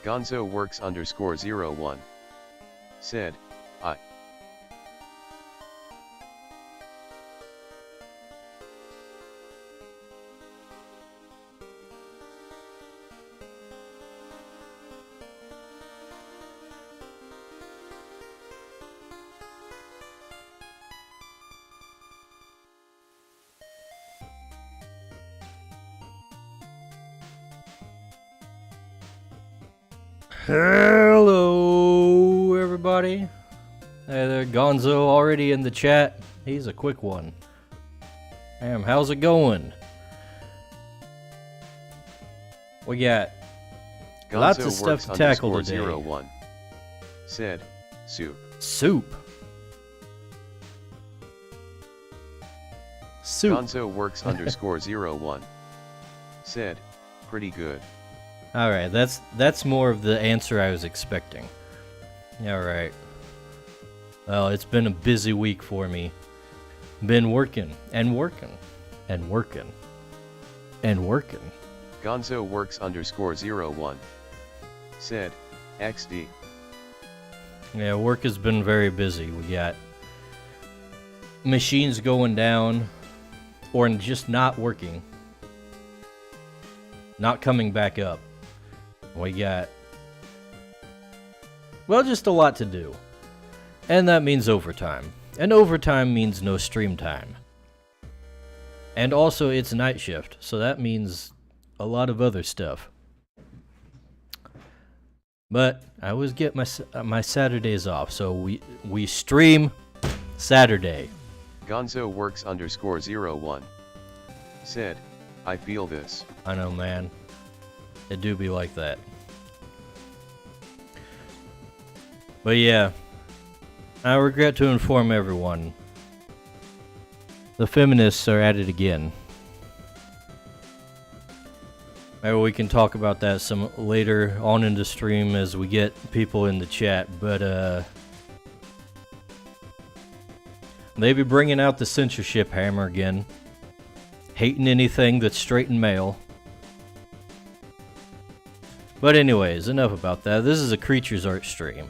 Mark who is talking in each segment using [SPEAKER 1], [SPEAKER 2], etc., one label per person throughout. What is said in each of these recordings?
[SPEAKER 1] Gonzo works _01 said, I.
[SPEAKER 2] Hello, everybody. Hey there, Gonzo already in the chat. He's a quick one. Damn, how's it going? We got
[SPEAKER 1] Gonzo
[SPEAKER 2] lots of stuff to tackle
[SPEAKER 1] works
[SPEAKER 2] today.
[SPEAKER 1] _01 said, soup.
[SPEAKER 2] Soup.
[SPEAKER 1] Gonzo works _01 said, pretty good.
[SPEAKER 2] Alright, that's more of the answer I was expecting. Alright. Well, it's been a busy week for me. Been working, and working, and working, and working.
[SPEAKER 1] Gonzo works _01 said, XD.
[SPEAKER 2] Yeah, work has been very busy. We got machines going down, or just not working. Not coming back up. We got, well, just a lot to do. And that means overtime. And overtime means no stream time. And also it's night shift, so that means a lot of other stuff. But I always get my Saturdays off, so we stream Saturday.
[SPEAKER 1] Gonzo works _01 said, I feel this.
[SPEAKER 2] I know, man. It do be like that. But yeah, I regret to inform everyone, the feminists are at it again. Maybe we can talk about that some later on in the stream as we get people in the chat, but they be bringing out the censorship hammer again. Hating anything that's straight and male. But anyways, enough about that. This is a Creatures Art stream.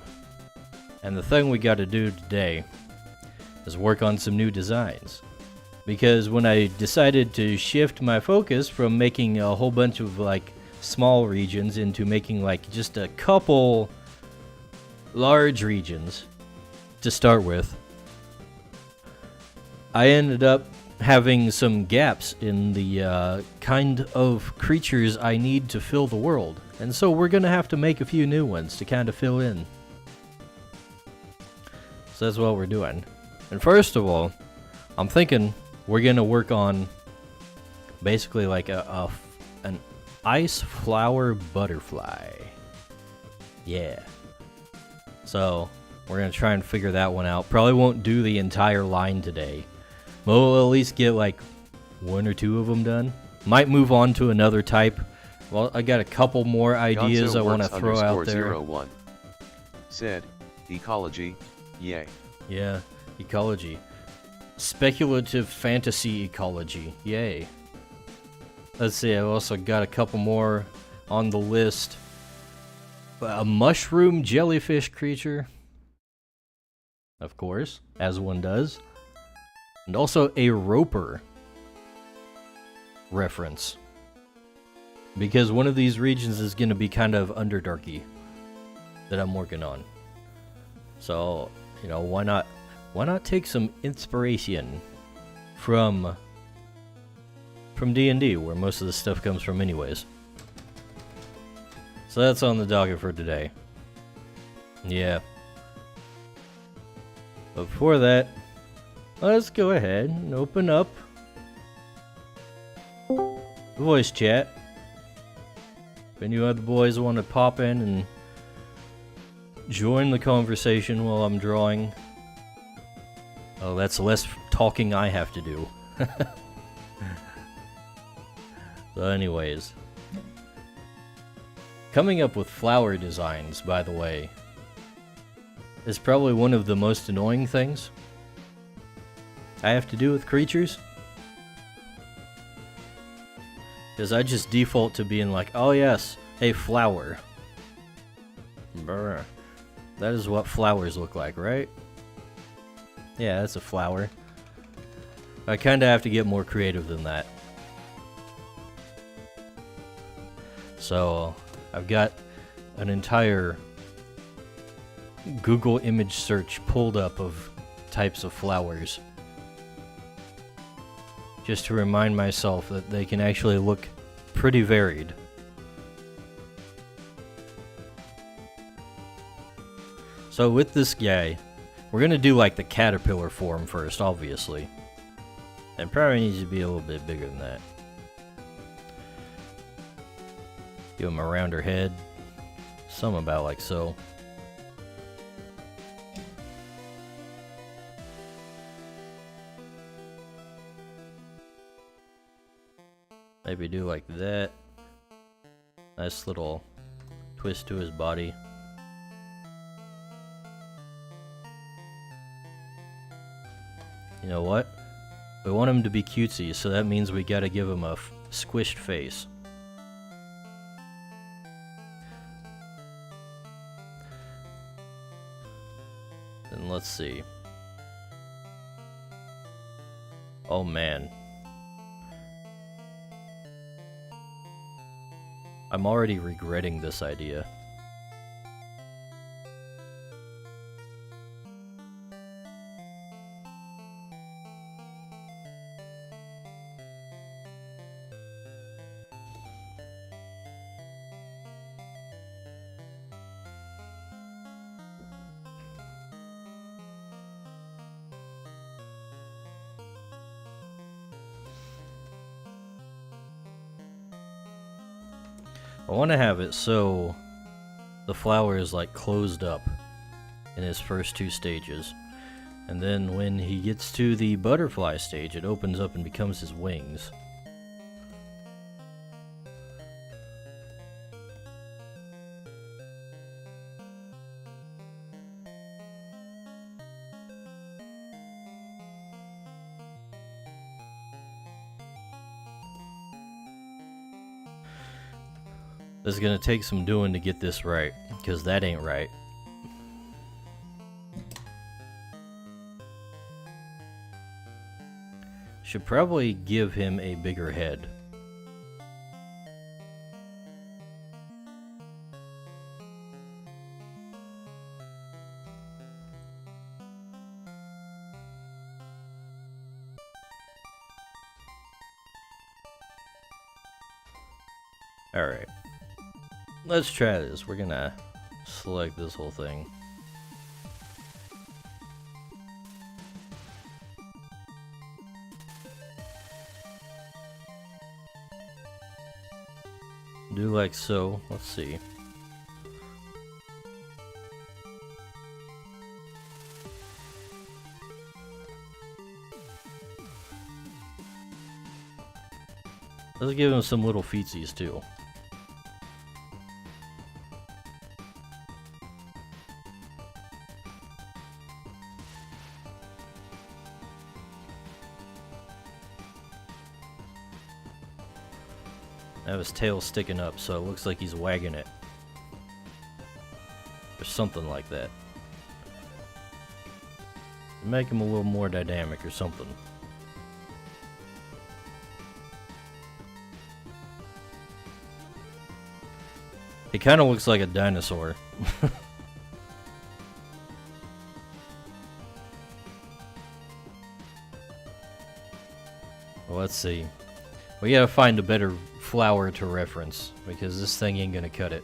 [SPEAKER 2] And the thing we gotta do today is work on some new designs. Because when I decided to shift my focus from making a whole bunch of like small regions into making like just a couple large regions to start with, I ended up having some gaps in the kind of creatures I need to fill the world. And so we're gonna have to make a few new ones to kind of fill in. So that's what we're doing. And first of all, I'm thinking we're gonna work on basically like an ice flower butterfly. Yeah. So we're gonna try and figure that one out. Probably won't do the entire line today. We'll at least get like one or two of them done. Might move on to another type. Well, I got a couple more ideas I want to throw out there.
[SPEAKER 1] _01 said, ecology, yay.
[SPEAKER 2] Yeah, ecology. Speculative fantasy ecology, yay. Let's see, I've also got a couple more on the list. A mushroom jellyfish creature. Of course, as one does. And also a roper reference. Because one of these regions is going to be kind of Underdarky that I'm working on. So, you know, why not take some inspiration from D&D, where most of the stuff comes from anyways. So that's on the docket for today. Yeah. But before that, let's go ahead and open up voice chat. If any other boys want to pop in and join the conversation while I'm drawing. Oh, that's less talking I have to do. So anyways. Coming up with flower designs, by the way, is probably one of the most annoying things I have to do with creatures. Because I just default to being like, oh yes, a flower. Brr. That is what flowers look like, right? Yeah, that's a flower. I kinda have to get more creative than that. So, I've got an entire Google image search pulled up of types of flowers. Just to remind myself that they can actually look pretty varied. So with this guy, we're gonna do like the caterpillar form first, obviously. And probably needs to be a little bit bigger than that. Give him a rounder head. Some about like so. Maybe do like that. Nice little twist to his body. You know what? We want him to be cutesy, so that means we gotta give him a squished face. And let's see. Oh man. I'm already regretting this idea. I want to have it so the flower is like closed up in his first two stages. And then when he gets to the butterfly stage, it opens up and becomes his wings. This is gonna take some doing to get this right, because that ain't right. Should probably give him a bigger head. Alright. Let's try this. We're gonna select this whole thing. Do like so. Let's see. Let's give him some little feetsies too. Have his tail sticking up, so it looks like he's wagging it. Or something like that. Make him a little more dynamic or something. He kind of looks like a dinosaur. Well, let's see. We gotta find a better flower to reference, because this thing ain't gonna cut it.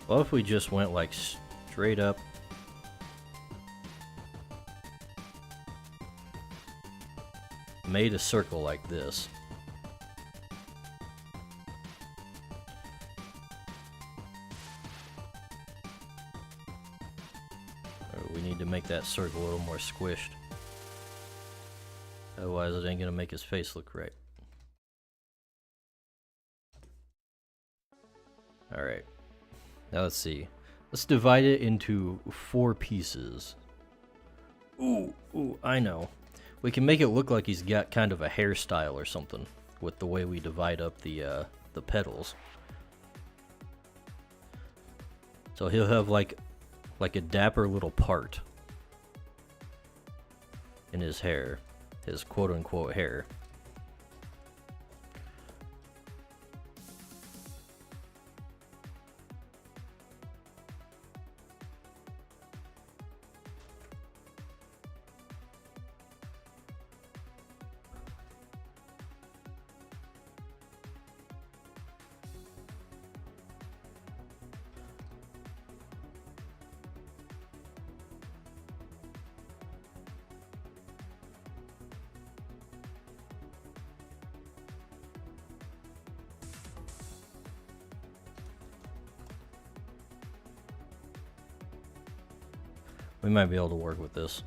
[SPEAKER 2] Well, if we just went like straight up. Made a circle like this. We need to make that circle a little more squished. Otherwise it ain't gonna make his face look right. Alright. Now let's see. Let's divide it into 4 pieces. Ooh, I know. We can make it look like he's got kind of a hairstyle or something with the way we divide up the petals. So he'll have like a dapper little part in his hair, his quote-unquote hair. We might be able to work with this.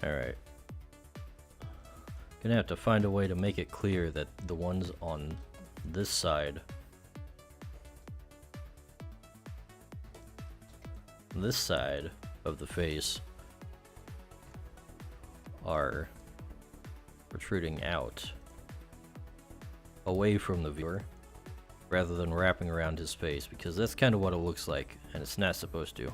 [SPEAKER 2] Alright. Gonna have to find a way to make it clear that the ones on this side of the face are protruding out away from the viewer rather than wrapping around his face, because that's kind of what it looks like and it's not supposed to.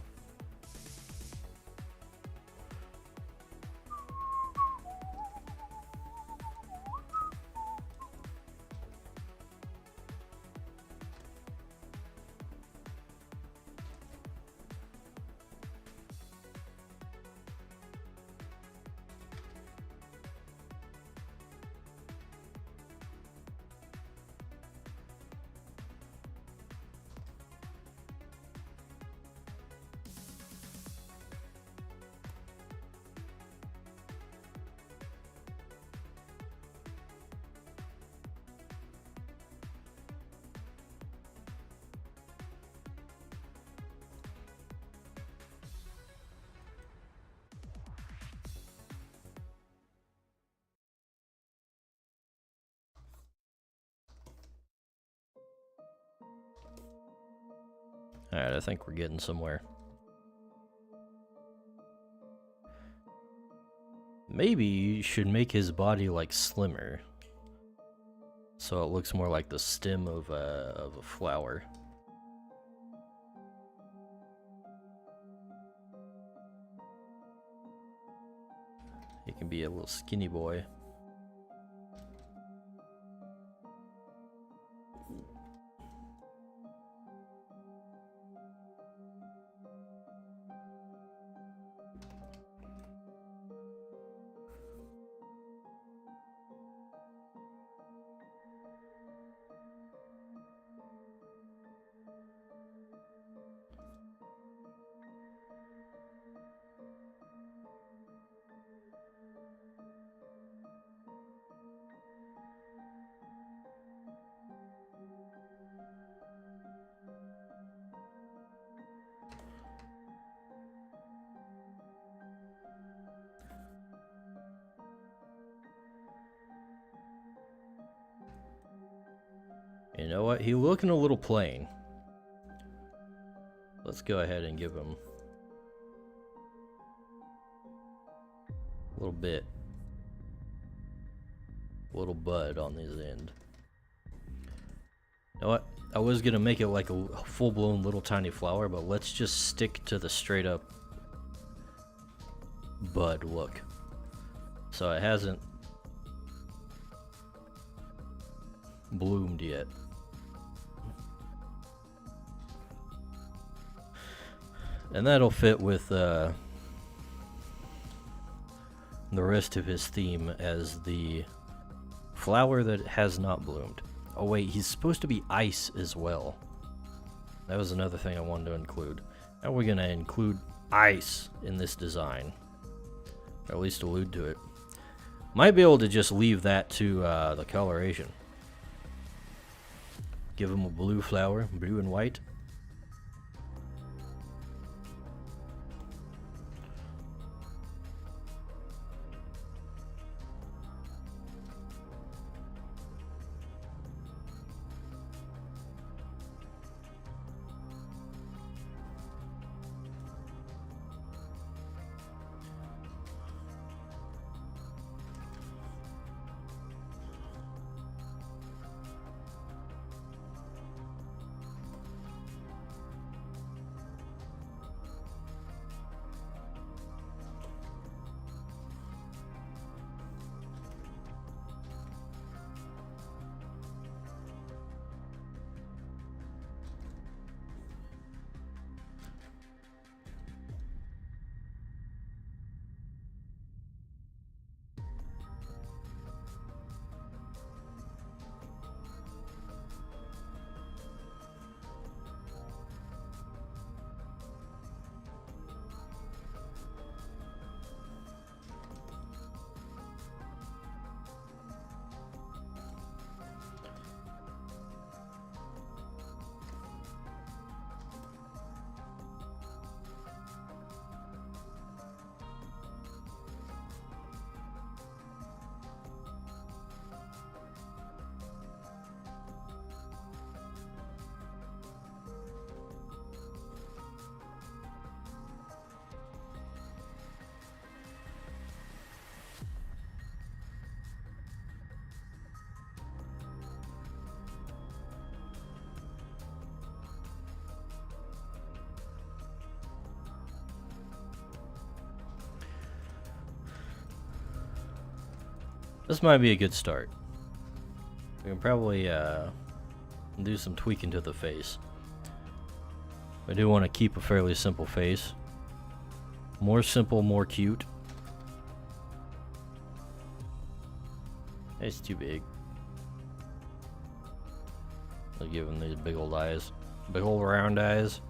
[SPEAKER 2] Alright, I think we're getting somewhere. Maybe you should make his body like slimmer, so it looks more like the stem of a flower. He can be a little skinny boy. You know what? He's looking a little plain. Let's go ahead and give him a little bit. A little bud on his end. You know what? I was gonna make it like a full-blown little tiny flower, but let's just stick to the straight up bud look. So it hasn't bloomed yet. And that'll fit with the rest of his theme as the flower that has not bloomed. Oh wait, he's supposed to be ice as well. That was another thing I wanted to include. Now we're gonna include ice in this design. Or at least allude to it. Might be able to just leave that to the coloration. Give him a blue flower, blue and white. This might be a good start. We can probably do some tweaking to the face. I do want to keep a fairly simple face. More simple, more cute. It's too big. I'll give him these big old eyes. Big old round eyes.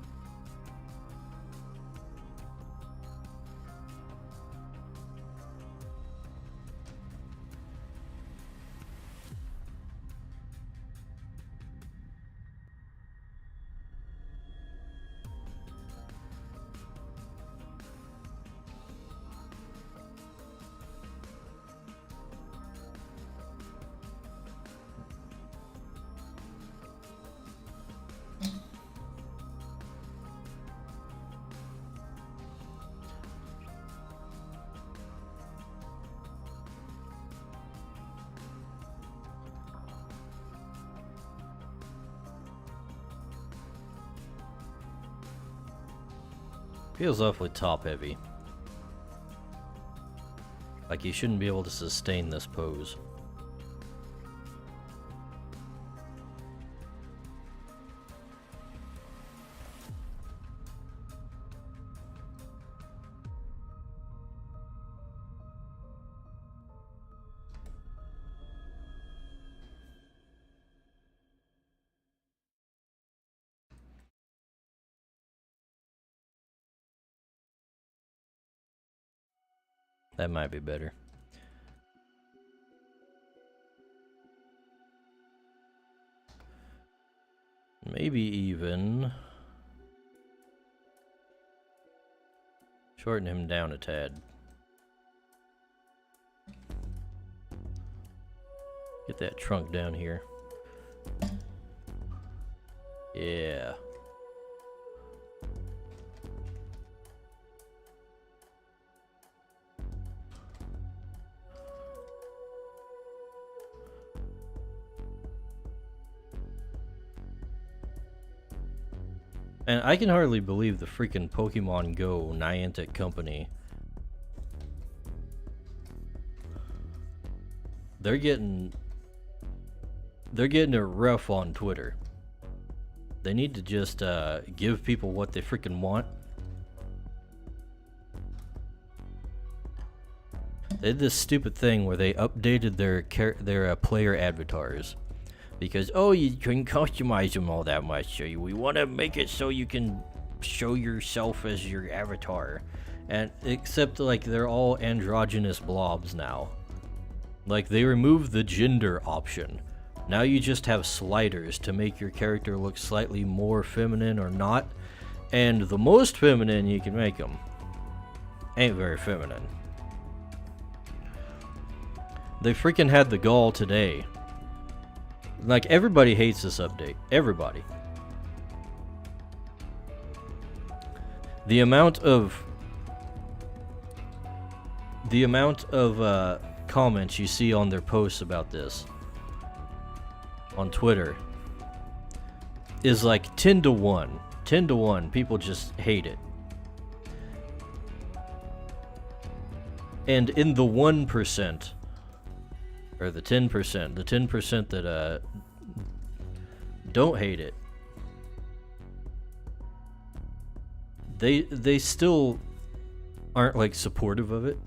[SPEAKER 2] Feels awfully top heavy. Like he shouldn't be able to sustain this pose. That might be better. Maybe even shorten him down a tad. Get that trunk down here. Yeah. And I can hardly believe the freaking Pokemon Go Niantic company. They're getting it rough on Twitter. They need to just give people what they freaking want. They did this stupid thing where they updated their player avatars. Because, oh, you can customize them all that much. So we want to make it so you can show yourself as your avatar. And except, like, they're all androgynous blobs now. Like, they removed the gender option. Now you just have sliders to make your character look slightly more feminine or not. And the most feminine you can make them ain't very feminine. They freaking had the gall today. Like, everybody hates this update. Everybody. The amount of comments you see on their posts about this on Twitter is like 10 to 1. 10 to 1. People just hate it. And in the 1%, or the 10%, the 10% that don't hate it, they still aren't like supportive of it.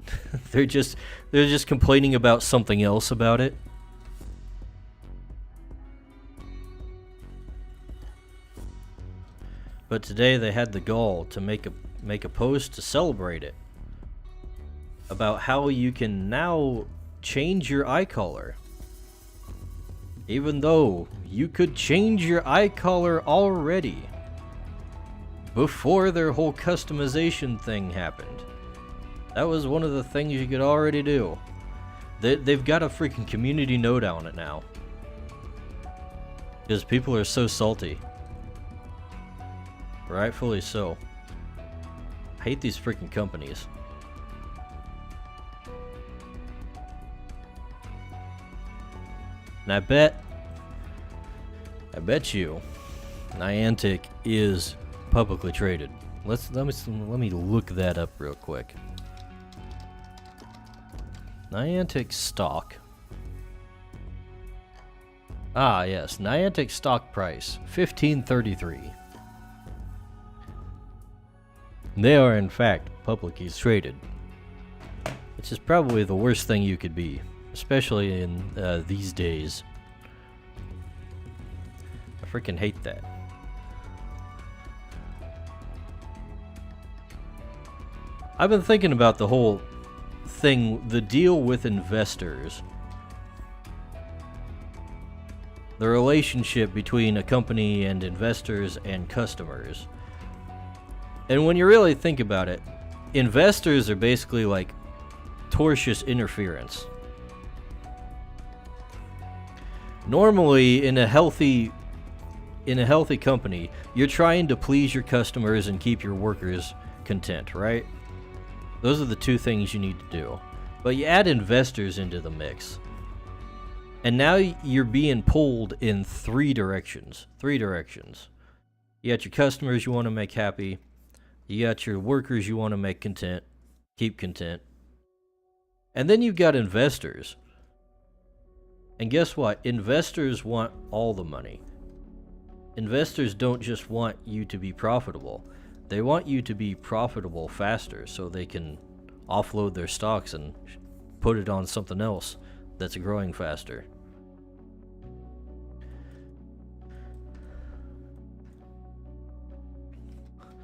[SPEAKER 2] they're just complaining about something else about it. But today they had the gall to make a post to celebrate it, about how you can now change your eye color. Even though you could change your eye color already before their whole customization thing happened. That was one of the things you could already do. They've got a freaking community note on it now. Because people are so salty. Rightfully so. I hate these freaking companies. And I bet you Niantic is publicly traded. Let me look that up real quick. Niantic stock. Ah, yes, Niantic stock price $15.33. They are in fact publicly traded, which is probably the worst thing you could be, especially in these days. I freaking hate that. I've been thinking about the whole thing, the deal with investors. The relationship between a company and investors and customers. And when you really think about it, investors are basically like tortious interference. Normally, in a healthy company, you're trying to please your customers and keep your workers content, right? Those are the two things you need to do. But you add investors into the mix, and now you're being pulled in three directions. You got your customers you want to make happy. You got your workers you want to make content, keep content. And then you've got investors. And guess what? Investors want all the money. Investors don't just want you to be profitable. They want you to be profitable faster so they can offload their stocks and put it on something else that's growing faster.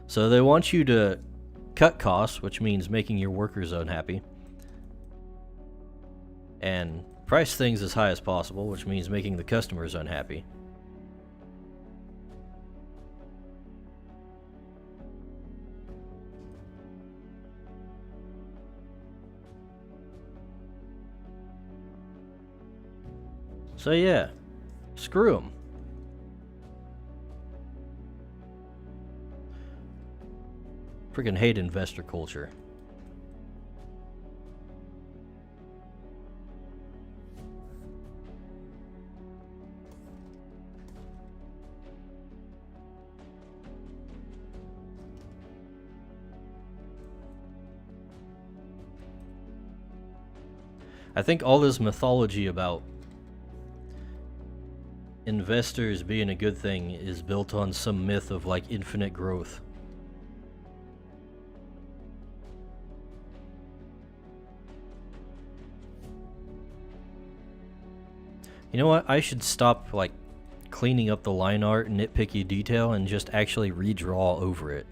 [SPEAKER 2] So they want you to cut costs, which means making your workers unhappy, and price things as high as possible, which means making the customers unhappy. So yeah, screw them. Freaking hate investor culture. I think all this mythology about investors being a good thing is built on some myth of like infinite growth. You know what? I should stop like cleaning up the line art and nitpicky detail and just actually redraw over it.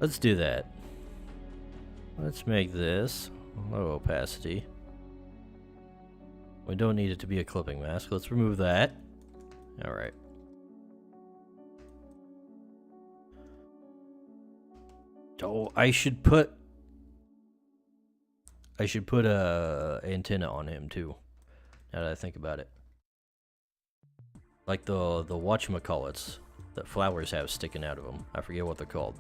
[SPEAKER 2] Let's do that. Let's make this low opacity. We don't need it to be a clipping mask. Let's remove that. Alright. Oh, I should put a antenna on him too. Now that I think about it. Like the whatchamacallits that flowers have sticking out of them. I forget what they're called.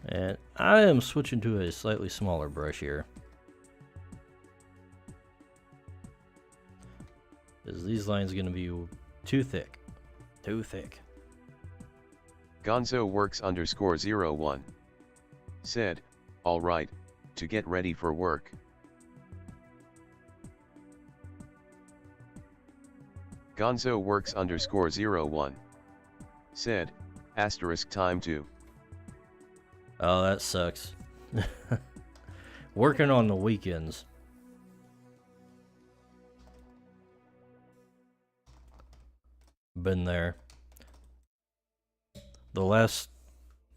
[SPEAKER 2] And I am switching to a slightly smaller brush here. Because these lines are going to be too thick. Too thick.
[SPEAKER 1] Gonzo works _01 said, alright, to get ready for work. Gonzo works _01 said, asterisk time to.
[SPEAKER 2] Oh, that sucks. Working on the weekends. Been there. The last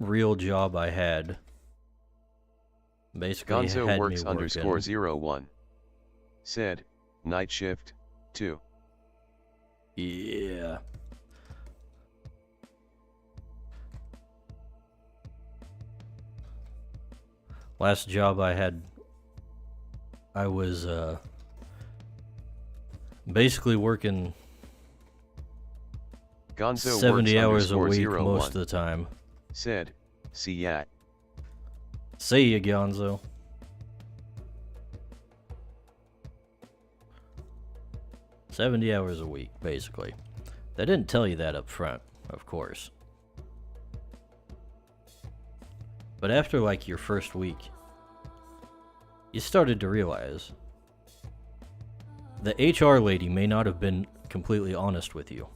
[SPEAKER 2] real job I had basically
[SPEAKER 1] Gonzo
[SPEAKER 2] had
[SPEAKER 1] works
[SPEAKER 2] me working.
[SPEAKER 1] _01 said, night shift, 2.
[SPEAKER 2] Yeah. Last job I had, I was basically working
[SPEAKER 1] Gonzo
[SPEAKER 2] 70
[SPEAKER 1] works
[SPEAKER 2] hours a week
[SPEAKER 1] _01
[SPEAKER 2] most of the time.
[SPEAKER 1] said, see ya.
[SPEAKER 2] See ya, Gonzo. $70 hours a week, basically. They didn't tell you that up front, of course. But after like your first week, you started to realize the HR lady may not have been completely honest with you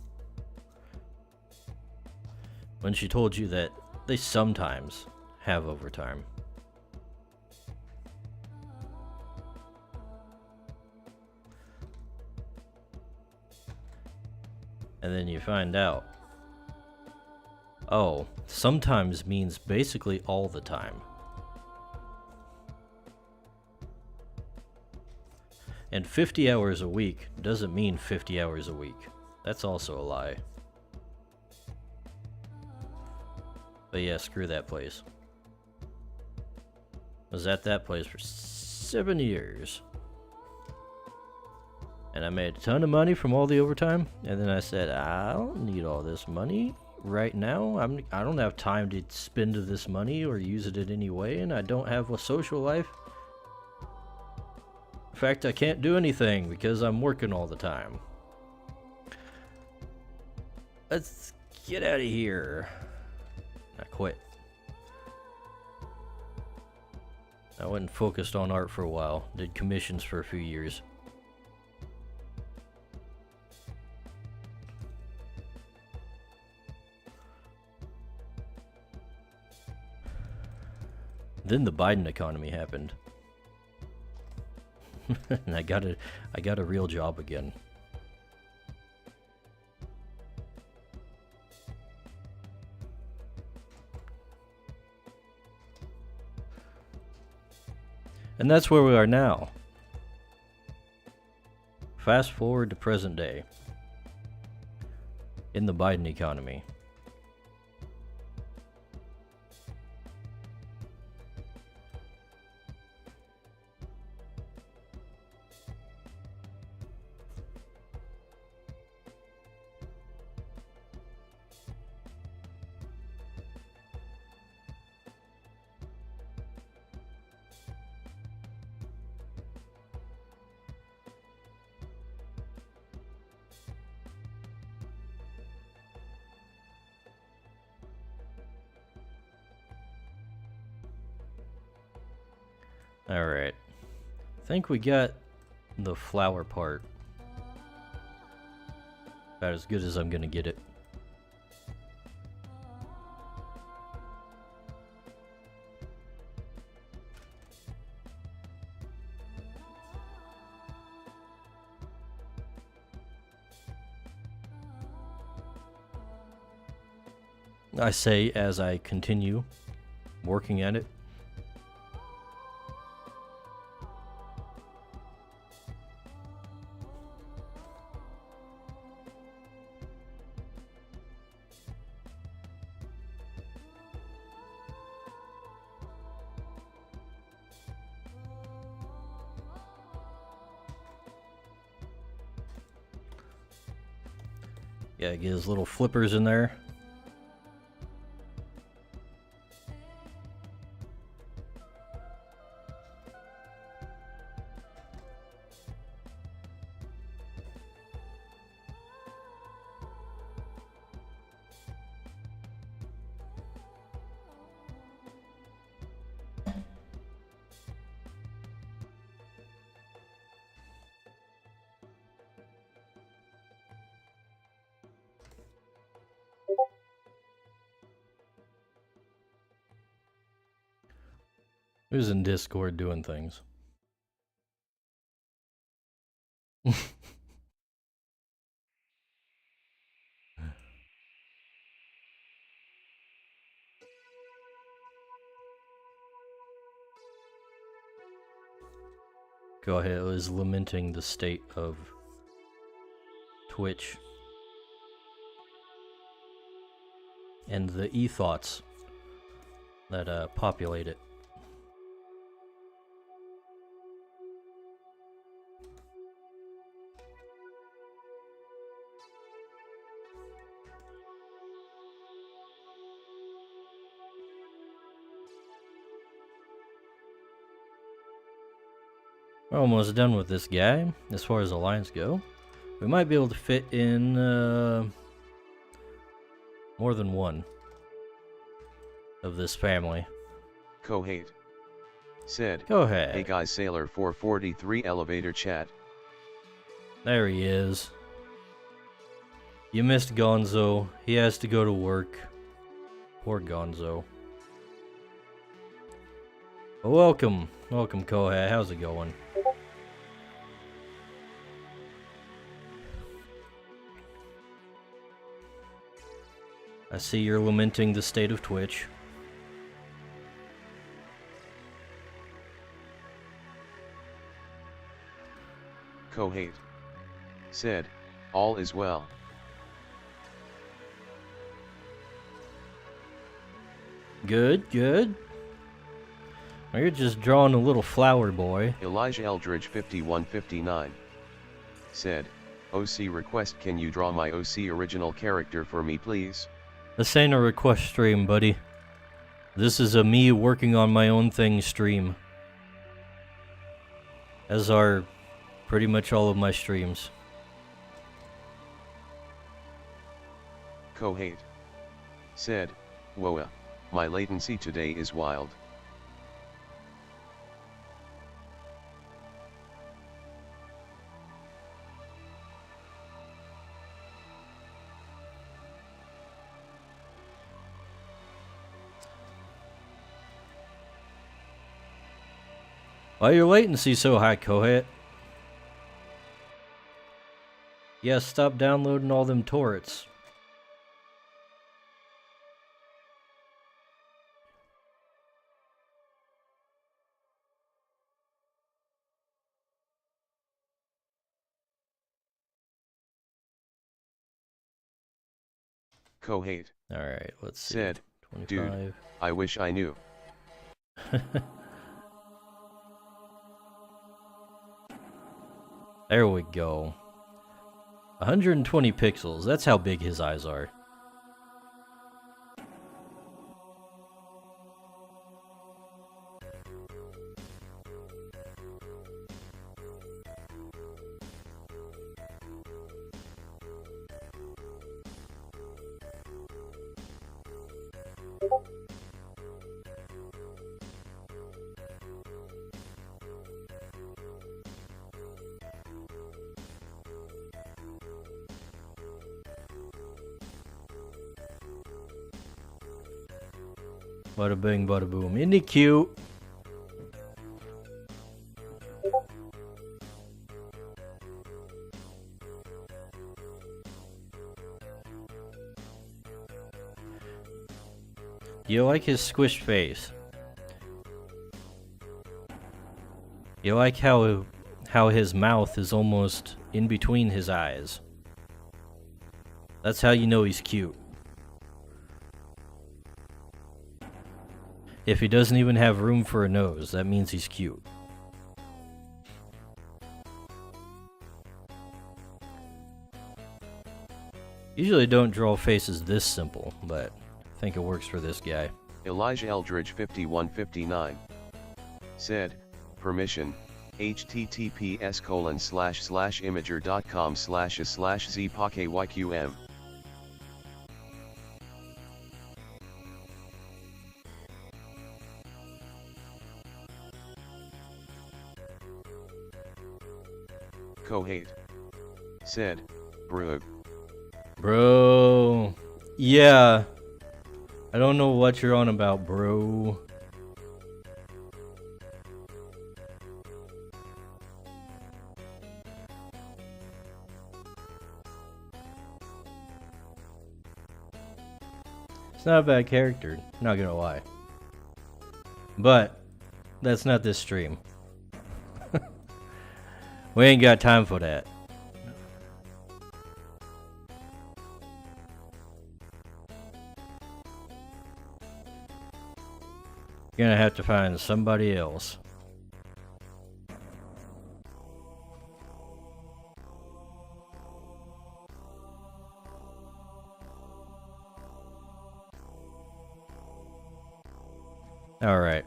[SPEAKER 2] when she told you that they sometimes have overtime. And then you find out, oh, sometimes means basically all the time. And 50 hours a week doesn't mean 50 hours a week. That's also a lie. But yeah, screw that place. Was at that place for 7 years. And I made a ton of money from all the overtime. And then I said, I don't need all this money right now. I don't have time to spend this money or use it in any way. And I don't have a social life. In fact, I can't do anything because I'm working all the time. Let's get out of here. I quit. I went and focused on art for a while. Did commissions for a few years. Then the Biden economy happened. And I got a real job again. And that's where we are now. Fast forward to present day. In the Biden economy. Alright. I think we got the flower part. About as good as I'm gonna get it. I say as I continue working at it. Yeah, get his little flippers in there. Who's in Discord doing things? Go ahead, I was lamenting the state of Twitch and the e-thoughts that populate it. We're almost done with this guy, as far as the lines go. We might be able to fit in more than one of this family.
[SPEAKER 1] Kohate said,
[SPEAKER 2] Go ahead.
[SPEAKER 1] Hey guys, Sailor 443 elevator chat.
[SPEAKER 2] There he is. You missed Gonzo. He has to go to work. Poor Gonzo. Well, welcome. Welcome, Kohei. How's it going? I see you're lamenting the state of Twitch.
[SPEAKER 1] Kohate said, all is well.
[SPEAKER 2] Good, good. Well, you're just drawing a little flower boy.
[SPEAKER 1] Elijah Eldridge 5159 said, OC request, can you draw my OC original character for me please?
[SPEAKER 2] This ain't a request stream, buddy. This is a me working on my own thing stream. As are pretty much all of my streams.
[SPEAKER 1] Kohate said, Whoa, my latency today is wild.
[SPEAKER 2] Why your latency so high, Kohet? Yeah, stop downloading all them turrets.
[SPEAKER 1] Kohate
[SPEAKER 2] Alright, let's see.
[SPEAKER 1] said,
[SPEAKER 2] 25.
[SPEAKER 1] dude, I wish I knew.
[SPEAKER 2] There we go. 120 pixels, that's how big his eyes are. Bada bing, bada boom. Isn't he cute? You like his squished face? You like how his mouth is almost in between his eyes? That's how you know he's cute. If he doesn't even have room for a nose, that means he's cute. Usually don't draw faces this simple, but I think it works for this guy.
[SPEAKER 1] Elijah Eldridge 5159 said, permission, https://imager.com/a/zpkyqm. Kohate said, Brug.
[SPEAKER 2] Bro. Yeah. I don't know what you're on about, bro. It's not a bad character, not gonna lie. But that's not this stream. We ain't got time for that. You're gonna have to find somebody else. All right.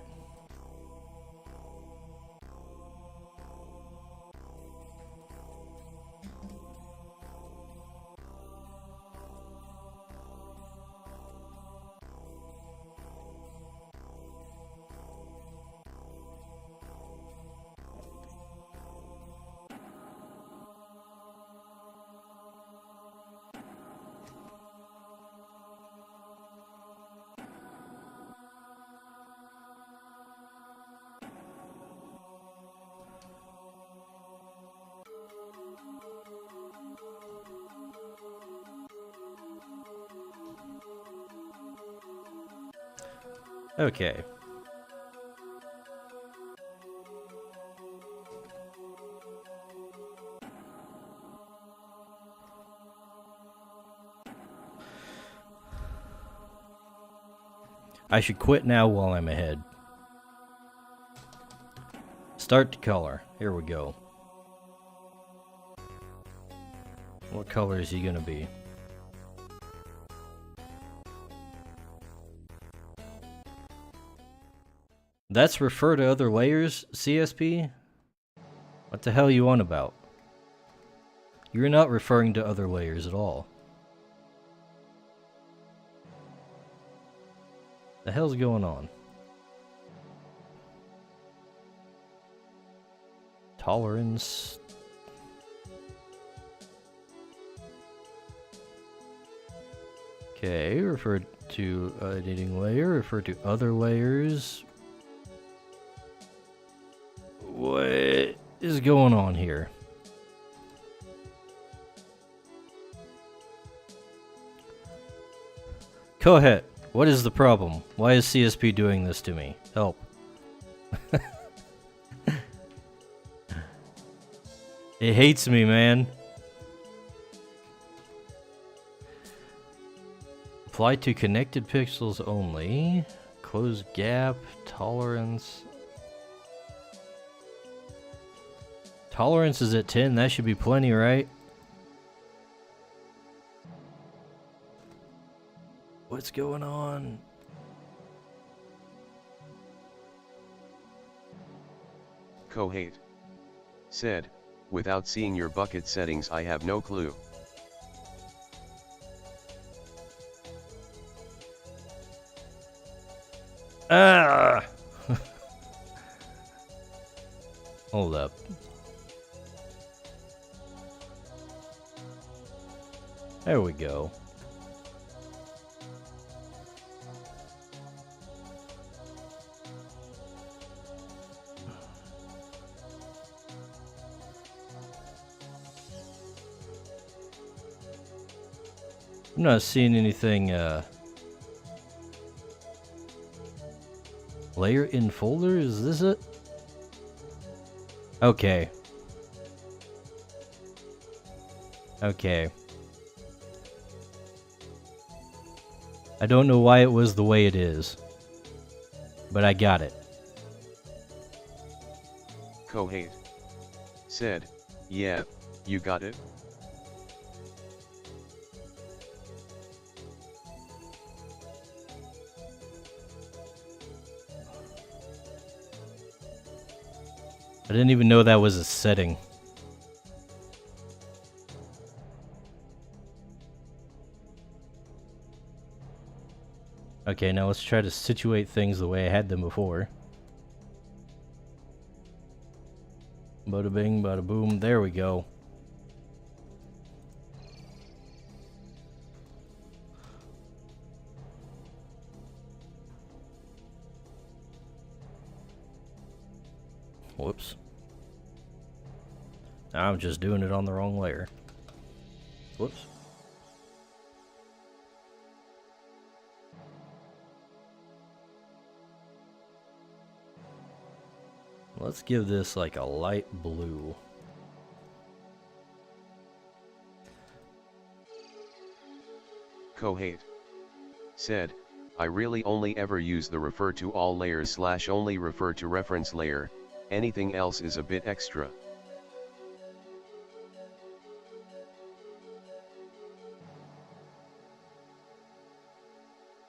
[SPEAKER 2] Okay. I should quit now while I'm ahead. Start to color. Here we go. What color is he gonna be? That's refer to other layers, CSP? What the hell you on about? You're not referring to other layers at all. The hell's going on? Tolerance. Okay, refer to editing layer, refer to other layers. is going on here? Go ahead. What is the problem? Why is CSP doing this to me? Help. It hates me, man. Apply to connected pixels only. Close gap. Tolerance. Tolerance is at 10. That should be plenty, right? What's going on?
[SPEAKER 1] Kohate said, without seeing your bucket settings I have no clue.
[SPEAKER 2] Ah! Hold up. There we go. I'm not seeing anything, layer in folder, is this it? Okay. Okay. I don't know why it was the way it is, but I got it.
[SPEAKER 1] Kohate said, yeah, you got it?
[SPEAKER 2] I didn't even know that was a setting. Okay, now let's try to situate things the way I had them before. Bada bing, bada boom, there we go. Whoops. I'm just doing it on the wrong layer. Whoops. Let's give this like a light blue.
[SPEAKER 1] Kohate said, I really only ever use the refer to all layers / only refer to reference layer, anything else is a bit extra.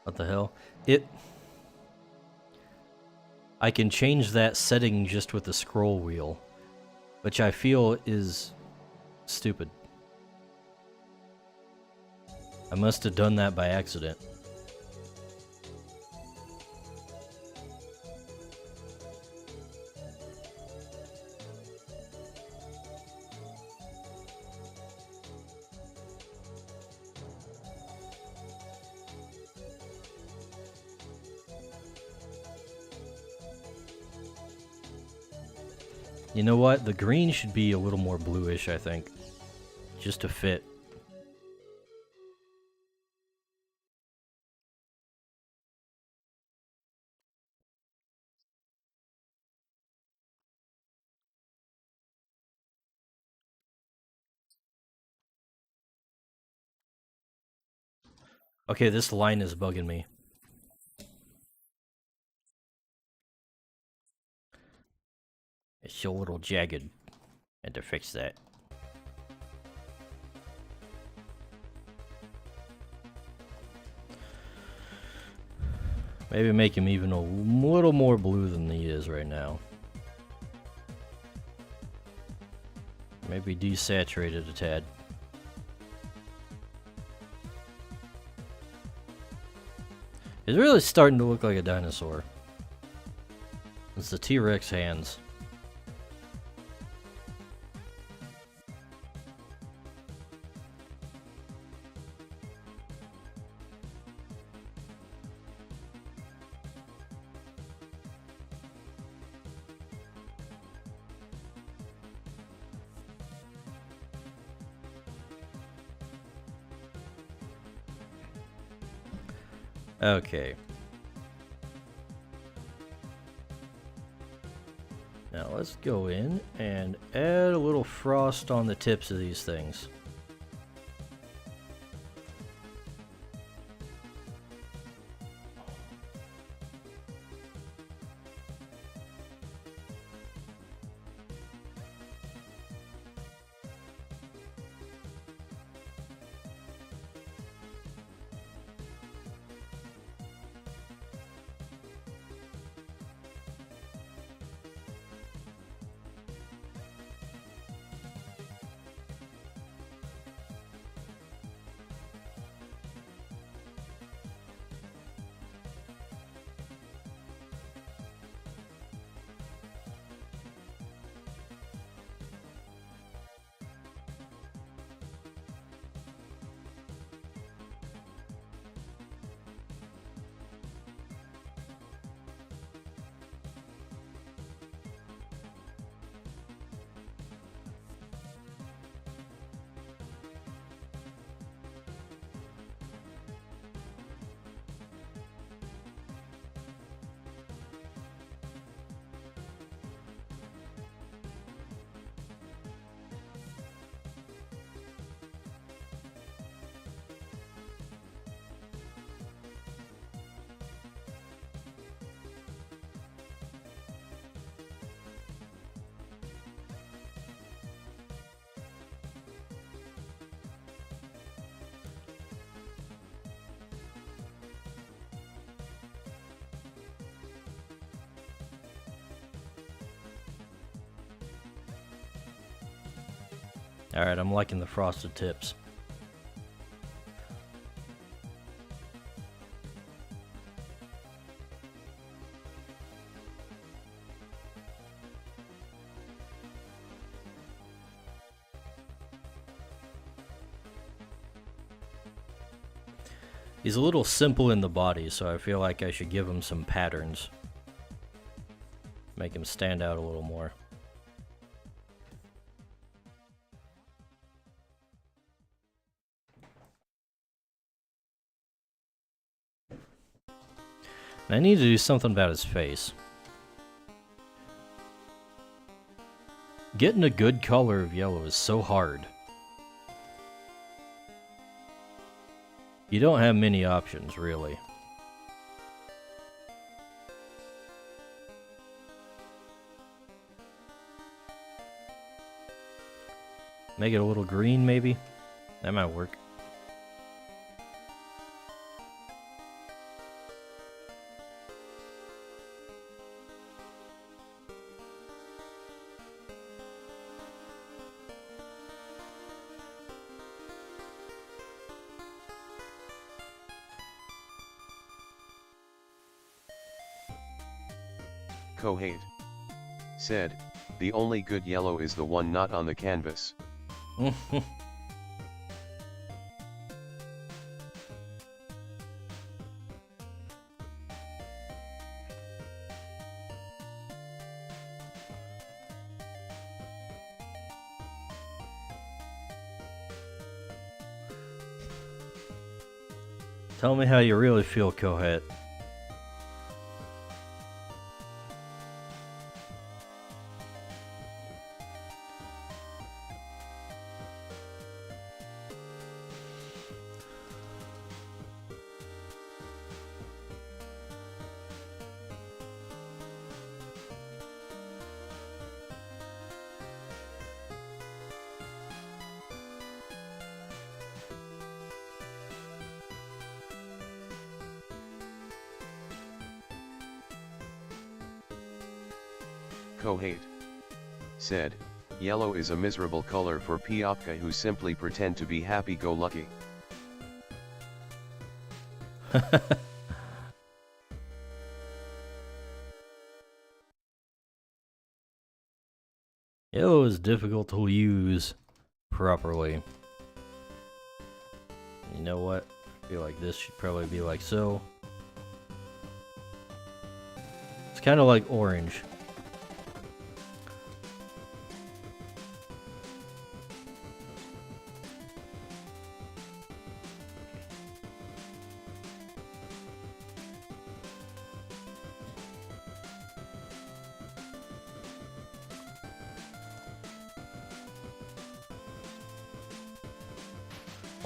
[SPEAKER 2] What the hell? I can change that setting just with the scroll wheel, which I feel is stupid. I must have done that by accident. You know what? The green should be a little more bluish, I think. Just to fit. Okay, this line is bugging me. It's a little jagged. Had to fix that. Maybe make him even a little more blue than he is right now. Maybe desaturate it a tad. It's really starting to look like a dinosaur. It's the T-Rex hands. Okay. Now let's go in and add a little frost on the tips of these things. Alright, I'm liking the frosted tips. He's a little simple in the body, so I feel like I should give him some patterns. Make him stand out a little more. I need to do something about his face. Getting a good color of yellow is so hard. You don't have many options, really. Make it a little green, maybe? That might work.
[SPEAKER 1] Kohate said, the only good yellow is the one not on the canvas.
[SPEAKER 2] Tell me how you really feel, Kohate.
[SPEAKER 1] Kohate said, yellow is a miserable color for Pyopka who simply pretend to be happy-go-lucky.
[SPEAKER 2] Yellow is difficult to use properly. You know what? I feel like this should probably be like so. It's kind of like orange.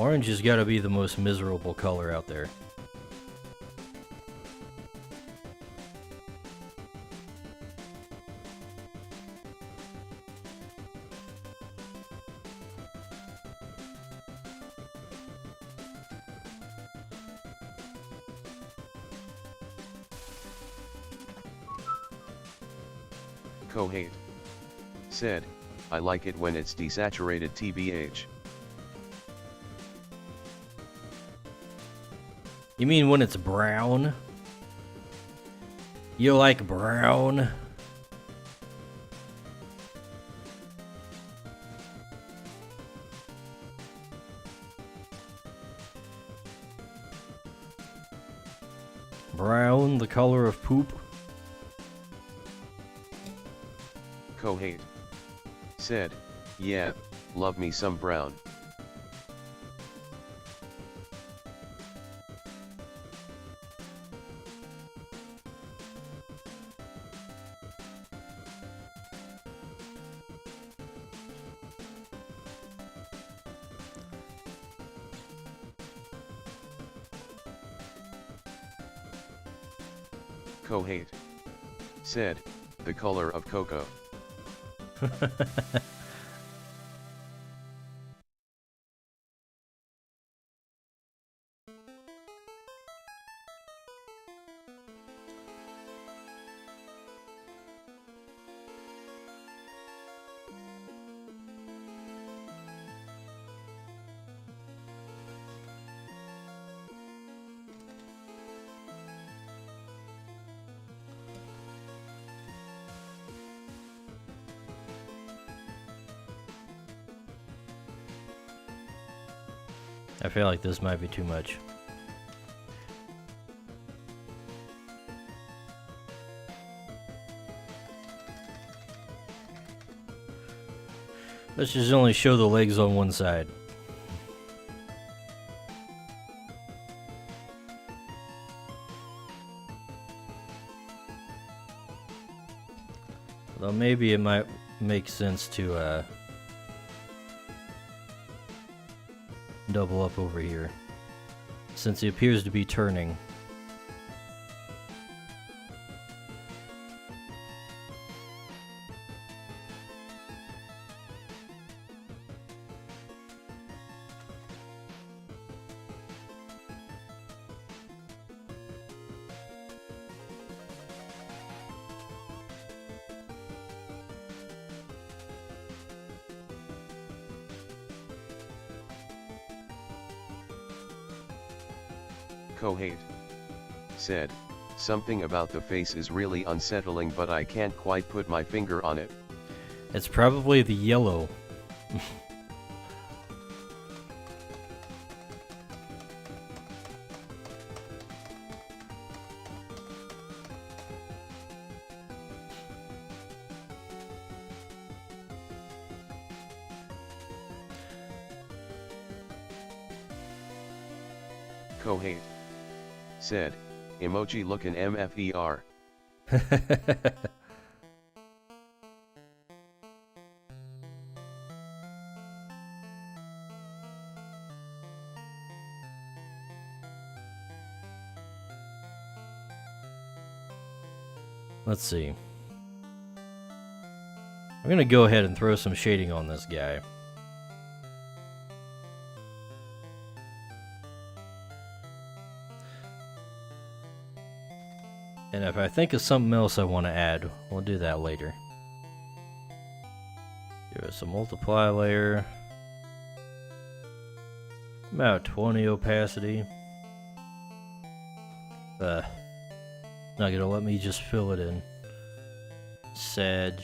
[SPEAKER 2] Orange has got to be the most miserable color out there.
[SPEAKER 1] Kohate said, I like it when it's desaturated TBH.
[SPEAKER 2] You mean when it's brown? You like brown? Brown, the color of poop?
[SPEAKER 1] Kohate said, yeah, love me some brown. Kohate said, the color of cocoa.
[SPEAKER 2] I feel like this might be too much. Let's just only show the legs on one side. Though maybe it might make sense to double up over here, since he appears to be turning.
[SPEAKER 1] Kohate said, something about the face is really unsettling, but I can't quite put my finger on it.
[SPEAKER 2] It's probably the yellow.
[SPEAKER 1] Kohate said, emoji lookin' MFER.
[SPEAKER 2] Let's see. I'm gonna go ahead and throw some shading on this guy. And if I think of something else I want to add, we'll do that later. Give us a multiply layer. About 20 opacity. Not gonna let me just fill it in. Sag.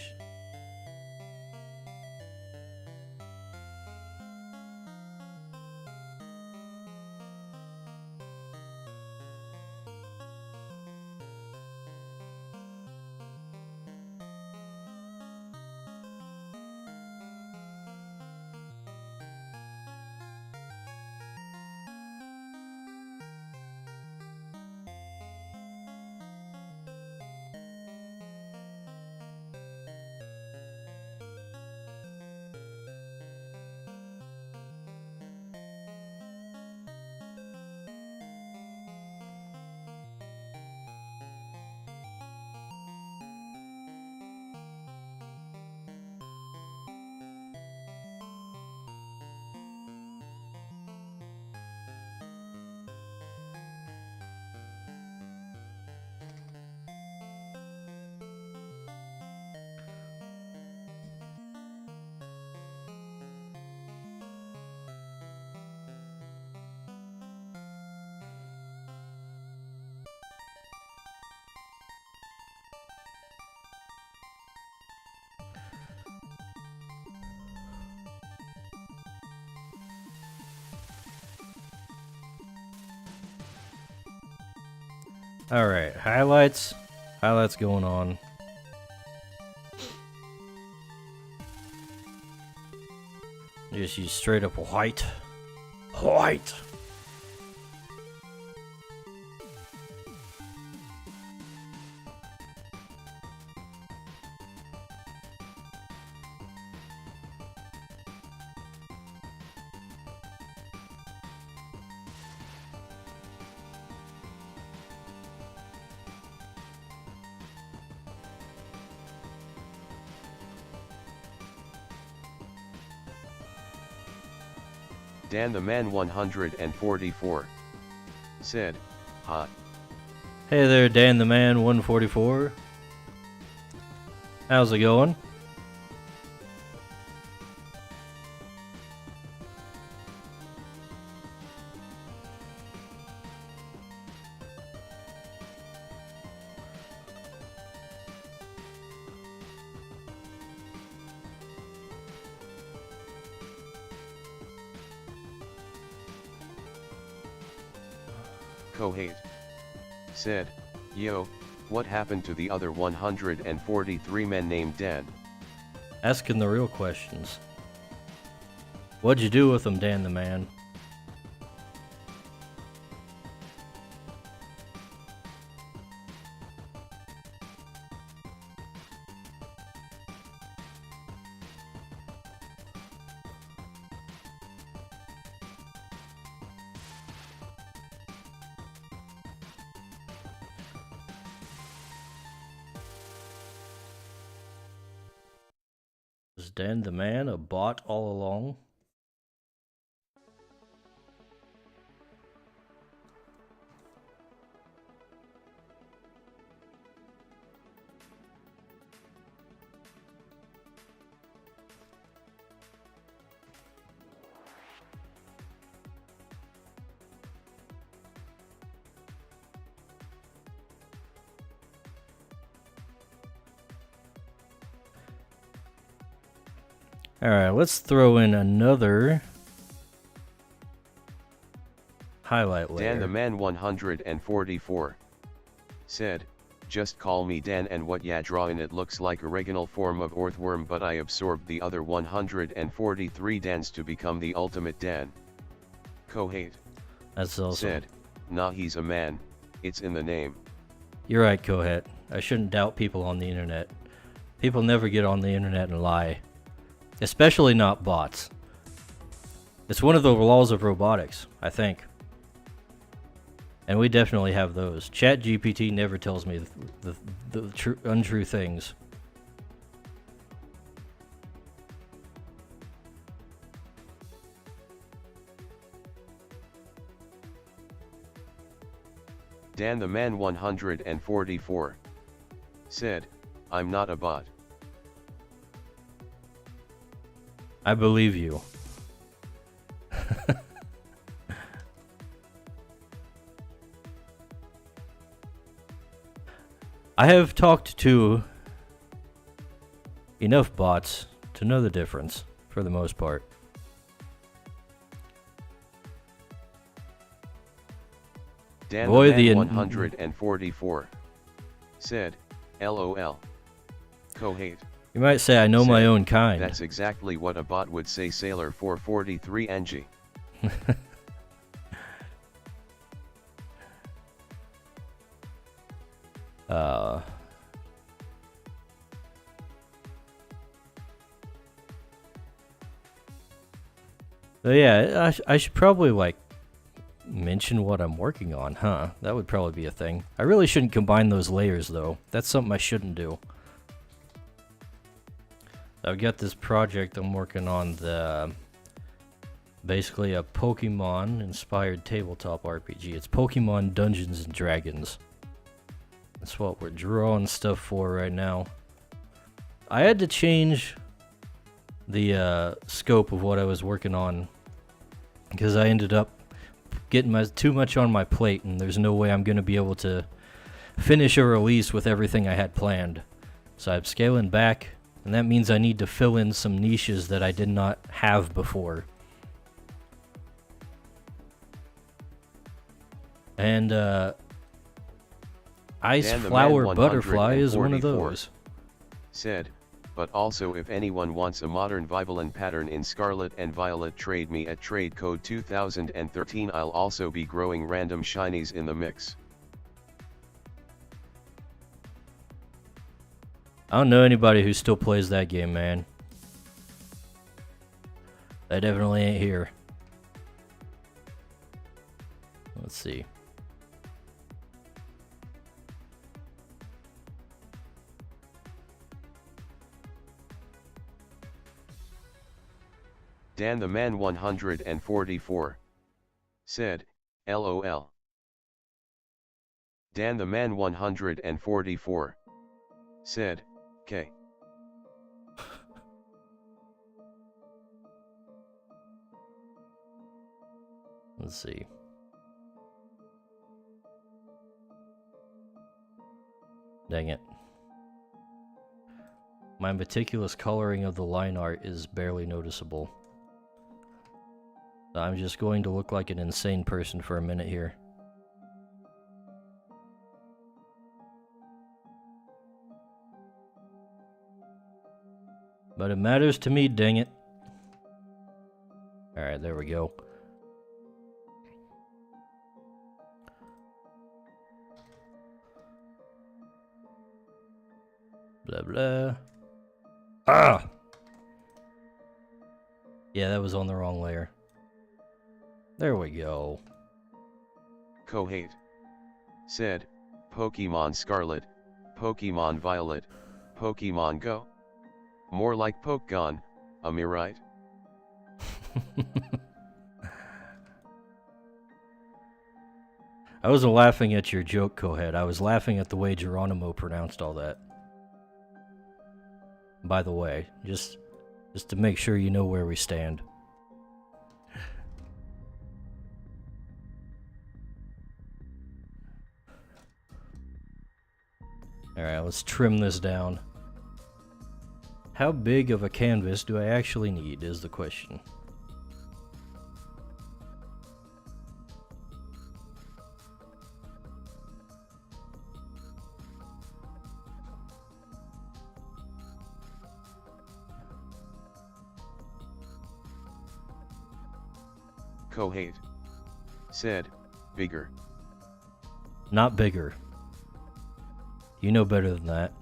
[SPEAKER 2] Alright, highlights. Highlights going on. Just use straight up white. White!
[SPEAKER 1] Dan the Man 144 said, "Hot."
[SPEAKER 2] Hey there, Dan the Man 144. How's it going?
[SPEAKER 1] Kohate said, "Yo, what happened to the other 143 men named Dan?"
[SPEAKER 2] Asking the real questions. What'd you do with them, Dan the Man? Was Dan the Man a bot all along? Alright, let's throw in another highlight layer.
[SPEAKER 1] Dan the Man 144 said, "Just call me Dan, and what ya drawing it looks like original form of earthworm, but I absorbed the other 143 Dans to become the ultimate Dan." Kohate
[SPEAKER 2] That's awesome.
[SPEAKER 1] said, "Nah, he's a man, it's in the name."
[SPEAKER 2] You're right, Kohet. I shouldn't doubt people on the internet. People never get on the internet and lie. Especially not bots. It's one of the laws of robotics, I think. And we definitely have those. ChatGPT never tells me the untrue things.
[SPEAKER 1] Dan the Man 144 said, "I'm not a bot."
[SPEAKER 2] I believe you. I have talked to enough bots to know the difference, for the most part.
[SPEAKER 1] Dan
[SPEAKER 2] Boy,
[SPEAKER 1] the
[SPEAKER 2] the
[SPEAKER 1] Man 144 said, "LOL." Kohate
[SPEAKER 2] You might say I know my
[SPEAKER 1] said,
[SPEAKER 2] own kind.
[SPEAKER 1] "That's exactly what a bot would say, Sailor 443 NG."
[SPEAKER 2] So yeah, I should probably like mention what I'm working on, huh? That would probably be a thing. I really shouldn't combine those layers though. That's something I shouldn't do. I've got this project I'm working on, basically a Pokemon inspired tabletop RPG. It's Pokemon Dungeons and Dragons. That's what we're drawing stuff for right now. I had to change the scope of what I was working on because I ended up getting too much on my plate, and there's no way I'm going to be able to finish a release with everything I had planned. So I'm scaling back, and that means I need to fill in some niches that I did not have before. And Ice
[SPEAKER 1] Dan the
[SPEAKER 2] flower
[SPEAKER 1] Man
[SPEAKER 2] butterfly is one of
[SPEAKER 1] 144
[SPEAKER 2] those.
[SPEAKER 1] Said, but also if anyone wants a modern Vivillon pattern in Scarlet and Violet, trade me at trade code 2013. I'll also be growing random shinies in the mix.
[SPEAKER 2] I don't know anybody who still plays that game, man. They definitely ain't here. Let's see.
[SPEAKER 1] Dan the Man 144 said, LOL. Dan the Man 144 said, K.
[SPEAKER 2] Let's see. Dang it. My meticulous coloring of the line art is barely noticeable. I'm just going to look like an insane person for a minute here. But it matters to me, dang it. Alright, there we go. Blah blah. Ah! Yeah, that was on the wrong layer. There we go.
[SPEAKER 1] Kohate said, Pokemon Scarlet, Pokemon Violet, Pokemon Go. More like Pokegon, am I right?
[SPEAKER 2] I wasn't laughing at your joke, Cohead. I was laughing at the way Geronimo pronounced all that. By the way, just to make sure you know where we stand. Alright, let's trim this down. How big of a canvas do I actually need is the question.
[SPEAKER 1] Kohate said, bigger.
[SPEAKER 2] Not bigger. You know better than that.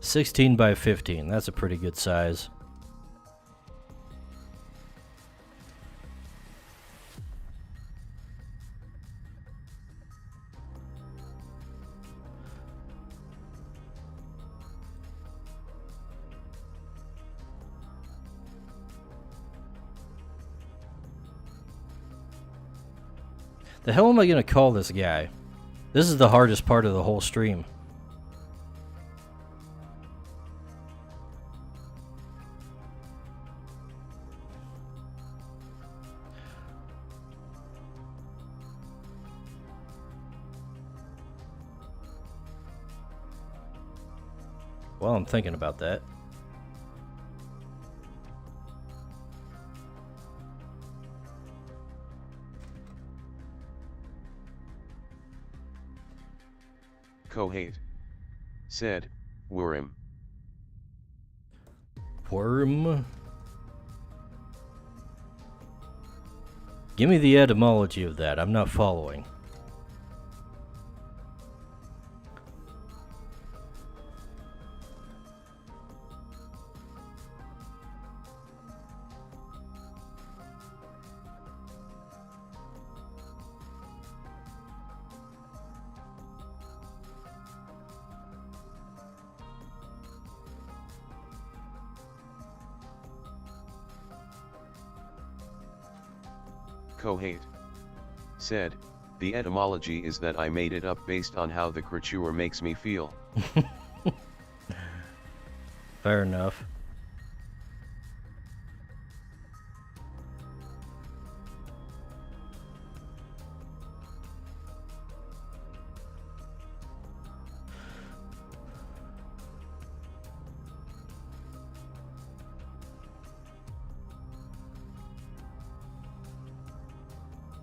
[SPEAKER 2] $16 by $15, that's a pretty good size. The hell am I gonna call this guy? This is the hardest part of the whole stream. Well, I'm thinking about that.
[SPEAKER 1] Kohate said, Worm.
[SPEAKER 2] Worm? Give me the etymology of that. I'm not following.
[SPEAKER 1] Kohate said, the etymology is that I made it up based on how the creature makes me feel.
[SPEAKER 2] Fair enough.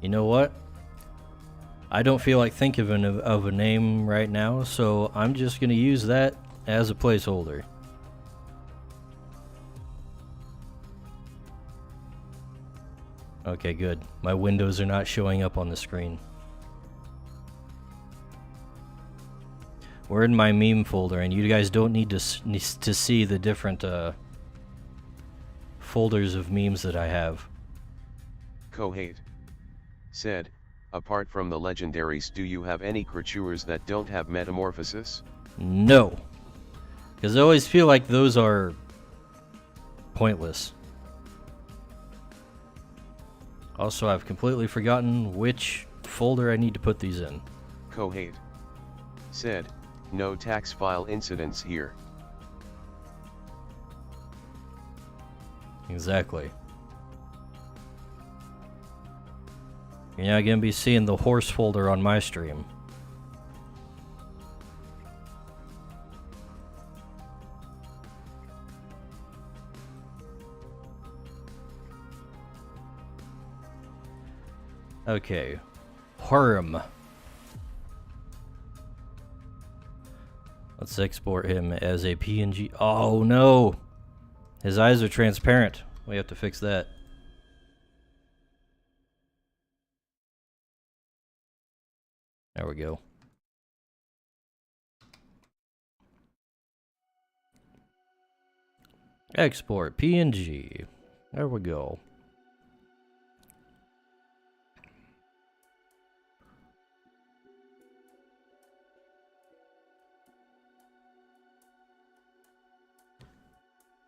[SPEAKER 2] You know what? I don't feel like thinking of a name right now, so I'm just going to use that as a placeholder. Okay, good. My windows are not showing up on the screen. We're in my meme folder, and you guys don't need to see the different folders of memes that I have.
[SPEAKER 1] Kohate said, apart from the legendaries, do you have any creatures that don't have metamorphosis?
[SPEAKER 2] No. Because I always feel like those are pointless. Also, I've completely forgotten which folder I need to put these in.
[SPEAKER 1] Kohate said, no tax file incidents here.
[SPEAKER 2] Exactly. You're not going to be seeing the horse folder on my stream. Okay. Harm. Let's export him as a PNG. Oh no! His eyes are transparent. We have to fix that. There we go. Export PNG. There we go.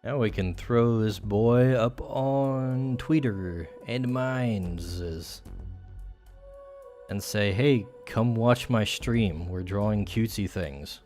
[SPEAKER 2] Now we can throw this boy up on Twitter and Minds and say, hey, come watch my stream. We're drawing cutesy things.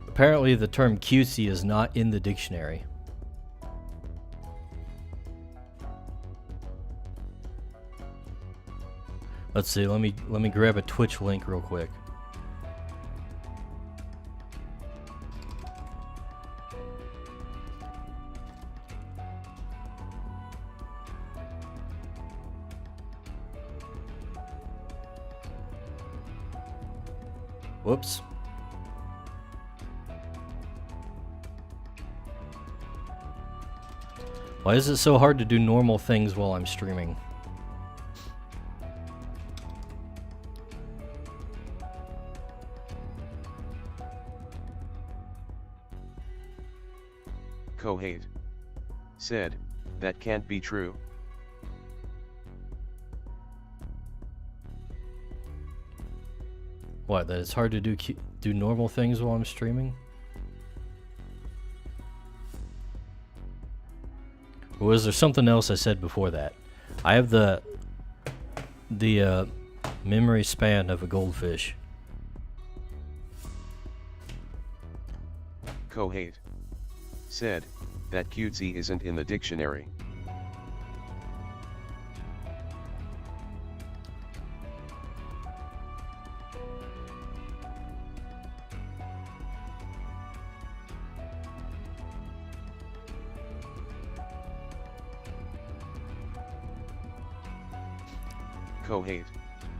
[SPEAKER 2] Apparently the term cutesy is not in the dictionary. Let's see, let me grab a Twitch link real quick. Whoops. Why is it so hard to do normal things while I'm streaming?
[SPEAKER 1] Kohate said, that can't be true.
[SPEAKER 2] What, that it's hard to do normal things while I'm streaming? Or was there something else I said before that? I have the memory span of a goldfish.
[SPEAKER 1] Kohate said, that cutesy isn't in the dictionary. Kohate.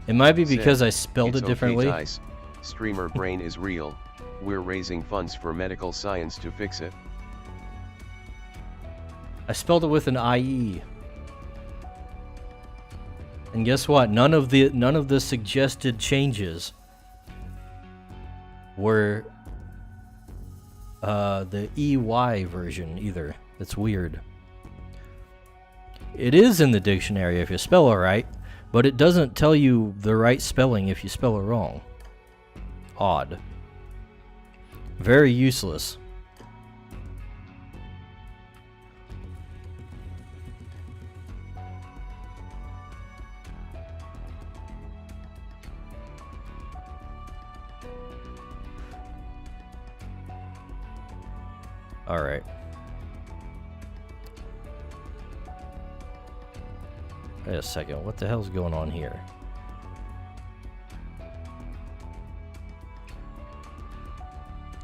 [SPEAKER 2] It might be because I spelled
[SPEAKER 1] it
[SPEAKER 2] differently.
[SPEAKER 1] Okay, guys. Streamer brain is real. We're raising funds for medical science to fix it.
[SPEAKER 2] I spelled it with an IE. And guess what? None of the suggested changes were the EY version either. That's weird. It is in the dictionary if you spell it right, but it doesn't tell you the right spelling if you spell it wrong. Odd. Very useless. Alright. Wait a second, what the hell's going on here?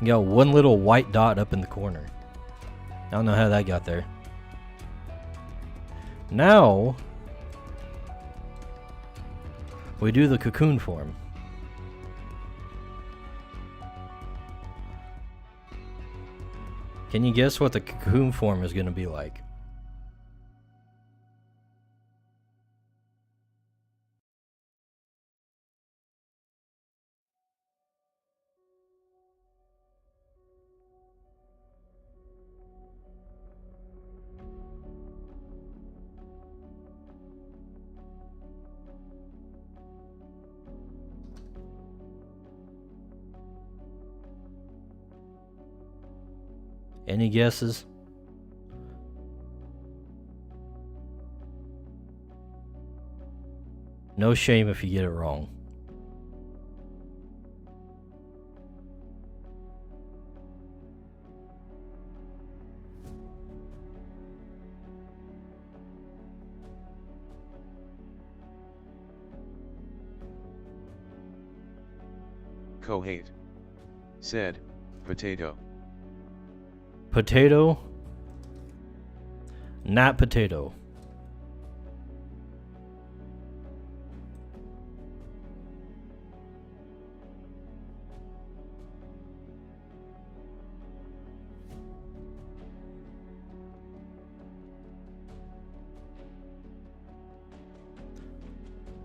[SPEAKER 2] You got one little white dot up in the corner. I don't know how that got there. Now, we do the cocoon form. Can you guess what the cocoon form is going to be like? Any guesses? No shame if you get it wrong.
[SPEAKER 1] Kohate said, potato.
[SPEAKER 2] Potato? Not potato.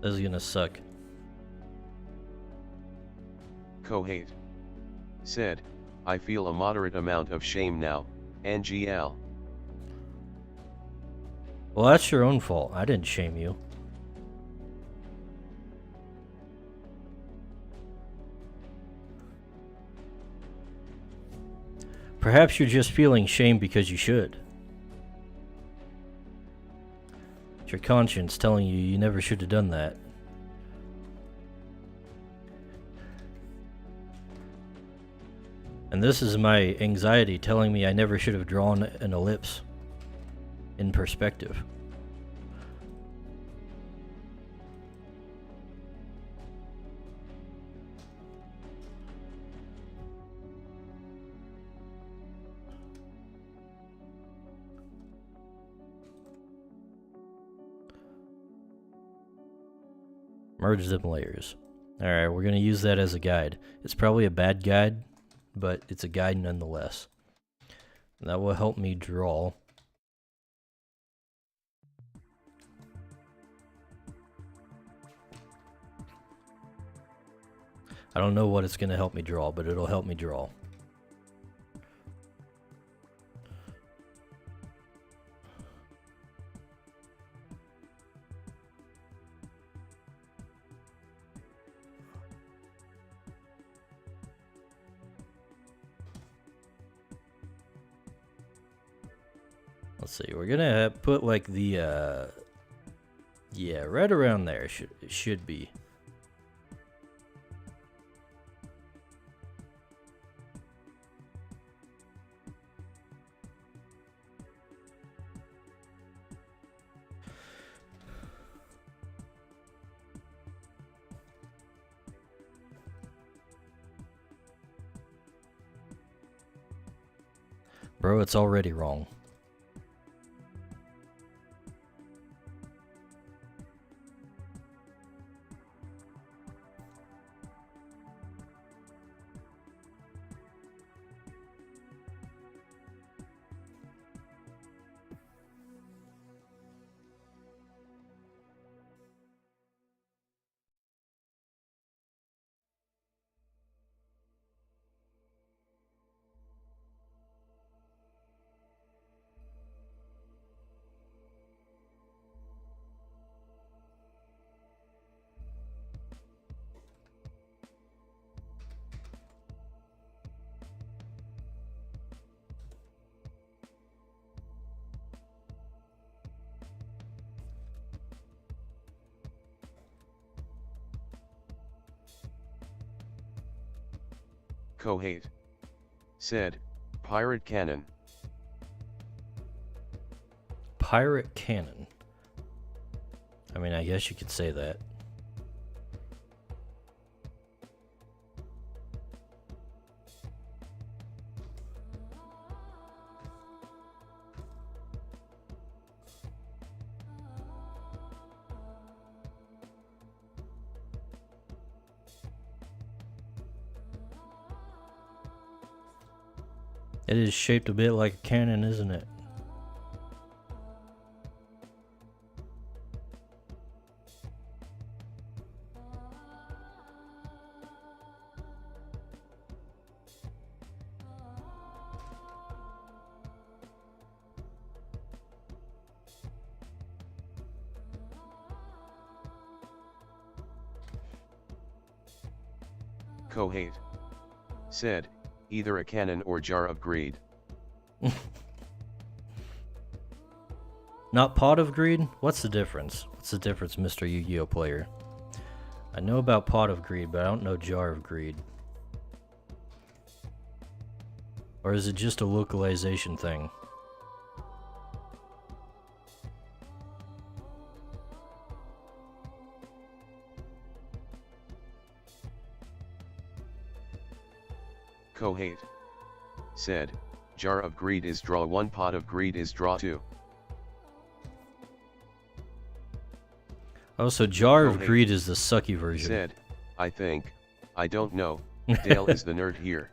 [SPEAKER 2] This is gonna suck.
[SPEAKER 1] Kohate said, I feel a moderate amount of shame now, NGL.
[SPEAKER 2] Well, that's your own fault. I didn't shame you. Perhaps you're just feeling shame because you should. It's your conscience telling you you never should have done that. And this is my anxiety telling me I never should have drawn an ellipse in perspective. Merge them layers. Alright, we're going to use that as a guide. It's probably a bad guide, but it's a guide nonetheless. That will help me draw. I don't know what it's going to help me draw, but it'll help me draw. Let's see, we're gonna put like the, yeah, right around there it should be. Bro, it's already wrong.
[SPEAKER 1] Kohate said, Pirate Cannon.
[SPEAKER 2] Pirate Cannon. I mean, I guess you could say that. It is shaped a bit like a cannon, isn't it?
[SPEAKER 1] Kohate said, either a cannon or jar of greed.
[SPEAKER 2] Not Pot of Greed? What's the difference? What's the difference, Mr. Yu-Gi-Oh player? I know about Pot of Greed, but I don't know Jar of Greed. Or is it just a localization thing?
[SPEAKER 1] Kohate said, jar of greed is draw 1, pot of greed is draw 2.
[SPEAKER 2] Oh, so Jar of
[SPEAKER 1] Kohate
[SPEAKER 2] Greed is the sucky version.
[SPEAKER 1] Said, I think, I don't know, Dale is the nerd here.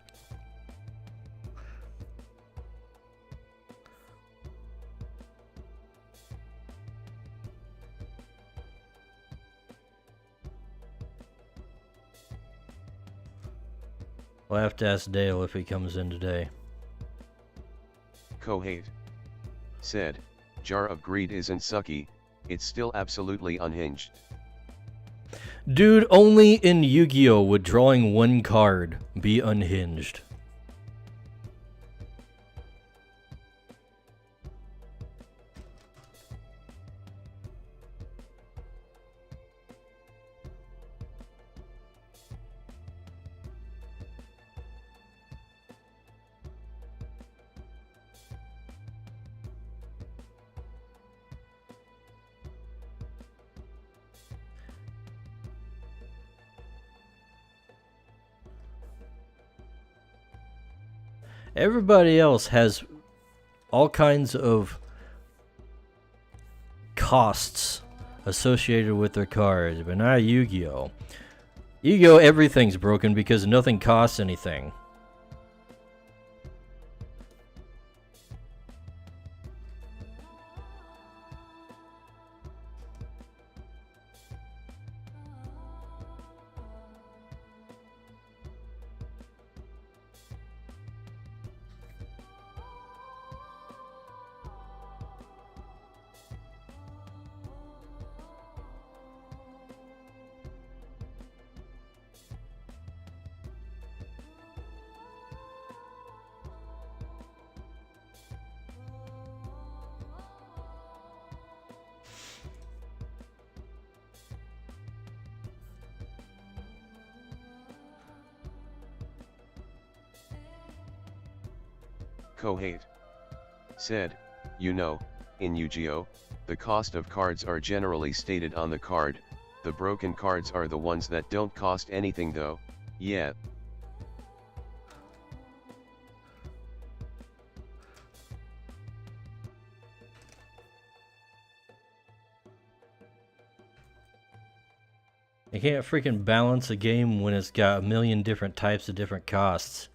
[SPEAKER 2] We'll have to ask Dale if he comes in today.
[SPEAKER 1] Kohate said, jar of greed isn't sucky, it's still absolutely unhinged.
[SPEAKER 2] Dude, only in Yu-Gi-Oh would drawing one card be unhinged. Everybody else has all kinds of costs associated with their cards, but not Yu-Gi-Oh! Yu-Gi-Oh! Everything's broken because nothing costs anything.
[SPEAKER 1] Kohate said, you know, in Yu-Gi-Oh, the cost of cards are generally stated on the card, the broken cards are the ones that don't cost anything though, yeah.
[SPEAKER 2] You can't freaking balance a game when it's got a million different types of different costs.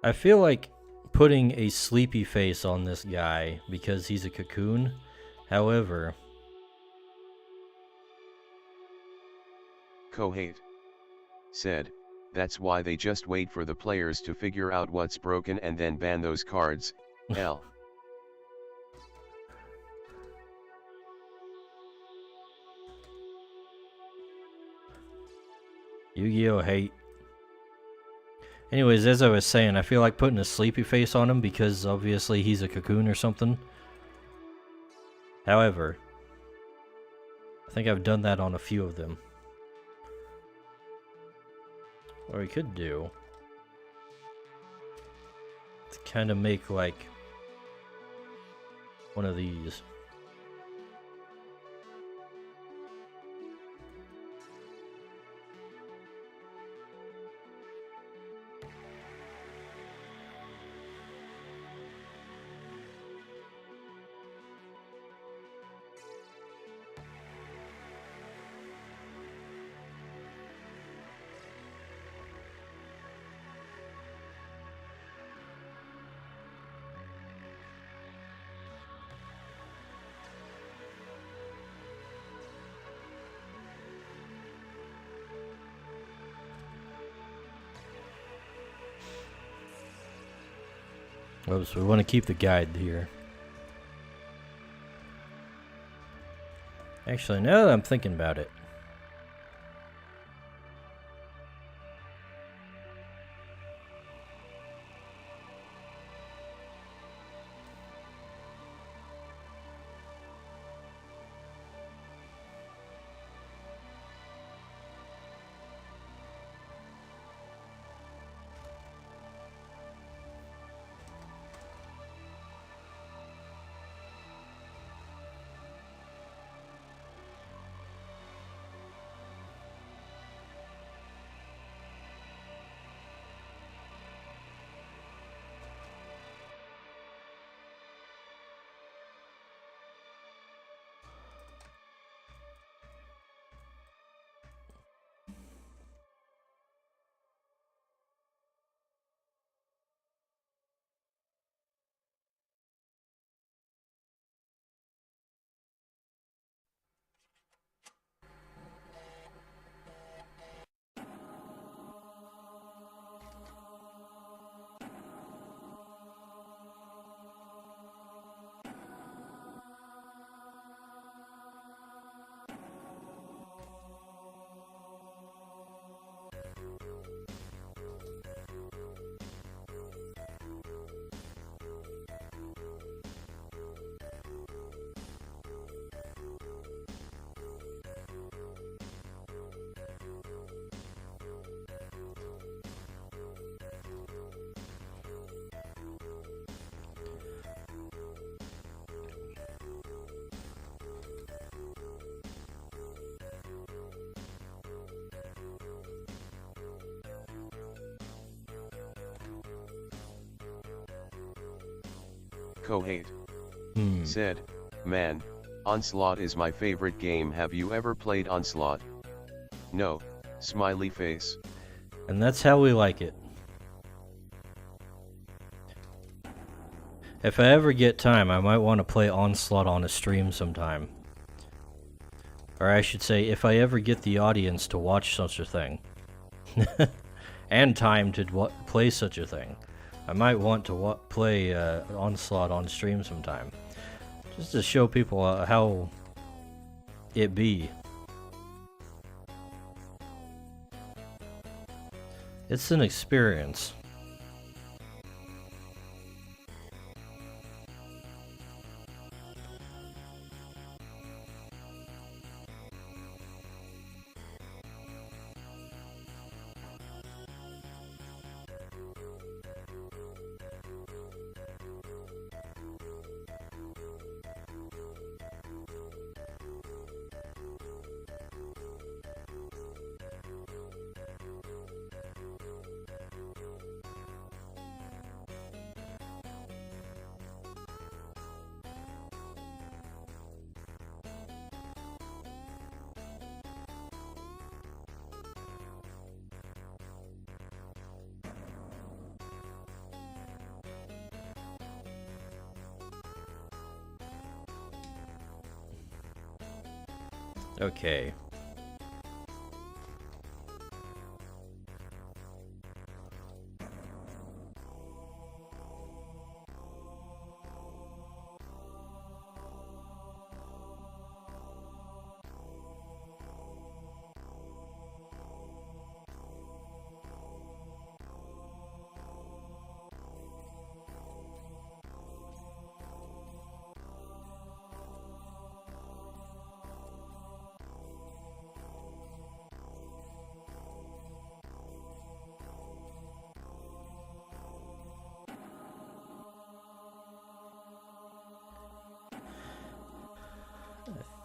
[SPEAKER 2] I feel like putting a sleepy face on this guy because he's a cocoon. However,
[SPEAKER 1] Kohate said, that's why they just wait for the players to figure out what's broken and then ban those cards, L.
[SPEAKER 2] Yu-Gi-Oh! Hate. Anyways, as I was saying, I feel like putting a sleepy face on him because obviously he's a cocoon or something. However, I think I've done that on a few of them. What we could do to kind of make like one of these. Oops, we want to keep the guide here. Actually, now that I'm thinking about it,
[SPEAKER 1] Kohate said, "Man, Onslaught is my favorite game. Have you ever played Onslaught?" No, smiley face.
[SPEAKER 2] and that's how we like it. If I ever get time, I might want to play Onslaught on a stream sometime. Or I should say, if I ever get the audience to watch such a thing. And time to play such a thing. I might want to play Onslaught on stream sometime. Just to show people how it be. It's an experience. Okay.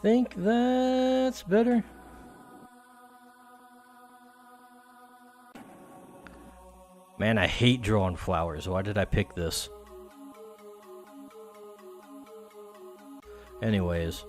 [SPEAKER 2] think that's better. Man, I hate drawing flowers. Why did I pick this? Anyways.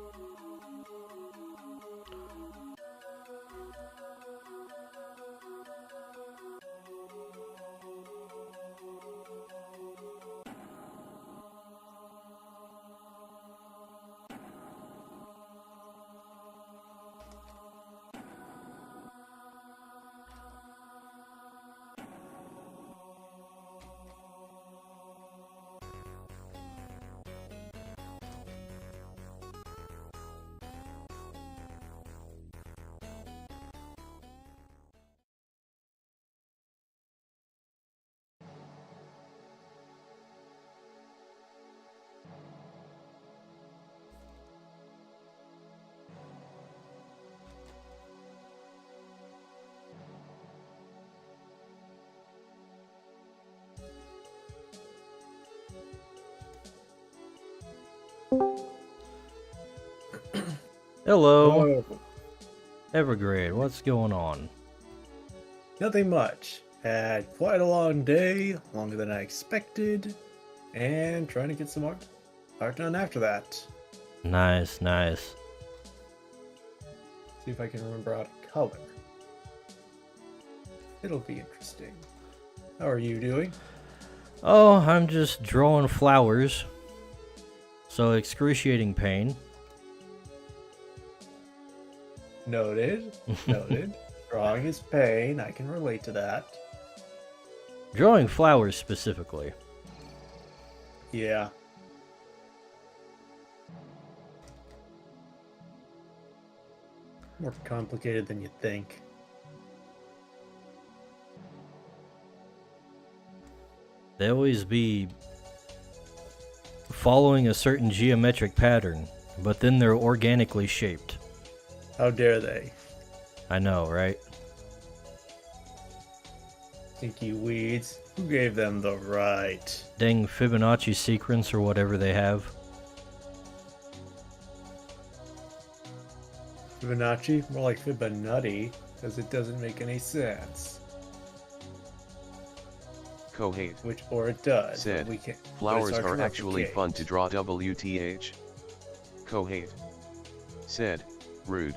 [SPEAKER 2] Hello.
[SPEAKER 3] Hello.
[SPEAKER 2] Evergrade, what's going on?
[SPEAKER 3] Nothing much. Had quite a long day, longer than I expected, and trying to get some art done after that.
[SPEAKER 2] Nice, nice.
[SPEAKER 3] See if I can remember how to color. It'll be interesting. How are you doing?
[SPEAKER 2] Oh, I'm just drawing flowers. So excruciating pain.
[SPEAKER 3] Noted. Noted. Drawing is pain. I can relate to that.
[SPEAKER 2] Drawing flowers specifically.
[SPEAKER 3] Yeah. More complicated than you think.
[SPEAKER 2] They always be following a certain geometric pattern, but then they're organically shaped.
[SPEAKER 3] How dare they?
[SPEAKER 2] I know, right?
[SPEAKER 3] Stinky weeds. Who gave them the right?
[SPEAKER 2] Dang Fibonacci sequence or whatever they have.
[SPEAKER 3] Fibonacci? More like Fibonutty, because it doesn't make any sense.
[SPEAKER 1] Kohate
[SPEAKER 3] Or it does.
[SPEAKER 1] said,
[SPEAKER 3] we can't,
[SPEAKER 1] flowers are actually fun to draw. WTH. Kohate said, rude.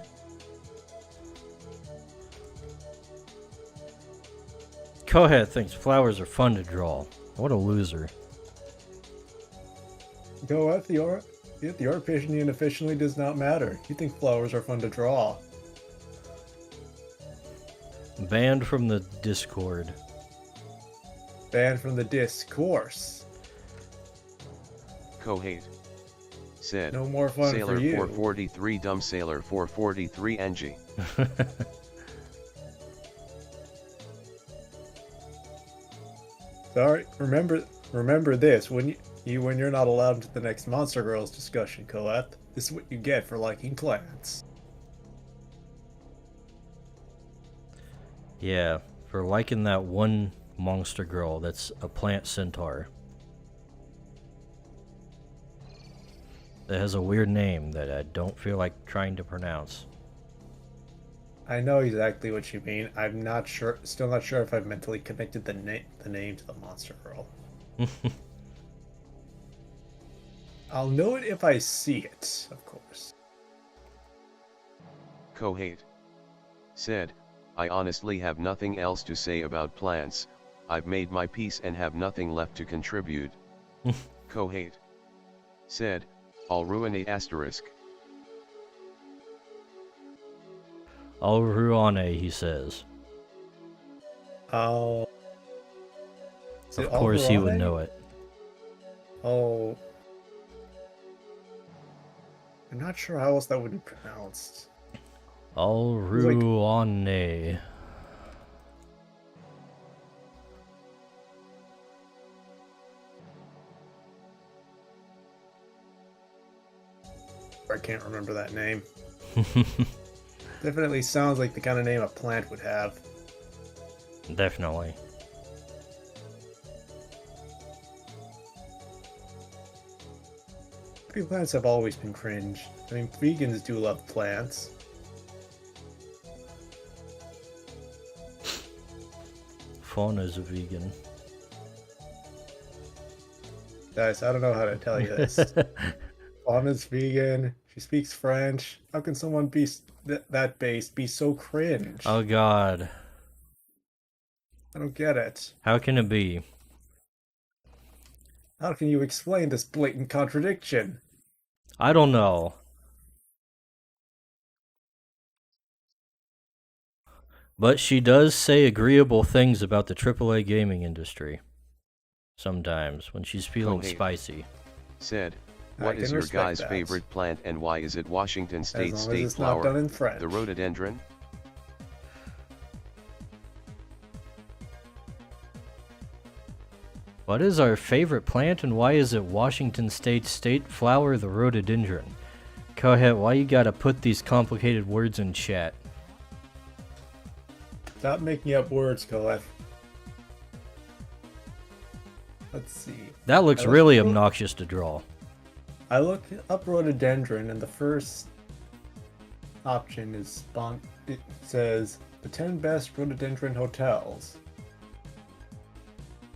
[SPEAKER 2] Kohet thinks flowers are fun to draw. What a loser.
[SPEAKER 3] Go at the art. The art opinion officially does not matter. You think flowers are fun to draw.
[SPEAKER 2] Banned from the Discord.
[SPEAKER 3] Banned from the discourse.
[SPEAKER 1] Kohate said,
[SPEAKER 3] No more fun
[SPEAKER 1] Sailor
[SPEAKER 3] for you.
[SPEAKER 1] 443 Dumb Sailor 443 NG.
[SPEAKER 3] Sorry, remember this when you're not allowed into the next Monster Girls discussion, Colette. This is what you get for liking plants.
[SPEAKER 2] Yeah, for liking that one monster girl that's a plant centaur. That has a weird name that I don't feel like trying to pronounce.
[SPEAKER 3] I know exactly what you mean. I'm not sure, still not sure if I've mentally connected the name to the Monster Girl. I'll know it if I see it, of course.
[SPEAKER 1] Kohate said, I honestly have nothing else to say about plants. I've made my peace and have nothing left to contribute. Kohate said, I'll ruin a asterisk.
[SPEAKER 2] Al Ruane, he says.
[SPEAKER 3] Oh.
[SPEAKER 2] Of course he would know it.
[SPEAKER 3] Oh. I'm not sure how else that would be pronounced.
[SPEAKER 2] Al Ruane.
[SPEAKER 3] I can't remember that name. Definitely sounds like the kind of name a plant would have.
[SPEAKER 2] Definitely.
[SPEAKER 3] Plants have always been cringe. I mean, vegans do love plants.
[SPEAKER 2] Fauna's a vegan.
[SPEAKER 3] Guys, I don't know how to tell you this. Fauna's vegan. She speaks French. How can someone be that based be so cringe?
[SPEAKER 2] Oh god.
[SPEAKER 3] I don't get it.
[SPEAKER 2] How can it be?
[SPEAKER 3] How can you explain this blatant contradiction?
[SPEAKER 2] I don't know. But she does say agreeable things about the AAA gaming industry. Sometimes, when she's feeling
[SPEAKER 1] Kohei
[SPEAKER 2] spicy.
[SPEAKER 1] Said,
[SPEAKER 3] I
[SPEAKER 1] what is
[SPEAKER 3] can
[SPEAKER 1] your
[SPEAKER 3] respect
[SPEAKER 1] guy's
[SPEAKER 3] that.
[SPEAKER 1] favorite plant and why is it Washington State
[SPEAKER 3] As long as
[SPEAKER 1] state
[SPEAKER 3] it's not done
[SPEAKER 1] flower?
[SPEAKER 3] in French.
[SPEAKER 1] The rhododendron?
[SPEAKER 2] What is our favorite plant and why is it Washington State state flower, the rhododendron? Go ahead, why you gotta put these complicated words in chat?
[SPEAKER 3] Stop making up words, Colette. Let's see.
[SPEAKER 2] That looks
[SPEAKER 3] I look
[SPEAKER 2] really
[SPEAKER 3] through-
[SPEAKER 2] obnoxious to draw.
[SPEAKER 3] I look up rhododendron, and the first option is it says the 10 best rhododendron hotels.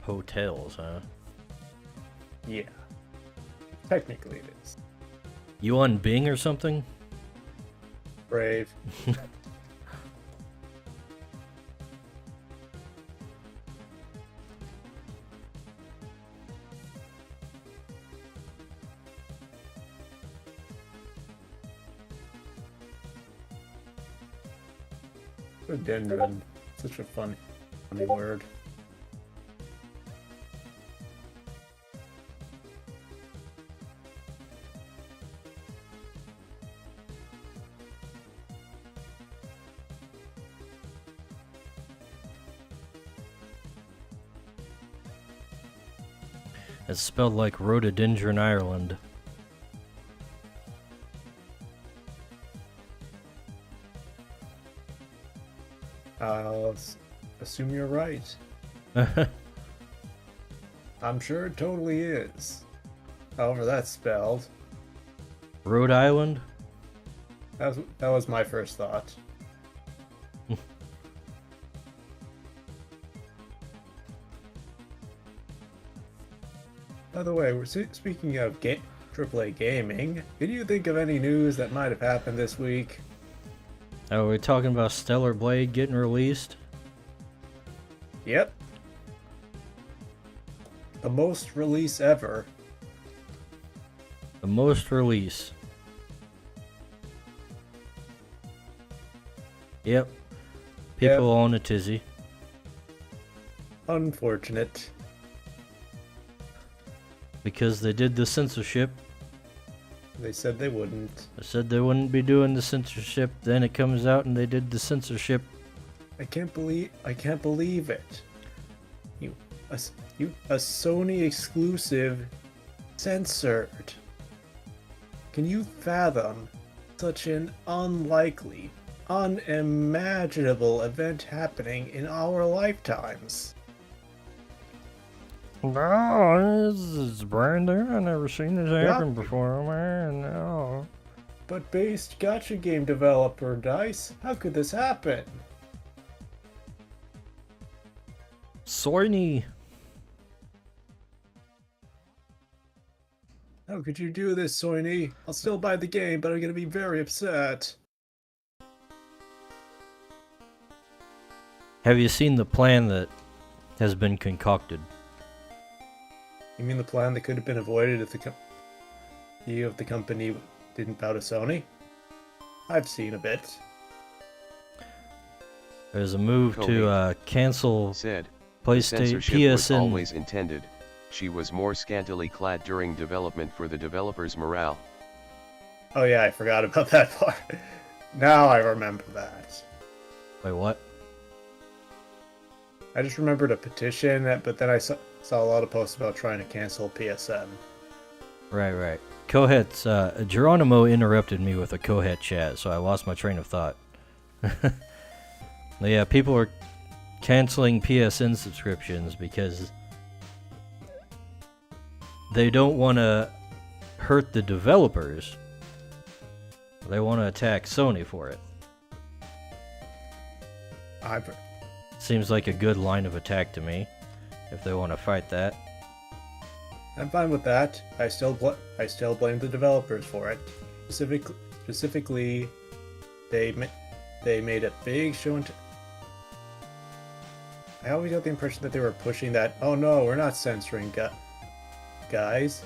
[SPEAKER 2] Hotels, huh?
[SPEAKER 3] Yeah. Technically it is.
[SPEAKER 2] You on Bing or something?
[SPEAKER 3] Brave. Rhododendron. Such a funny word.
[SPEAKER 2] It's spelled like Rhododendron, Ireland.
[SPEAKER 3] I'll assume you're right. I'm sure it totally is. However that's spelled.
[SPEAKER 2] Rhode Island?
[SPEAKER 3] That was my first thought. By the way, we're speaking of AAA gaming. Can you think of any news that might have happened this week?
[SPEAKER 2] Oh, we're talking about Stellar Blade getting released?
[SPEAKER 3] Yep. The most release ever.
[SPEAKER 2] The most release. Yep. People on a tizzy.
[SPEAKER 3] Unfortunate.
[SPEAKER 2] Because they did the censorship.
[SPEAKER 3] They said they wouldn't.
[SPEAKER 2] They said they wouldn't be doing the censorship. Then it comes out and they did the censorship.
[SPEAKER 3] I can't believe it. A Sony exclusive censored. Can you fathom such an unlikely, unimaginable event happening in our lifetimes?
[SPEAKER 2] No, it's brand new. I've never seen this happen before, man. No.
[SPEAKER 3] But based gacha game developer DICE, how could this happen?
[SPEAKER 2] Sony.
[SPEAKER 3] How could you do this, Sony? I'll still buy the game, but I'm gonna be very upset.
[SPEAKER 2] Have you seen the plan that has been concocted?
[SPEAKER 3] You mean the plan that could have been avoided if the CEO of the company didn't bow to Sony? I've seen a bit.
[SPEAKER 2] There's a move to cancel
[SPEAKER 1] Said,
[SPEAKER 2] PlayStation
[SPEAKER 1] censorship was
[SPEAKER 2] PSN.
[SPEAKER 1] always intended. She was more scantily clad during development for the developers' morale.
[SPEAKER 3] Oh yeah, I forgot about that part. Now I remember that.
[SPEAKER 2] Wait, what?
[SPEAKER 3] I just remembered a petition, but then I saw a lot of posts about trying to cancel PSN.
[SPEAKER 2] Right. Cohet's, Geronimo interrupted me with a Cohet chat, so I lost my train of thought. Yeah, people are canceling PSN subscriptions because they don't want to hurt the developers, they want to attack Sony for it. Seems like a good line of attack to me, if they want to fight that.
[SPEAKER 3] I'm fine with that. I still blame the developers for it. Specifically, they made a big show and I always got the impression that they were pushing that, oh no, we're not censoring guys,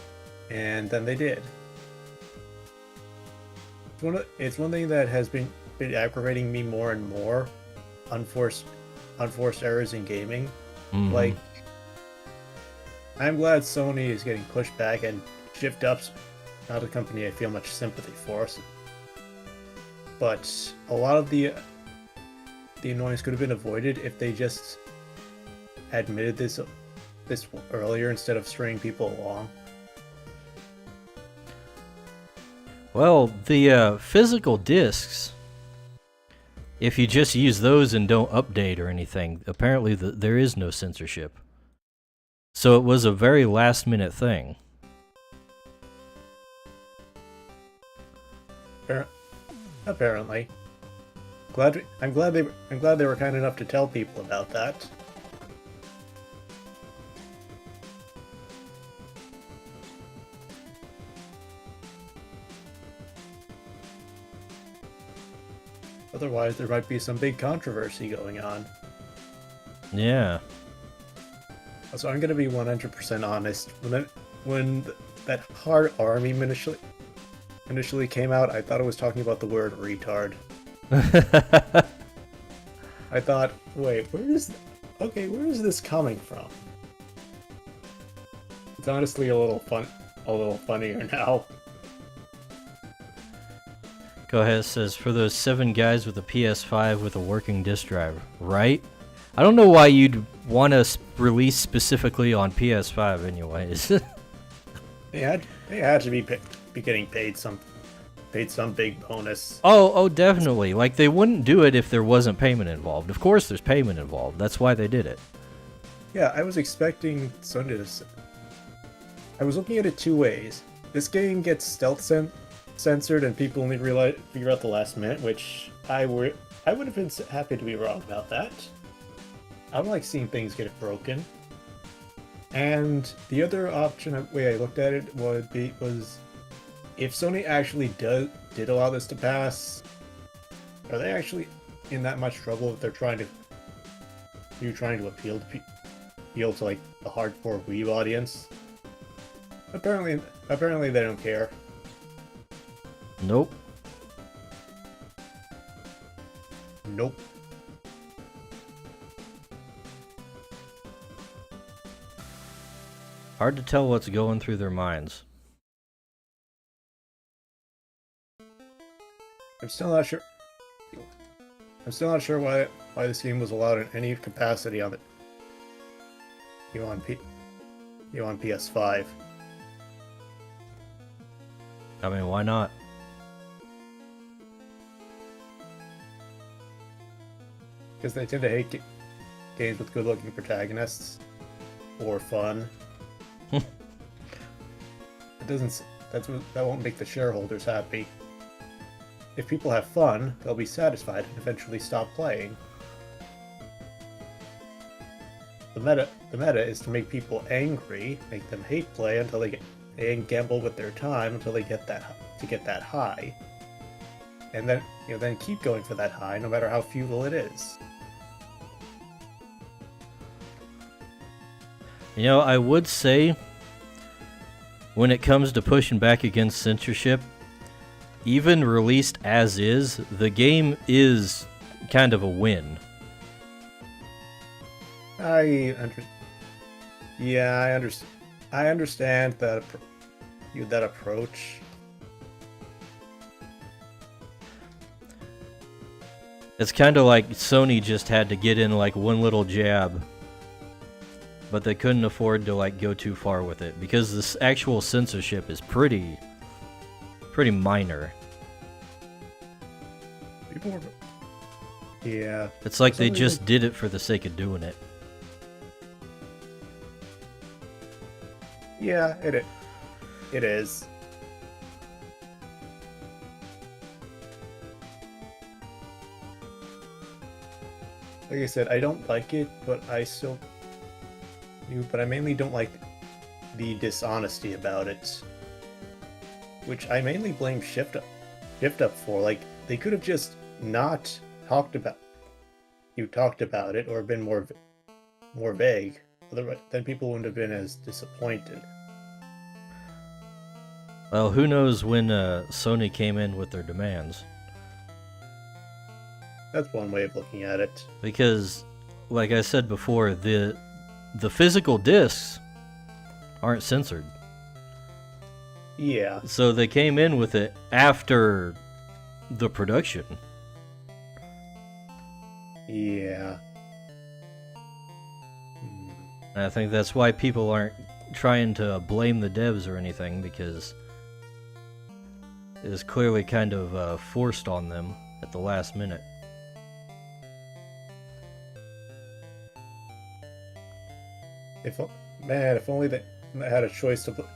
[SPEAKER 3] and then they did. It's one thing that has been aggravating me more and more. Unforced errors in gaming.
[SPEAKER 2] Mm-hmm.
[SPEAKER 3] Like, I'm glad Sony is getting pushed back, and Shift Up's not a company I feel much sympathy for. But a lot of the annoyance could have been avoided if they just admitted this earlier instead of stringing people along.
[SPEAKER 2] Well, the physical discs, if you just use those and don't update or anything, apparently there is no censorship. So it was a very last-minute thing.
[SPEAKER 3] Apparently. I'm glad they were kind enough to tell people about that. Otherwise, there might be some big controversy going on.
[SPEAKER 2] Yeah.
[SPEAKER 3] So I'm gonna be 100% honest. When that hard army initially came out, I thought it was talking about the word retard. I thought, wait, where is this coming from? It's honestly a little funnier now.
[SPEAKER 2] Go ahead, says, for those 7 guys with a PS5 with a working disk drive, right? I don't know why you'd want to release specifically on PS5 anyways.
[SPEAKER 3] They had to be getting paid some big bonus.
[SPEAKER 2] Oh, definitely. Like, they wouldn't do it if there wasn't payment involved. Of course there's payment involved. That's why they did it.
[SPEAKER 3] Yeah, I was expecting Sony to... I was looking at it 2 ways. This game gets stealth censored and people only figure out the last minute, which I would have been happy to be wrong about that. I don't like seeing things get broken. And the other way I looked at it was if Sony actually did allow this to pass, are they actually in that much trouble if they're trying to appeal to like the hardcore Weeb audience? Apparently they don't care.
[SPEAKER 2] Nope.
[SPEAKER 3] Nope.
[SPEAKER 2] Hard to tell what's going through their minds.
[SPEAKER 3] I'm still not sure why this game was allowed in any capacity on on PS5.
[SPEAKER 2] I mean, why not?
[SPEAKER 3] Because they tend to hate games with good-looking protagonists or fun. That won't make the shareholders happy. If people have fun, they'll be satisfied and eventually stop playing. The meta is to make people angry, make them hate play until they gamble with their time until they get that high, and then keep going for that high no matter how futile it is.
[SPEAKER 2] You know, I would say, when it comes to pushing back against censorship, even released as is, the game is kind of a win.
[SPEAKER 3] I understand that approach.
[SPEAKER 2] It's kind of like Sony just had to get in like one little jab, but they couldn't afford to like go too far with it because this actual censorship is pretty minor.
[SPEAKER 3] Yeah.
[SPEAKER 2] It's like they just did it for the sake of doing it.
[SPEAKER 3] Yeah, it is. like I said, I don't like it, but I still do. But I mainly don't like the dishonesty about it, which I mainly blame Shift Up for. Like, they could have just not talked about it, or been more vague. Otherwise, then people wouldn't have been as disappointed.
[SPEAKER 2] Well, who knows when Sony came in with their demands?
[SPEAKER 3] That's one way of looking at it.
[SPEAKER 2] Because, like I said before, the physical discs aren't censored.
[SPEAKER 3] Yeah.
[SPEAKER 2] So they came in with it after the production.
[SPEAKER 3] Yeah.
[SPEAKER 2] And I think that's why people aren't trying to blame the devs or anything, because it was clearly kind of forced on them at the last minute.
[SPEAKER 3] If only they had a choice to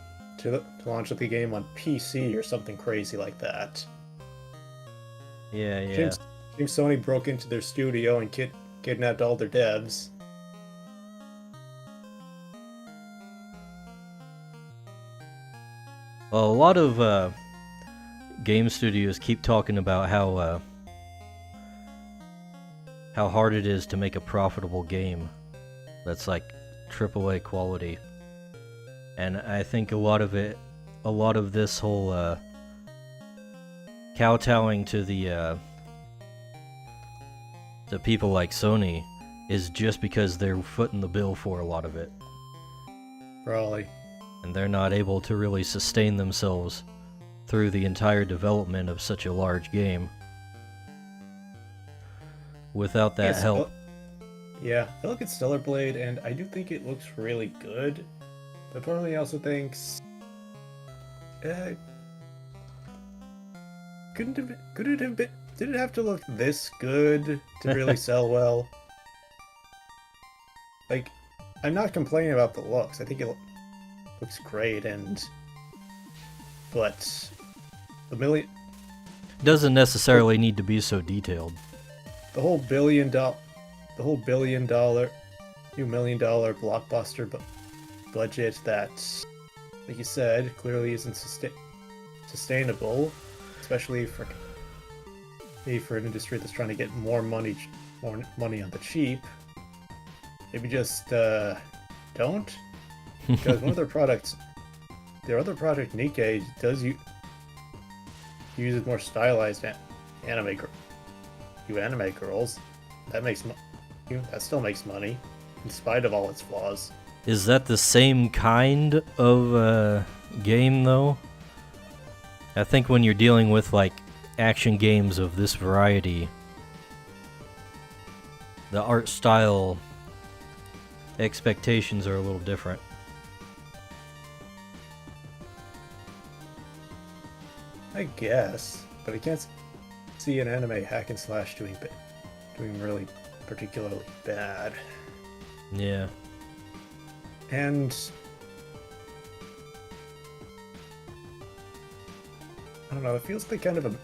[SPEAKER 3] launch the game on PC or something crazy like that.
[SPEAKER 2] Yeah.
[SPEAKER 3] Seems Sony broke into their studio and kidnapped all their devs.
[SPEAKER 2] Well, a lot of game studios keep talking about how hard it is to make a profitable game that's like AAA quality. And I think a lot of this whole kowtowing to the people like Sony is just because they're footing the bill for a lot of it.
[SPEAKER 3] Probably.
[SPEAKER 2] And they're not able to really sustain themselves through the entire development of such a large game without that help.
[SPEAKER 3] Yeah, I look at Stellar Blade and I do think it looks really good. But part of me also thinks, could it have been? Did it have to look this good to really sell well? Like, I'm not complaining about the looks. I think it looks great, but
[SPEAKER 2] doesn't necessarily need to be so detailed.
[SPEAKER 3] The whole $1 billion $2 million blockbuster budget that, like you said, clearly isn't sustainable, especially for an industry that's trying to get more money on the cheap. Maybe just don't, because one of their products, their other product Nikkei, uses more stylized anime girls. That still makes money in spite of all its flaws.
[SPEAKER 2] Is that the same kind of game though? I think when you're dealing with like action games of this variety, the art style expectations are a little different.
[SPEAKER 3] I guess, but I can't see an anime hack and slash doing really particularly bad.
[SPEAKER 2] Yeah.
[SPEAKER 3] And I don't know, it feels like kind of an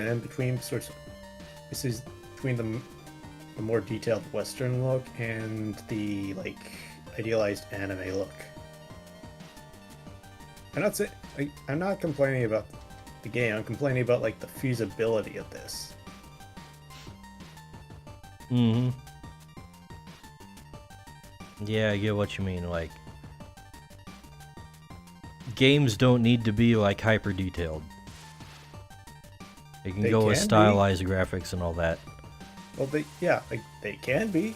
[SPEAKER 3] in-between sorts of, this is between the more detailed Western look and the like idealized anime look. I'm not complaining about the game, I'm complaining about like the feasibility of this.
[SPEAKER 2] Mm-hmm. Yeah, I get what you mean. Like, games don't need to be like hyper detailed. They can go with stylized graphics and all that.
[SPEAKER 3] Well, they can be.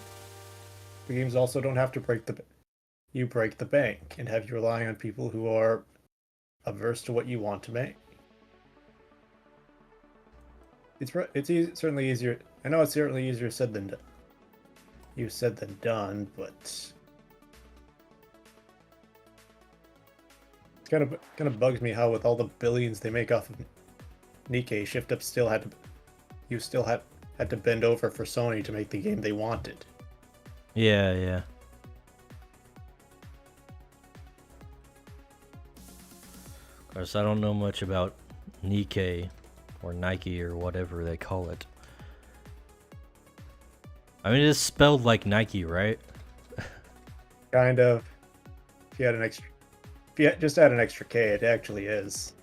[SPEAKER 3] The games also don't have to break the bank and have you relying on people who are averse to what you want to make. Certainly easier. I know it's certainly easier said than done, but it kind of bugs me how with all the billions they make off of Nikkei, Shift Up still had to bend over for Sony to make the game they wanted.
[SPEAKER 2] Yeah. Of course, I don't know much about Nikkei or Nike or whatever they call it. I mean, it's spelled like Nike, right?
[SPEAKER 3] Kind of. If you had an extra, if you just add an extra K, it actually is.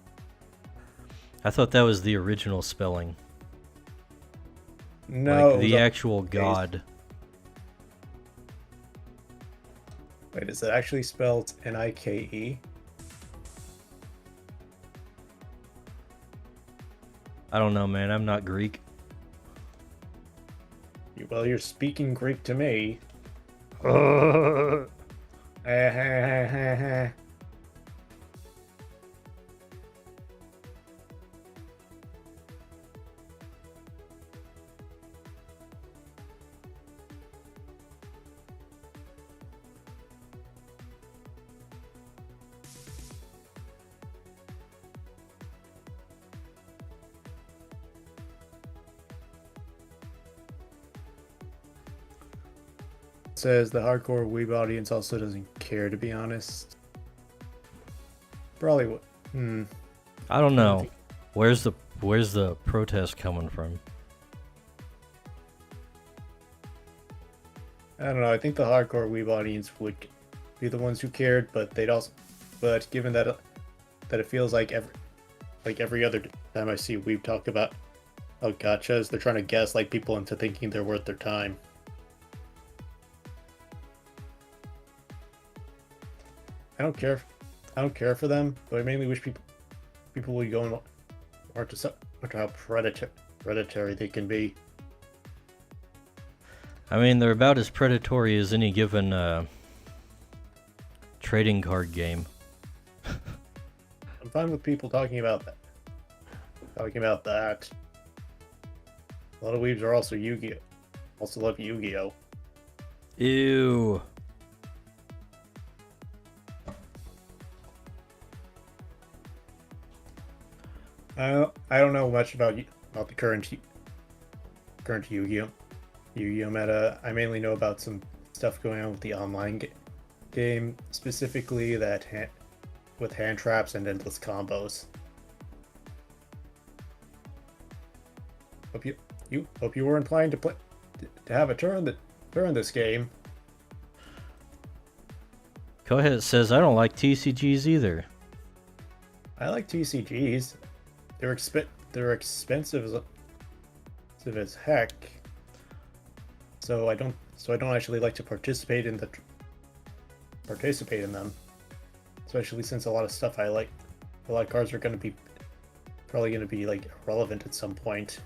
[SPEAKER 2] I thought that was the original spelling.
[SPEAKER 3] No,
[SPEAKER 2] Like the actual god.
[SPEAKER 3] Wait, is it actually spelled Nike?
[SPEAKER 2] I don't know, man. I'm not Greek.
[SPEAKER 3] Well, you're speaking Greek to me. Says the hardcore weeb audience also doesn't care, to be honest. Probably what?
[SPEAKER 2] I don't know. Where's the protest coming from?
[SPEAKER 3] I don't know. I think the hardcore weeb audience would be the ones who cared, but they'd also. But given that it feels like every other time I see weeb talk about gotchas, they're trying to gaslight people into thinking they're worth their time. I don't care for them, but I mainly wish people would go and watch how predatory they can be.
[SPEAKER 2] I mean, they're about as predatory as any given trading card game.
[SPEAKER 3] I'm fine with people talking about that. A lot of weebs are also Yu-Gi-Oh. Also love Yu-Gi-Oh.
[SPEAKER 2] Ew.
[SPEAKER 3] I don't know much about the current Yu-Gi-Oh meta. I mainly know about some stuff going on with the online game, specifically with hand traps and endless combos. Hope you weren't planning to have a turn this game.
[SPEAKER 2] Cohead says I don't like TCGs either.
[SPEAKER 3] I like TCGs. They're expensive as heck. So I don't actually like to participate in them. Especially since a lot of cards are probably gonna be like irrelevant at some point.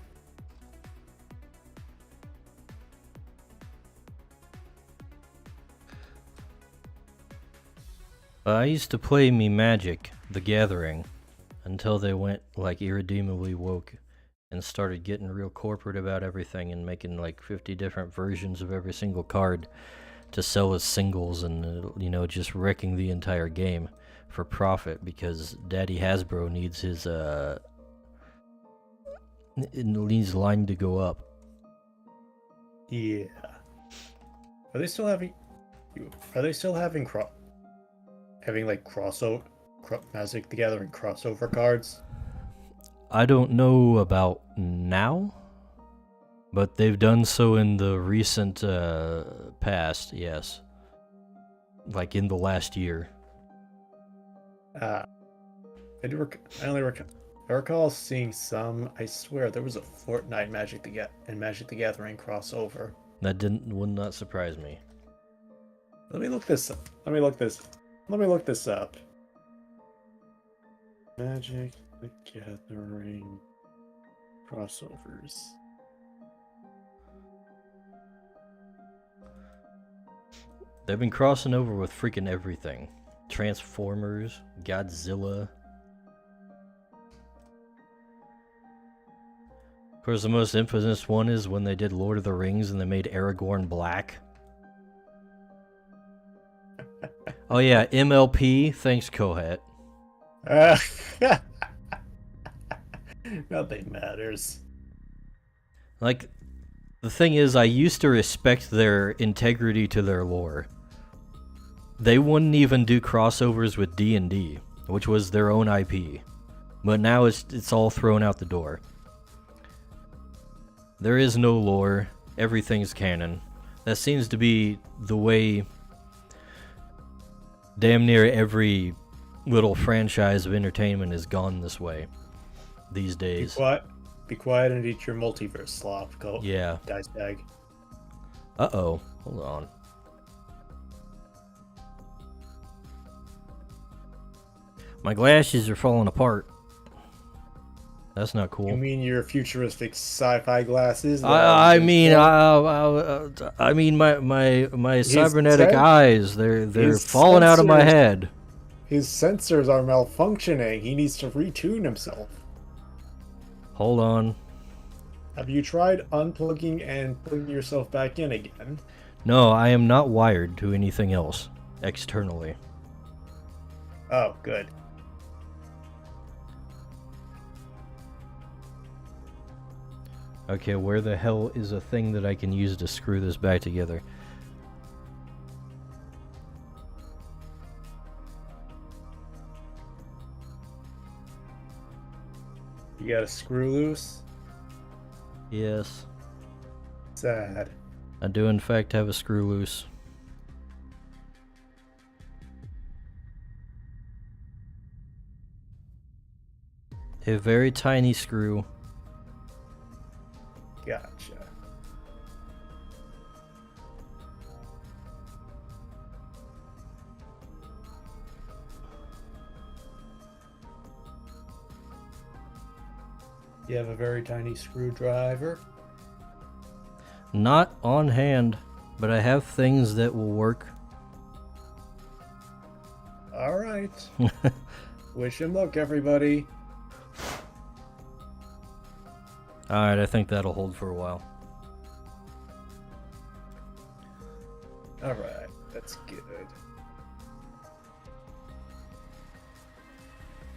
[SPEAKER 2] I used to play me Magic, the Gathering, until they went like irredeemably woke and started getting real corporate about everything and making like 50 different versions of every single card to sell as singles and just wrecking the entire game for profit because Daddy Hasbro needs his needs line to go up.
[SPEAKER 3] Yeah. Are they still having like crossover Magic the Gathering crossover cards?
[SPEAKER 2] I don't know about now, but they've done so in the recent past, yes. Like in the last year.
[SPEAKER 3] I recall seeing some. I swear there was a Fortnite Magic the Gathering crossover.
[SPEAKER 2] That would not surprise me.
[SPEAKER 3] Let me look this up. Magic the Gathering crossovers.
[SPEAKER 2] They've been crossing over with freaking everything. Transformers, Godzilla. Of course, the most infamous one is when they did Lord of the Rings and they made Aragorn black. Oh yeah, MLP. Thanks, Kohet.
[SPEAKER 3] Nothing matters.
[SPEAKER 2] Like, the thing is, I used to respect their integrity to their lore. They wouldn't even do crossovers with D&D, which was their own IP. But now it's all thrown out the door. There is no lore. everything's canon. That seems to be the way damn near every little franchise of entertainment has gone this way these days.
[SPEAKER 3] Be quiet and eat your multiverse slop. Go.
[SPEAKER 2] Yeah.
[SPEAKER 3] Dice bag.
[SPEAKER 2] Uh-oh. Hold on. My glasses are falling apart. That's not cool.
[SPEAKER 3] You mean your futuristic sci-fi glasses?
[SPEAKER 2] I mean my cybernetic eyes. They're falling out of my head.
[SPEAKER 3] His sensors are malfunctioning. He needs to retune himself.
[SPEAKER 2] Hold on.
[SPEAKER 3] Have you tried unplugging and putting yourself back in again?
[SPEAKER 2] No, I am not wired to anything else externally.
[SPEAKER 3] Oh, good.
[SPEAKER 2] Okay, where the hell is a thing that I can use to screw this back together?
[SPEAKER 3] You got a screw loose?
[SPEAKER 2] Yes.
[SPEAKER 3] Sad.
[SPEAKER 2] I do in fact have a screw loose. A very tiny screw.
[SPEAKER 3] Gotcha. You have a very tiny screwdriver?
[SPEAKER 2] Not on hand, but I have things that will work.
[SPEAKER 3] Alright. Wish him luck, everybody.
[SPEAKER 2] Alright, I think that'll hold for a while.
[SPEAKER 3] Alright, that's good.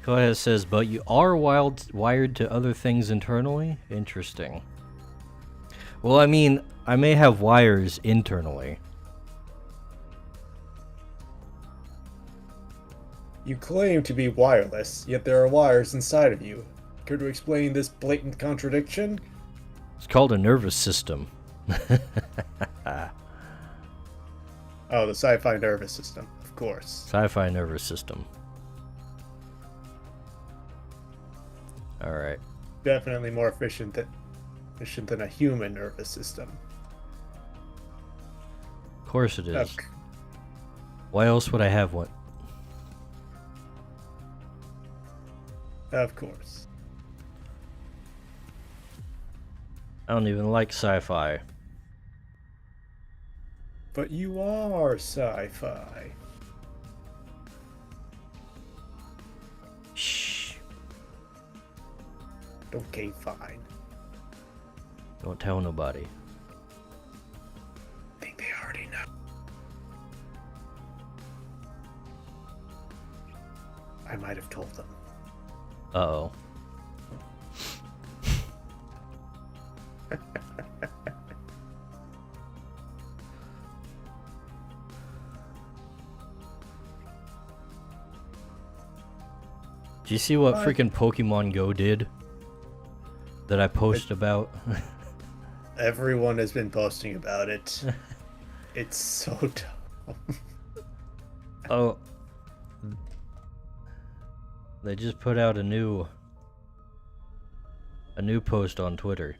[SPEAKER 2] Kohe says, but you are wired to other things internally? Interesting. Well, I mean, I may have wires internally.
[SPEAKER 3] You claim to be wireless, yet there are wires inside of you. Care to explain this blatant contradiction?
[SPEAKER 2] It's called a nervous system.
[SPEAKER 3] Oh, the sci-fi nervous system, of course.
[SPEAKER 2] Sci-fi nervous system. Alright.
[SPEAKER 3] Definitely more efficient than a human nervous system.
[SPEAKER 2] Of course it is.
[SPEAKER 3] Okay.
[SPEAKER 2] Why else would I have one?
[SPEAKER 3] Of course.
[SPEAKER 2] I don't even like sci-fi.
[SPEAKER 3] But you are sci-fi.
[SPEAKER 2] Shh.
[SPEAKER 3] Okay, fine.
[SPEAKER 2] Don't tell nobody.
[SPEAKER 3] I think they already know. I might have told them.
[SPEAKER 2] Uh-oh. Do you see what freaking Pokemon Go did? That I posted about?
[SPEAKER 3] Everyone has been posting about it. It's so dumb.
[SPEAKER 2] Oh. They just put out a new post on Twitter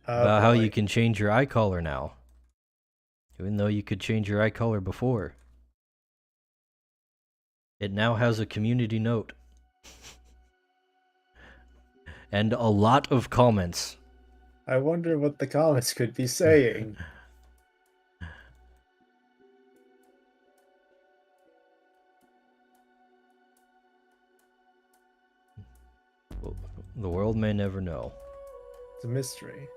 [SPEAKER 2] about how you can change your eye color now. Even though you could change your eye color before. It now has a community note. And a lot of comments.
[SPEAKER 3] I wonder what the comments could be saying.
[SPEAKER 2] The world may never know.
[SPEAKER 3] It's a mystery.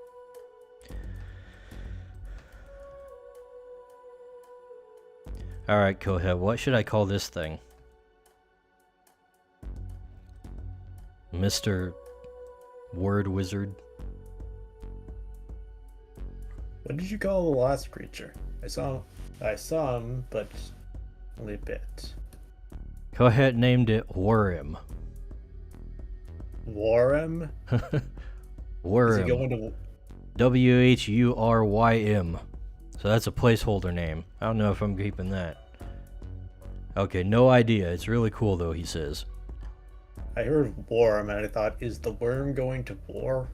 [SPEAKER 2] Alright, Kohe, what should I call this thing? Mr. Word Wizard?
[SPEAKER 3] What did you call the last creature? I saw him, but only a bit.
[SPEAKER 2] Kohe named it Worm.
[SPEAKER 3] Warem?
[SPEAKER 2] Worm. WHURYM. So that's a placeholder name. I don't know if I'm keeping that. Okay, no idea. It's really cool though, he says.
[SPEAKER 3] I heard worm and I thought, is the worm going to war?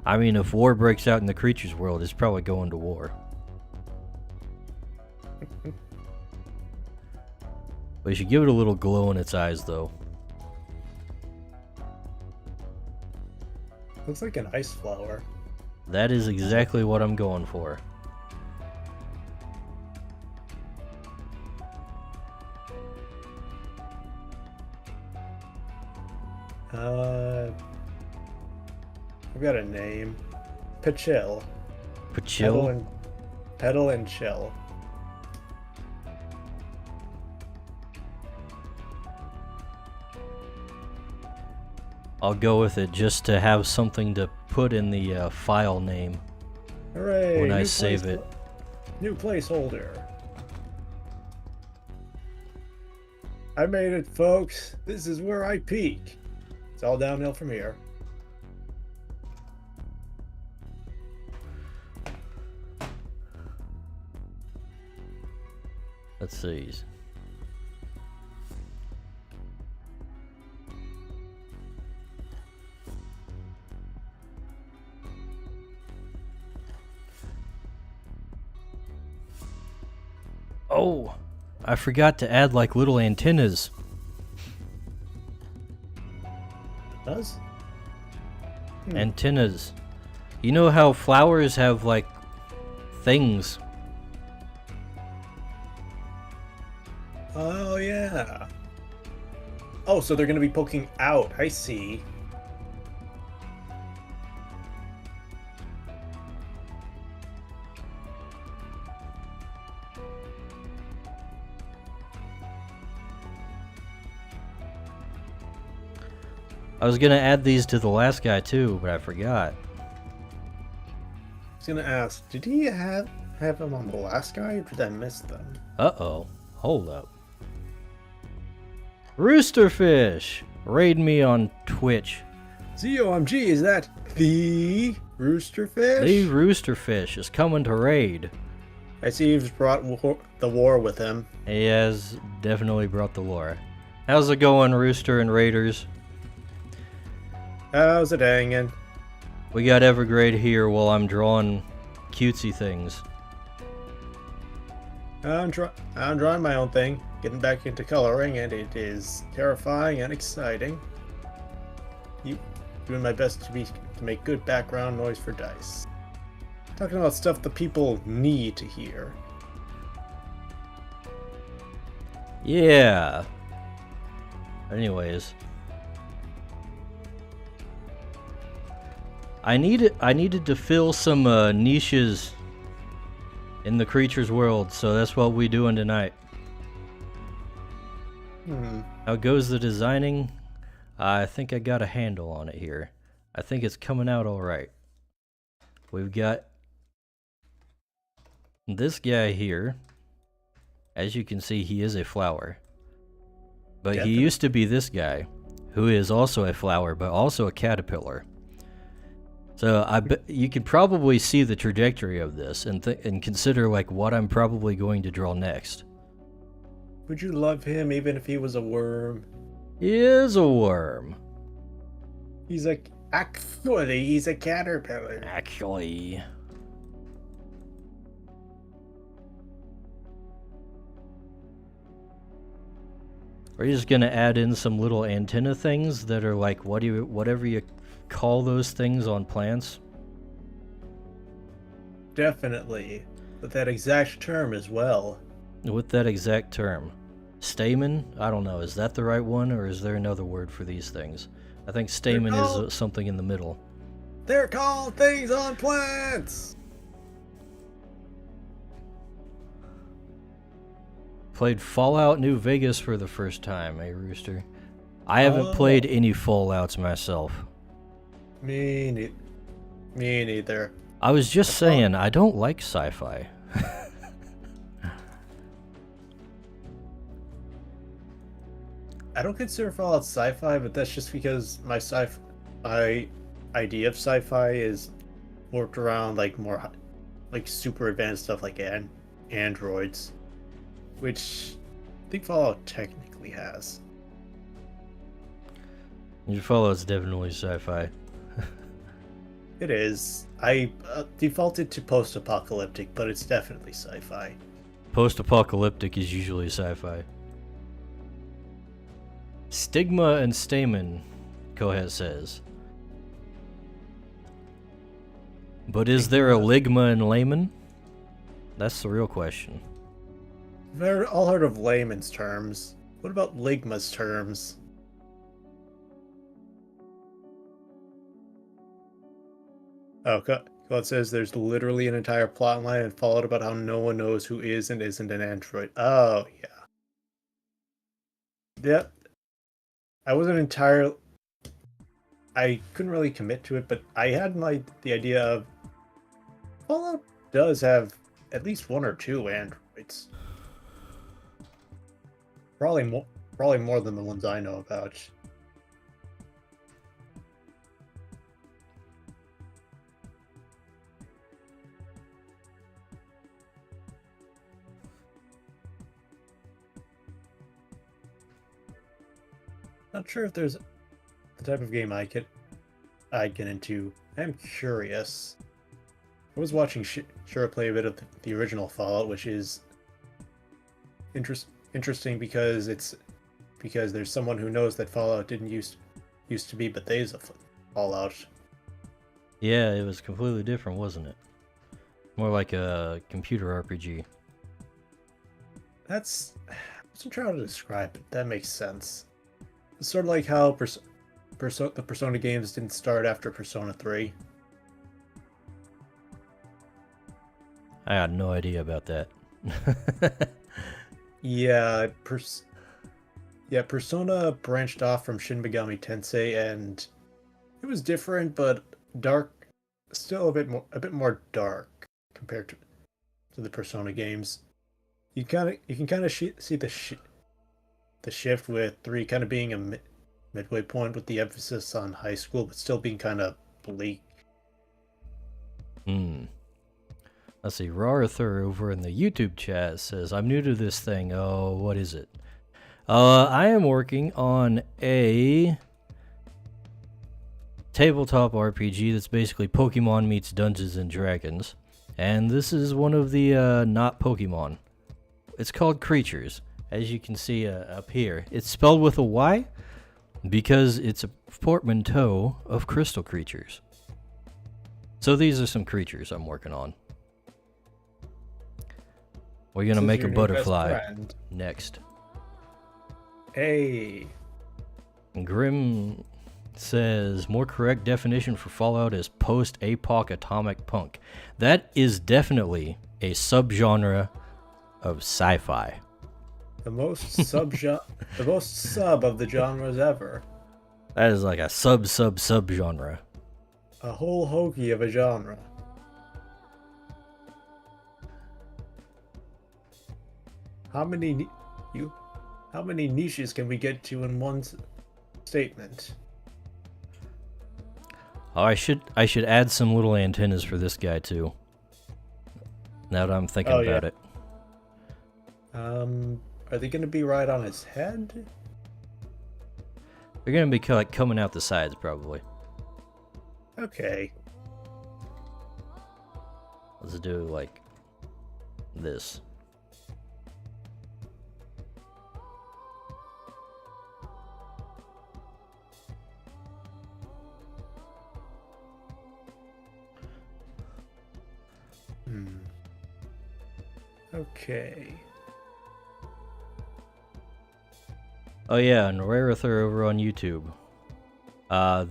[SPEAKER 2] I mean, if war breaks out in the creatures world, it's probably going to war. We should give it a little glow in its eyes, though.
[SPEAKER 3] Looks like an ice flower.
[SPEAKER 2] That is exactly what I'm going for.
[SPEAKER 3] I've got a name. Pachill.
[SPEAKER 2] Pachill?
[SPEAKER 3] Pedal and chill.
[SPEAKER 2] I'll go with it just to have something to put in the file name.
[SPEAKER 3] Hooray!
[SPEAKER 2] When I save it.
[SPEAKER 3] New placeholder. I made it, folks. This is where I peak. It's all downhill from here.
[SPEAKER 2] Let's see. Oh, I forgot to add like little antennas.
[SPEAKER 3] Does?
[SPEAKER 2] Antennas. You know how flowers have like things?
[SPEAKER 3] Oh, yeah. Oh, so they're going to be poking out. I see.
[SPEAKER 2] I was gonna add these to the last guy too, but I forgot.
[SPEAKER 3] I was going to ask, did he have them on the last guy, or did I miss them?
[SPEAKER 2] Uh-oh. Hold up. Roosterfish! Raid me on Twitch.
[SPEAKER 3] ZOMG, is that the Roosterfish?
[SPEAKER 2] The Roosterfish is coming to raid.
[SPEAKER 3] I see he's brought the war with him.
[SPEAKER 2] He has definitely brought the lore. How's it going, Rooster and Raiders?
[SPEAKER 3] How's it hanging?
[SPEAKER 2] We got Evergrade here while I'm drawing cutesy things.
[SPEAKER 3] I'm drawing my own thing, getting back into coloring, and it is terrifying and exciting. Doing my best to make good background noise for dice. Talking about stuff the people need to hear.
[SPEAKER 2] Yeah. Anyways. I needed to fill some niches in the creatures world, so that's what we're doing tonight. How goes the designing? I think I got a handle on it here. I think it's coming out alright. We've got this guy here. As you can see, he is a flower. But he used to be this guy, who is also a flower, but also a caterpillar. So I bet you could probably see the trajectory of this and consider like what I'm probably going to draw next.
[SPEAKER 3] Would you love him even if he was a worm?
[SPEAKER 2] He is a worm.
[SPEAKER 3] Actually, he's a caterpillar.
[SPEAKER 2] Actually. We're just gonna add in some little antenna things that are like whatever you call those things on plants.
[SPEAKER 3] Definitely. With that exact term as well.
[SPEAKER 2] With that exact term. Stamen? I don't know. Is that the right one, or is there another word for these things? I think stamen is something in the middle.
[SPEAKER 3] They're called things on plants!
[SPEAKER 2] Played Fallout New Vegas for the first time, eh, Rooster? I haven't played any Fallouts myself.
[SPEAKER 3] Me neither.
[SPEAKER 2] I was just saying, I don't like sci-fi.
[SPEAKER 3] I don't consider Fallout sci-fi, but that's just because my idea of sci-fi is worked around like more like super advanced stuff like androids, which I think Fallout technically has.
[SPEAKER 2] Your Fallout's definitely sci-fi.
[SPEAKER 3] It is. I defaulted to post-apocalyptic, but it's definitely sci-fi.
[SPEAKER 2] Post-apocalyptic is usually sci-fi. Stigma and Stamen, Kohet says. But is there a ligma and layman? That's the real question.
[SPEAKER 3] I've all heard of layman's terms. What about ligma's terms? Oh, God says there's literally an entire plotline in Fallout about how no one knows who is and isn't an android. Oh, yeah. Yep. I wasn't entirely... I couldn't really commit to it, but I had the idea of Fallout does have at least one or two androids. Probably more than the ones I know about. Not sure if there's the type of game I'd get into. I'm curious. I was watching Shura play a bit of the original Fallout, which is interesting because there's someone who knows that Fallout didn't used to be Bethesda Fallout.
[SPEAKER 2] Yeah, it was completely different, wasn't it? More like a computer RPG.
[SPEAKER 3] I wasn't trying to describe it. That makes sense. It's sort of like how the Persona games didn't start after Persona 3.
[SPEAKER 2] I had no idea about that.
[SPEAKER 3] Yeah, Persona branched off from Shin Megami Tensei, and it was different, but dark, still a bit more dark compared to the Persona games. You can kind of see the shift with 3 kind of being a midway point with the emphasis on high school, but still being kind of bleak.
[SPEAKER 2] Let's see, Rarthur over in the YouTube chat says, I'm new to this thing. Oh, what is it? I am working on a tabletop RPG that's basically Pokemon meets Dungeons and Dragons. And this is one of the not Pokemon. It's called Creatures, as you can see up here. It's spelled with a Y because it's a portmanteau of crystal creatures. So these are some creatures I'm working on. We're gonna make a butterfly next.
[SPEAKER 3] Hey.
[SPEAKER 2] Grim says, more correct definition for Fallout is post-apoc atomic punk. That is definitely a subgenre of sci-fi.
[SPEAKER 3] The most sub of the genres ever.
[SPEAKER 2] That is like a sub-genre.
[SPEAKER 3] A whole hokey of a genre. How many niches can we get to in one statement?
[SPEAKER 2] Oh, I should add some little antennas for this guy too. Now that I'm thinking about it.
[SPEAKER 3] Are they gonna be right on his head?
[SPEAKER 2] They're gonna be like coming out the sides probably.
[SPEAKER 3] Okay.
[SPEAKER 2] Let's do like this.
[SPEAKER 3] Okay.
[SPEAKER 2] Oh yeah, and Rarether over on YouTube.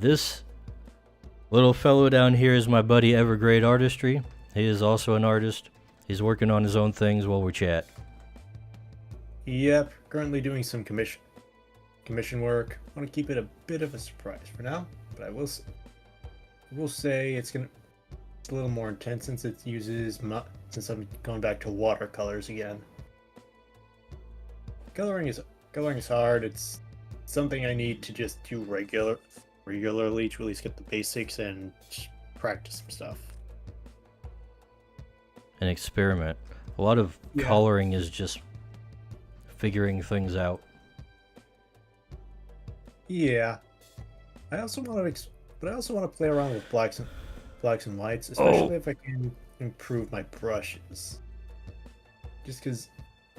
[SPEAKER 2] This little fellow down here is my buddy Evergrade Artistry. He is also an artist. He's working on his own things while we chat.
[SPEAKER 3] Yep, currently doing some commission work. I want to keep it a bit of a surprise for now, but I will say it's a little more intense since it uses since I'm going back to watercolors again. Coloring is hard. It's something I need to just do regularly to at least get the basics and practice some stuff.
[SPEAKER 2] An experiment. A lot of coloring is just figuring things out.
[SPEAKER 3] Yeah, I also want to play around with blacks and whites, especially if I can improve my brushes. Just because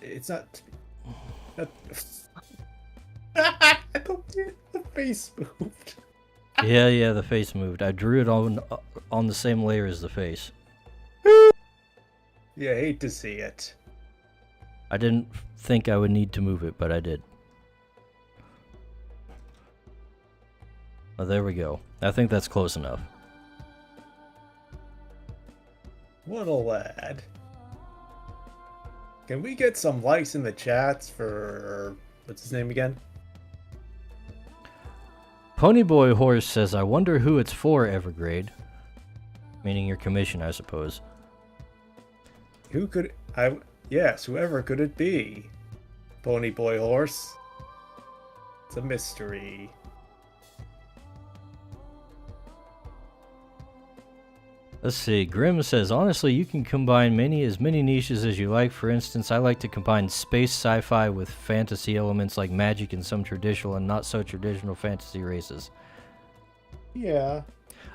[SPEAKER 3] it's not. The face moved.
[SPEAKER 2] Yeah, the face moved. I drew it on the same layer as the face.
[SPEAKER 3] Yeah, I hate to see it.
[SPEAKER 2] I didn't think I would need to move it, but I did. Oh, there we go. I think that's close enough.
[SPEAKER 3] What a lad. Can we get some likes in the chats for... what's his name again?
[SPEAKER 2] Ponyboy Horse says, I wonder who it's for, Evergrade. Meaning your commission, I suppose.
[SPEAKER 3] Who could... Yes, whoever could it be? Ponyboy Horse? It's a mystery.
[SPEAKER 2] Let's see. Grim says, honestly, you can combine as many niches as you like. For instance, I like to combine space sci-fi with fantasy elements like magic and some traditional and not so traditional fantasy races.
[SPEAKER 3] Yeah.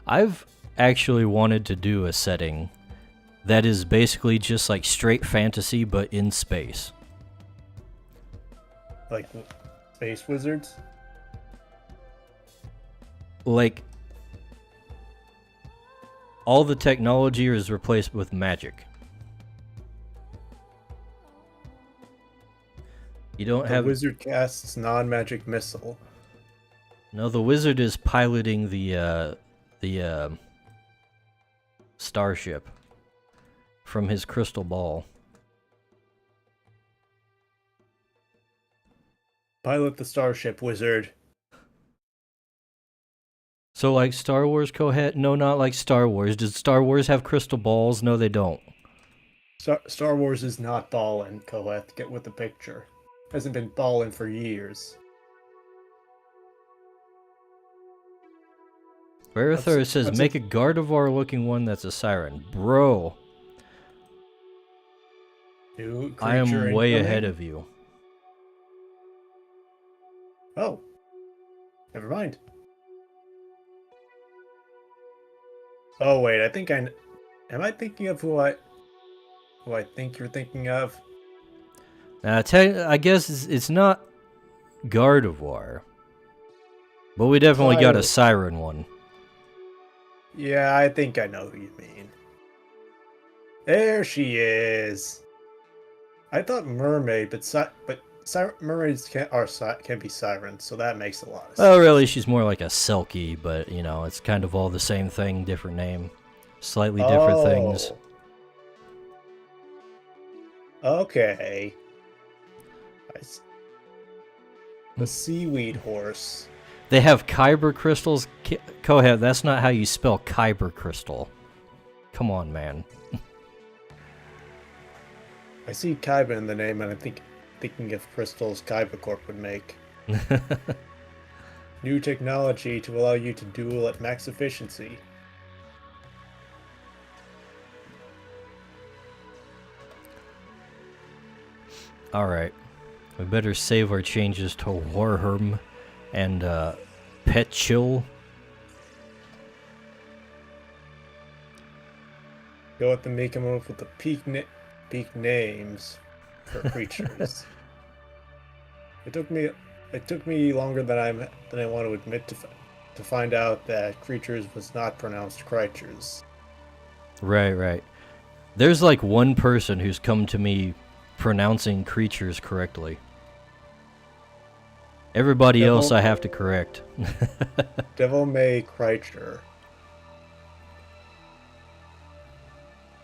[SPEAKER 2] I've actually wanted to do a setting that is basically just like straight fantasy, but in space.
[SPEAKER 3] Like space wizards?
[SPEAKER 2] Like, all the technology is replaced with magic. You don't have...
[SPEAKER 3] The wizard casts non-magic missile.
[SPEAKER 2] No, the wizard is piloting the starship from his crystal ball.
[SPEAKER 3] Pilot the starship, wizard.
[SPEAKER 2] So like Star Wars Cohet? No, not like Star Wars. Does Star Wars have crystal balls? No, they don't.
[SPEAKER 3] Star Wars is not ballin', Koeth. Get with the picture. Hasn't been ballin' for years.
[SPEAKER 2] Verithor says, make a Gardevoir looking one that's a siren. Bro, I am way ahead of you.
[SPEAKER 3] Oh. Never mind. Oh wait, I think am I thinking of who I think you're thinking of?
[SPEAKER 2] I guess it's not Gardevoir, but we definitely got a siren one.
[SPEAKER 3] Yeah, I think I know who you mean. There she is. I thought mermaid, but mermaids can be sirens, so that makes a lot of sense.
[SPEAKER 2] Oh, really? She's more like a Selkie, but you know, it's kind of all the same thing, different name, slightly different things.
[SPEAKER 3] Okay. The seaweed horse.
[SPEAKER 2] They have Kyber crystals. Kohev, that's not how you spell Kyber crystal. Come on, man.
[SPEAKER 3] I see Kyber in the name, and I'm thinking of crystals Kyber Corp would make. New technology to allow you to duel at max efficiency.
[SPEAKER 2] Alright. We better save our changes to Warherm and Pet Chill.
[SPEAKER 3] Go at the make them up with the peak names for creatures. It took me longer than I want to admit to find out that creatures was not pronounced creatures.
[SPEAKER 2] Right. There's like one person who's come to me pronouncing creatures correctly. Everybody else I have to correct.
[SPEAKER 3] Devil May Creature.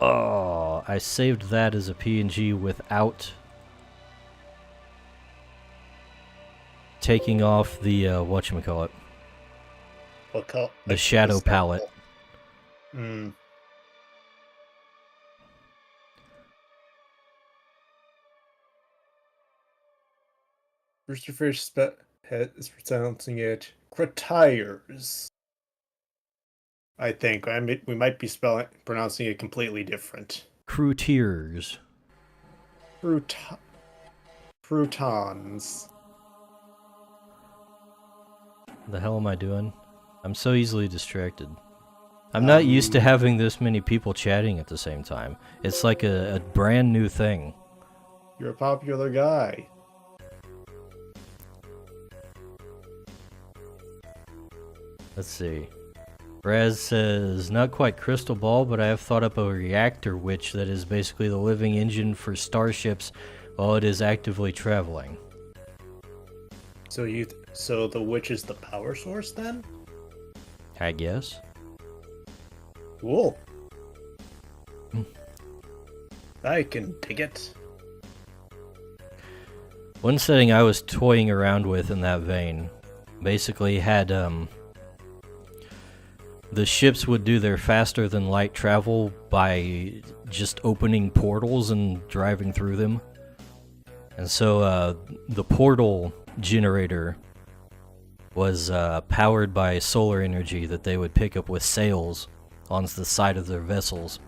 [SPEAKER 2] Oh, I saved that as a PNG without taking off the whatchamacallit. The shadow palette.
[SPEAKER 3] Rooster Fish is pronouncing it Cretiers. I think we might be pronouncing it completely different.
[SPEAKER 2] Croupiers.
[SPEAKER 3] Croutons.
[SPEAKER 2] The hell am I doing? I'm so easily distracted. I'm not used to having this many people chatting at the same time. It's like a brand new thing.
[SPEAKER 3] You're a popular guy.
[SPEAKER 2] Let's see. Raz says, not quite crystal ball, but I have thought up a reactor witch that is basically the living engine for starships while it is actively traveling.
[SPEAKER 3] So the witch is the power source then?
[SPEAKER 2] I guess.
[SPEAKER 3] Cool. I can dig it.
[SPEAKER 2] One setting I was toying around with in that vein basically had the ships would do their faster than light travel by just opening portals and driving through them. And so the portal generator was powered by solar energy that they would pick up with sails on the side of their vessels.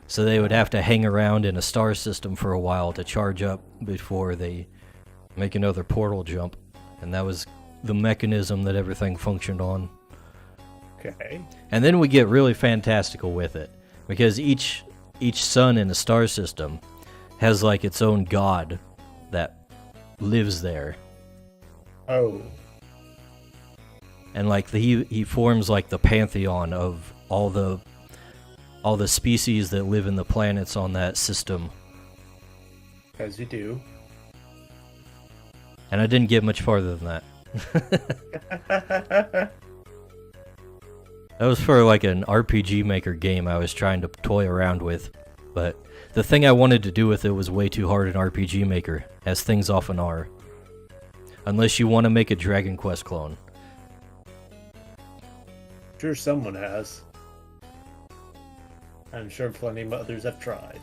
[SPEAKER 2] So they would have to hang around in a star system for a while to charge up before they make another portal jump. And that was the mechanism that everything functioned on.
[SPEAKER 3] Okay.
[SPEAKER 2] And then we get really fantastical with it, because each sun in a star system has like its own god that lives there.
[SPEAKER 3] Oh.
[SPEAKER 2] And like he forms like the pantheon of all the species that live in the planets on that system.
[SPEAKER 3] As you do.
[SPEAKER 2] And I didn't get much farther than that. That was for like an RPG Maker game I was trying to toy around with, but the thing I wanted to do with it was way too hard in RPG Maker, as things often are. Unless you want to make a Dragon Quest clone.
[SPEAKER 3] Sure someone has. I'm sure plenty of others have tried.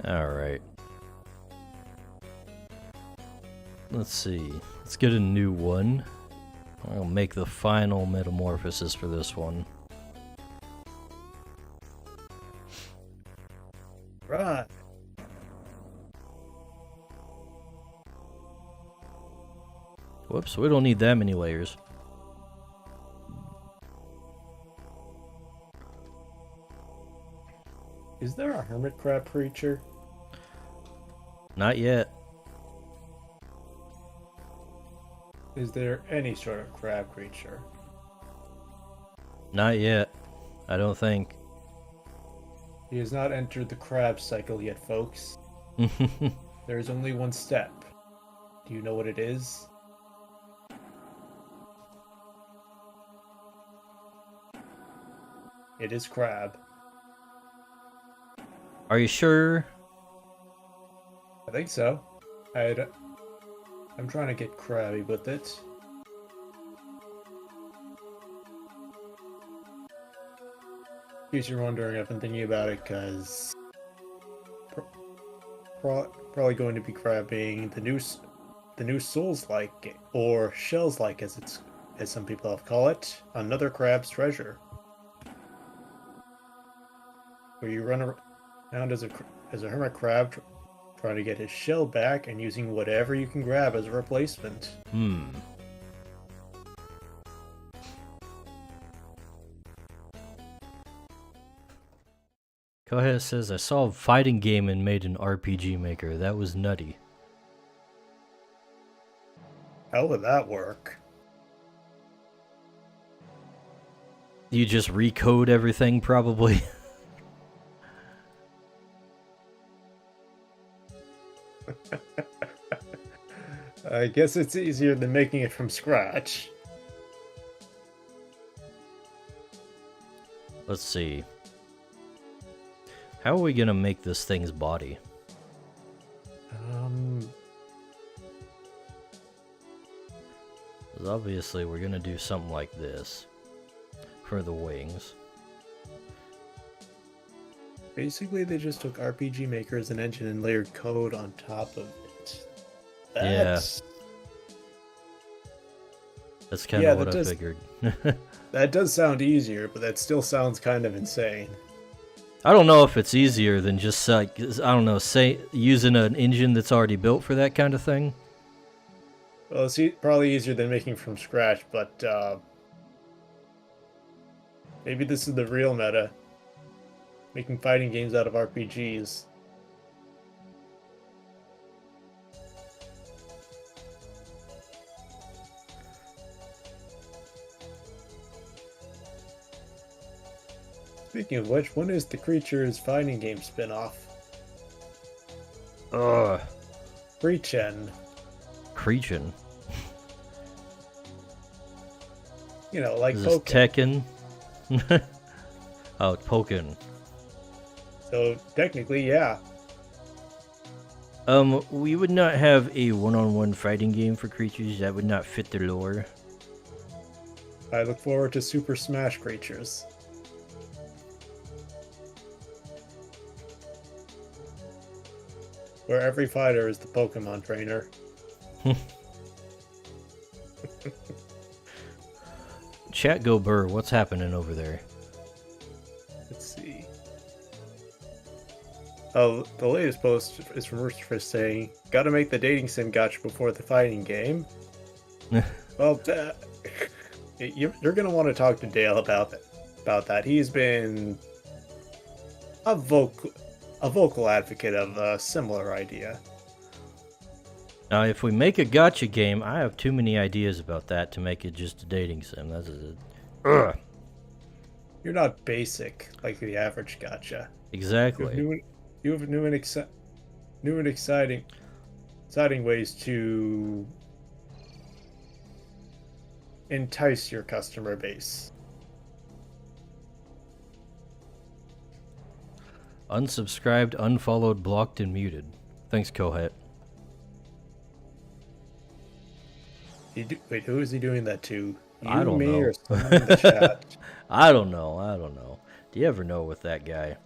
[SPEAKER 2] Alright. Let's see. Let's get a new one. I'll make the final metamorphosis for this one.
[SPEAKER 3] Right.
[SPEAKER 2] Whoops, we don't need that many layers.
[SPEAKER 3] Is there a hermit crab creature?
[SPEAKER 2] Not yet.
[SPEAKER 3] Is there any sort of crab creature?
[SPEAKER 2] Not yet. I don't think.
[SPEAKER 3] He has not entered the crab cycle yet, folks. There is only one step. Do you know what it is? It is crab.
[SPEAKER 2] Are you sure?
[SPEAKER 3] I think so. I'm trying to get crabby with it. In case you're wondering, I've been thinking about it because probably going to be grabbing the new Souls-like or Shells-like as some people have called it, another crab's treasure, where you run around as a hermit crab trying to get his shell back and using whatever you can grab as a replacement.
[SPEAKER 2] Kohet says, I saw a fighting game and made an RPG Maker. That was nutty.
[SPEAKER 3] How would that work?
[SPEAKER 2] You just recode everything, probably.
[SPEAKER 3] I guess it's easier than making it from scratch.
[SPEAKER 2] Let's see. How are we gonna make this thing's body? Because obviously we're gonna do something like this for the wings.
[SPEAKER 3] Basically, they just took RPG Maker as an engine and layered code on top of it.
[SPEAKER 2] Yeah. That's kind of what I figured.
[SPEAKER 3] That does sound easier, but that still sounds kind of insane.
[SPEAKER 2] I don't know if it's easier than just like, I don't know, say using an engine that's already built for that kind of thing.
[SPEAKER 3] Well, it's probably easier than making from scratch, but maybe this is the real meta. Making fighting games out of RPGs. Speaking of which, when is the Creatures fighting game spin-off? Creachen.
[SPEAKER 2] Creachen.
[SPEAKER 3] You know, like
[SPEAKER 2] Is this
[SPEAKER 3] Pokken.
[SPEAKER 2] Tekken? Oh, Pokken.
[SPEAKER 3] So technically, yeah.
[SPEAKER 2] We would not have a one-on-one fighting game for creatures. That would not fit the lore.
[SPEAKER 3] I look forward to Super Smash Creatures. Where every fighter is the Pokemon trainer.
[SPEAKER 2] Chat go burr, what's happening over there?
[SPEAKER 3] Let's see. Oh, the latest post is from Roosterfish saying, "Gotta make the dating sim gotcha before the fighting game." Well, you're gonna want to talk to Dale about that. He's been a vocal advocate of a similar idea.
[SPEAKER 2] Now, if we make a gotcha game, I have too many ideas about that to make it just a dating sim. That's Ugh.
[SPEAKER 3] You're not basic like the average gotcha.
[SPEAKER 2] Exactly.
[SPEAKER 3] You have new and exciting ways to entice your customer base.
[SPEAKER 2] Unsubscribed, unfollowed, blocked, and muted. Thanks, Kohet.
[SPEAKER 3] Wait, who is he doing that to?
[SPEAKER 2] I don't know.
[SPEAKER 3] Or someone in the chat?
[SPEAKER 2] I don't know. Do you ever know with that guy?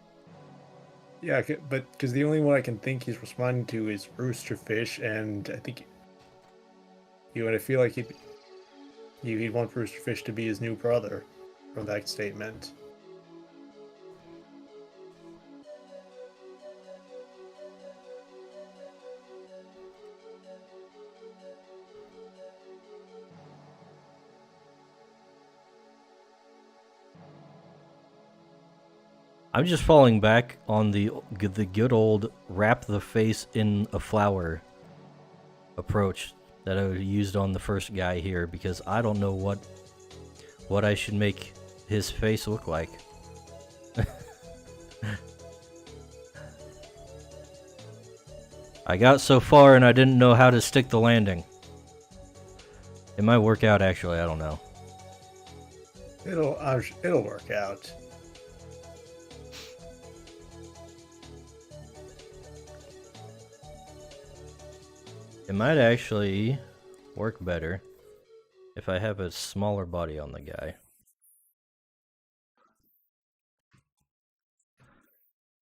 [SPEAKER 3] Yeah, but because the only one I can think he's responding to is Roosterfish, and I think I feel like he'd want Roosterfish to be his new brother from that statement.
[SPEAKER 2] I'm just falling back on the good old wrap the face in a flower approach that I used on the first guy here, because I don't know what I should make his face look like. I got so far and I didn't know how to stick the landing. It might work out, actually, I don't know.
[SPEAKER 3] It'll work out.
[SPEAKER 2] It might actually work better if I have a smaller body on the guy.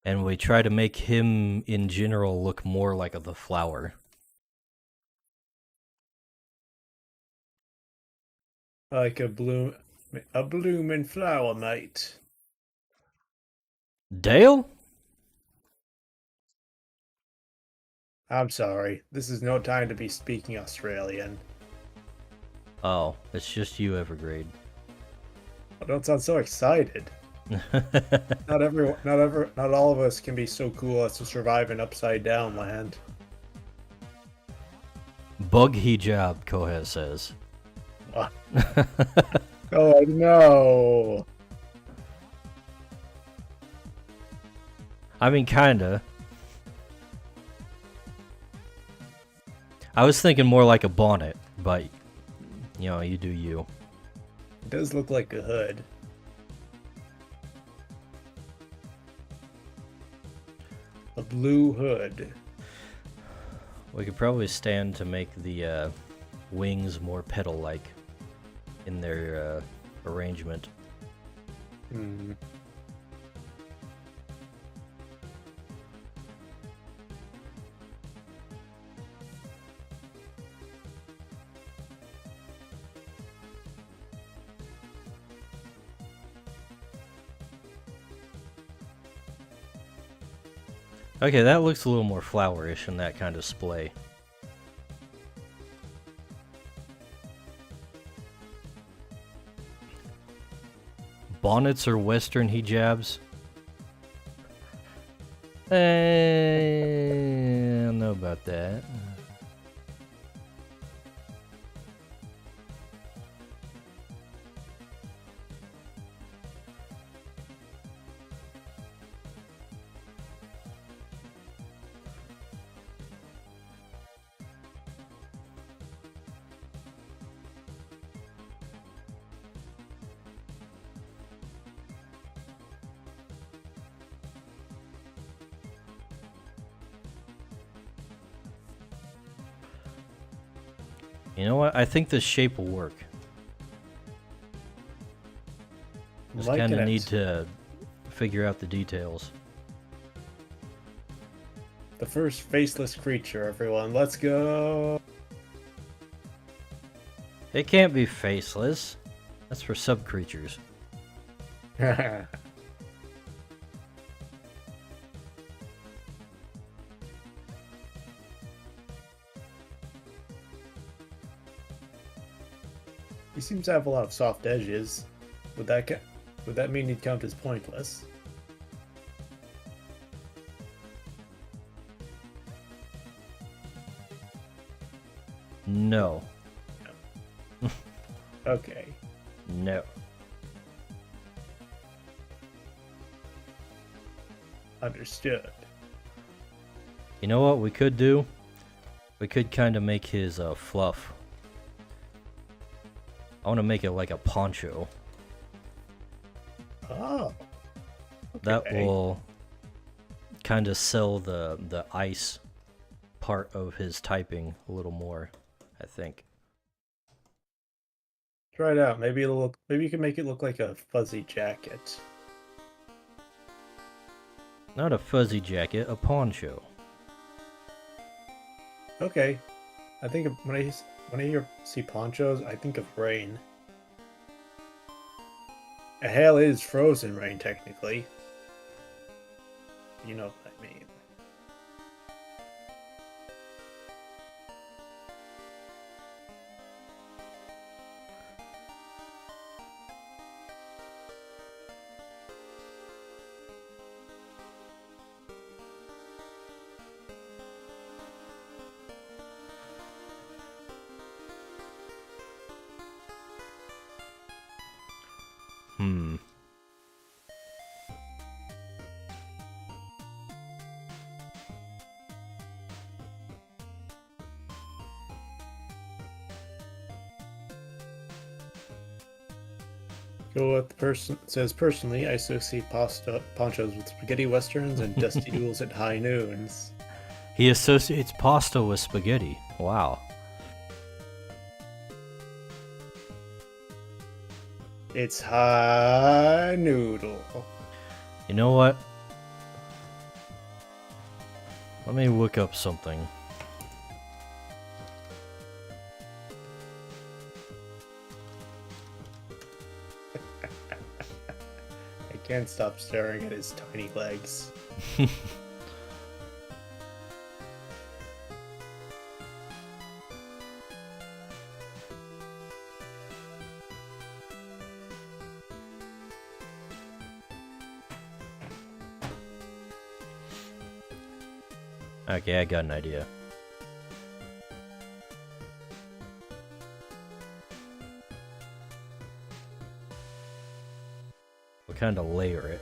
[SPEAKER 2] And we try to make him, in general, look more like the flower.
[SPEAKER 3] Like a blooming flower, mate.
[SPEAKER 2] Dale?
[SPEAKER 3] I'm sorry. This is no time to be speaking Australian.
[SPEAKER 2] Oh, it's just you, Evergrade.
[SPEAKER 3] Oh, don't sound so excited. Not all of us can be so cool as to survive in upside down land.
[SPEAKER 2] Bug hijab, Kohet says.
[SPEAKER 3] Oh no.
[SPEAKER 2] I mean, kinda. I was thinking more like a bonnet, but, you know, you do you.
[SPEAKER 3] It does look like a hood. A blue hood.
[SPEAKER 2] We could probably stand to make the wings more petal-like in their arrangement. Okay, that looks a little more flowerish in that kind of splay. Bonnets or Western hijabs? I don't know about that. You know what? I think this shape will work. Just kind of need to figure out the details.
[SPEAKER 3] The first faceless creature, everyone. Let's go.
[SPEAKER 2] It can't be faceless. That's for sub-creatures.
[SPEAKER 3] He seems to have a lot of soft edges. Would that mean he'd count as pointless?
[SPEAKER 2] No.
[SPEAKER 3] Okay.
[SPEAKER 2] No.
[SPEAKER 3] Understood.
[SPEAKER 2] You know what we could do? We could kind of make his fluff. I want to make it like a poncho.
[SPEAKER 3] Oh. Okay.
[SPEAKER 2] That will kind of sell the ice part of his typing a little more, I think.
[SPEAKER 3] Try it out. Maybe maybe you can make it look like a fuzzy jacket.
[SPEAKER 2] Not a fuzzy jacket, a poncho.
[SPEAKER 3] Okay. I think when I see ponchos, I think of rain. A hail is frozen rain, technically. You know what I mean. Go what the person says. Personally, I associate ponchos with spaghetti westerns and dusty duels at high noons.
[SPEAKER 2] He associates pasta with spaghetti. Wow.
[SPEAKER 3] It's high noodle.
[SPEAKER 2] You know what? Let me look up something.
[SPEAKER 3] I can't stop staring at his tiny legs.
[SPEAKER 2] Okay, I got an idea. We'll kind of layer it.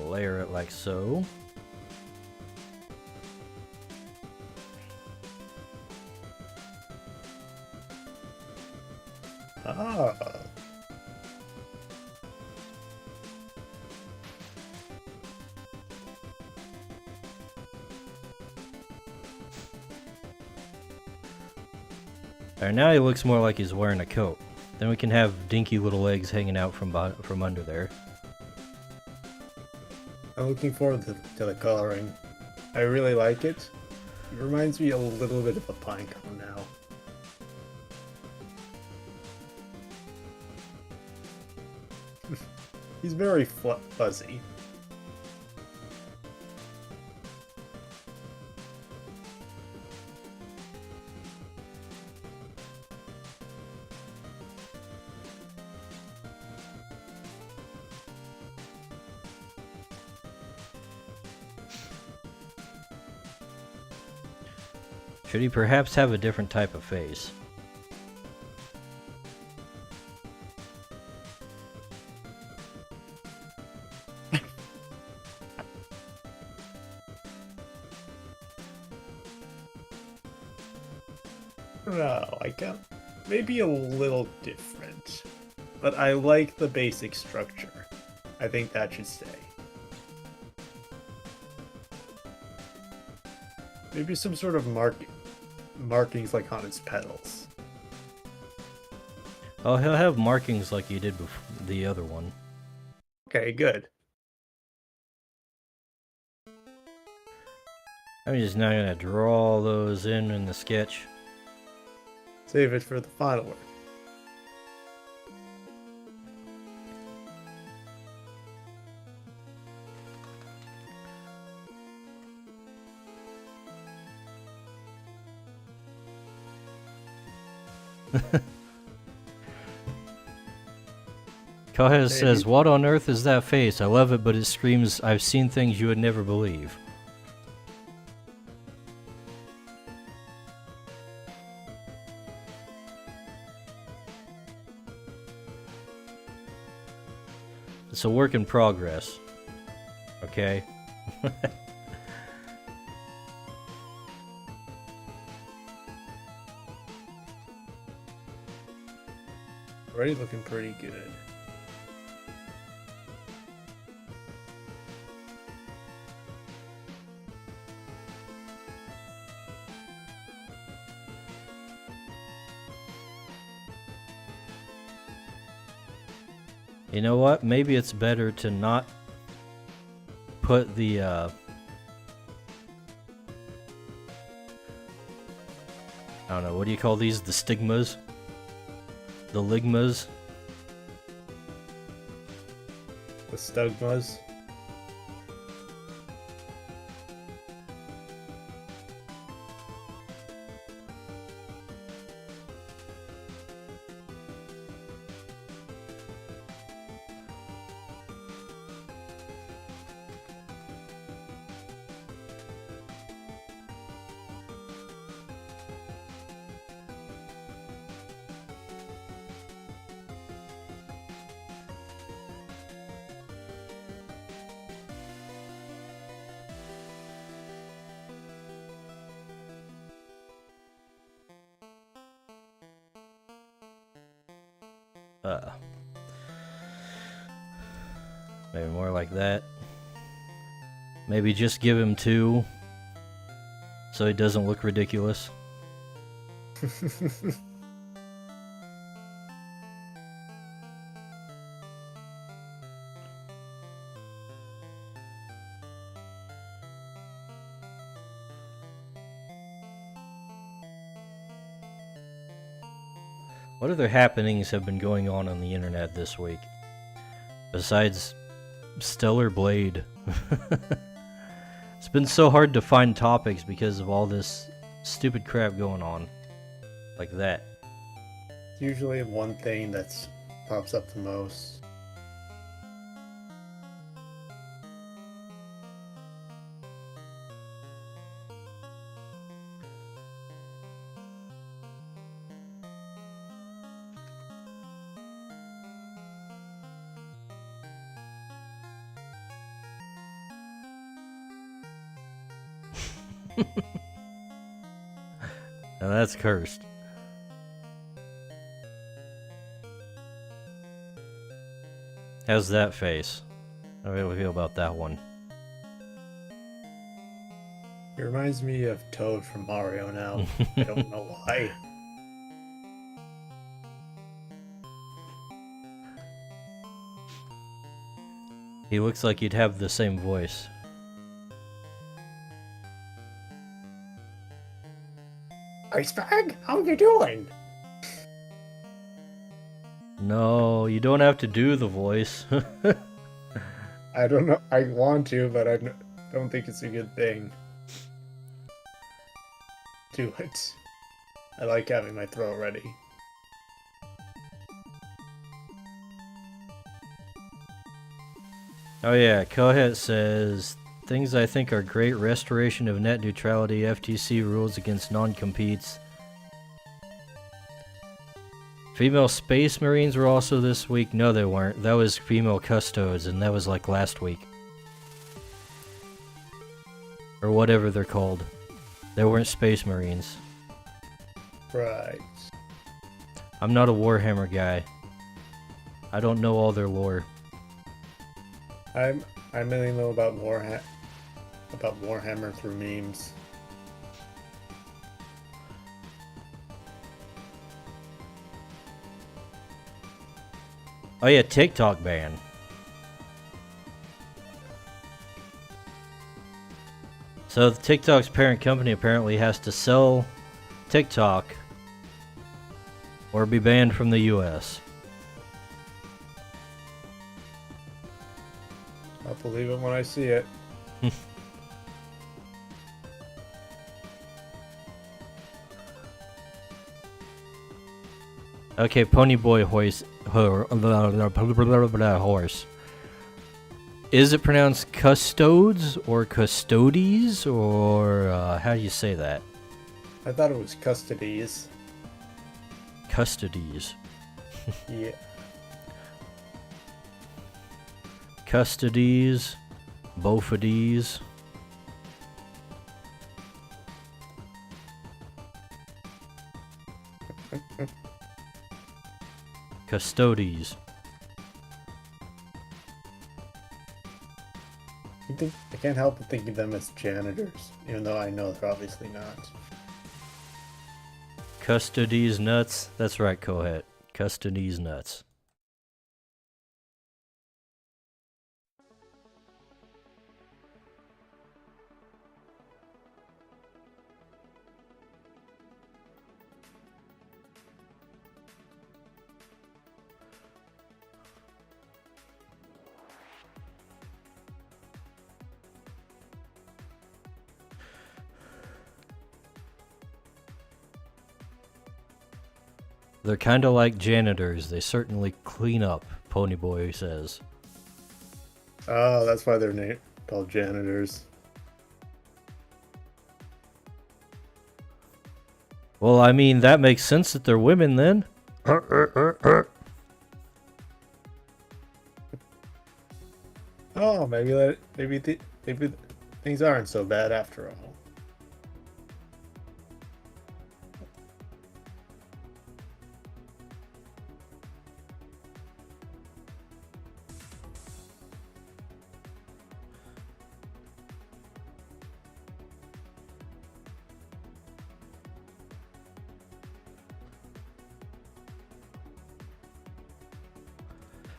[SPEAKER 2] Layer it like so.
[SPEAKER 3] Ah.
[SPEAKER 2] Alright, now he looks more like he's wearing a coat. Then we can have dinky little legs hanging out from under there.
[SPEAKER 3] I'm looking forward to the coloring. I really like it. It reminds me a little bit of a pinecone now. He's very fuzzy.
[SPEAKER 2] Should he perhaps have a different type of face?
[SPEAKER 3] No, I can't. Maybe a little different. But I like the basic structure. I think that should stay. Maybe some sort of markings like on its petals.
[SPEAKER 2] Oh, he'll have markings like he did before the other one.
[SPEAKER 3] Okay, good.
[SPEAKER 2] I'm just now gonna draw those in the sketch.
[SPEAKER 3] Save it for the final work.
[SPEAKER 2] Kohes says, "What on earth is that face? I love it, but it screams, I've seen things you would never believe." It's a work in progress. Okay?
[SPEAKER 3] Already looking pretty good.
[SPEAKER 2] You know what? Maybe it's better to not put the I don't know, what do you call these? The stigmas? The ligmas?
[SPEAKER 3] The stugmas.
[SPEAKER 2] Maybe more like that. Maybe just give him 2 so he doesn't look ridiculous. What other happenings have been going on the internet this week? Besides Stellar Blade. It's been so hard to find topics because of all this stupid crap going on. Like that.
[SPEAKER 3] It's usually one thing that pops up the most.
[SPEAKER 2] Now that's cursed. How's that face? How do we feel about that one?
[SPEAKER 3] It reminds me of Toad from Mario now. I don't know why.
[SPEAKER 2] He looks like he'd have the same voice.
[SPEAKER 3] Ice Bag, how you doing?
[SPEAKER 2] No, you don't have to do the voice.
[SPEAKER 3] I don't know. I want to, but I don't think it's a good thing. Do it. I like having my throat ready.
[SPEAKER 2] Oh yeah, Kohet says, things I think are great: restoration of net neutrality, FTC rules against non-competes. Female Space Marines were also this week. No, they weren't. That was female Custodes, and that was like last week. Or whatever they're called. They weren't Space Marines.
[SPEAKER 3] Right.
[SPEAKER 2] I'm not a Warhammer guy. I don't know all their lore.
[SPEAKER 3] I mainly know about Warhammer through memes.
[SPEAKER 2] Oh yeah, TikTok ban. So TikTok's parent company apparently has to sell TikTok or be banned from the US.
[SPEAKER 3] I'll believe it when I see it.
[SPEAKER 2] Okay, Ponyboy horse. Is it pronounced custodes or custodies or how do you say that?
[SPEAKER 3] I thought it was custodies.
[SPEAKER 2] Custodies.
[SPEAKER 3] Yeah.
[SPEAKER 2] Custodies. Bofadies. Custodies.
[SPEAKER 3] I can't help but think of them as janitors, even though I know they're obviously not.
[SPEAKER 2] Custodies nuts. That's right, Kohet. Custodies nuts. They're kind of like janitors. They certainly clean up, Ponyboy says.
[SPEAKER 3] Oh, that's why they're called janitors.
[SPEAKER 2] Well, I mean, that makes sense that they're women then.
[SPEAKER 3] Oh, maybe things aren't so bad after all.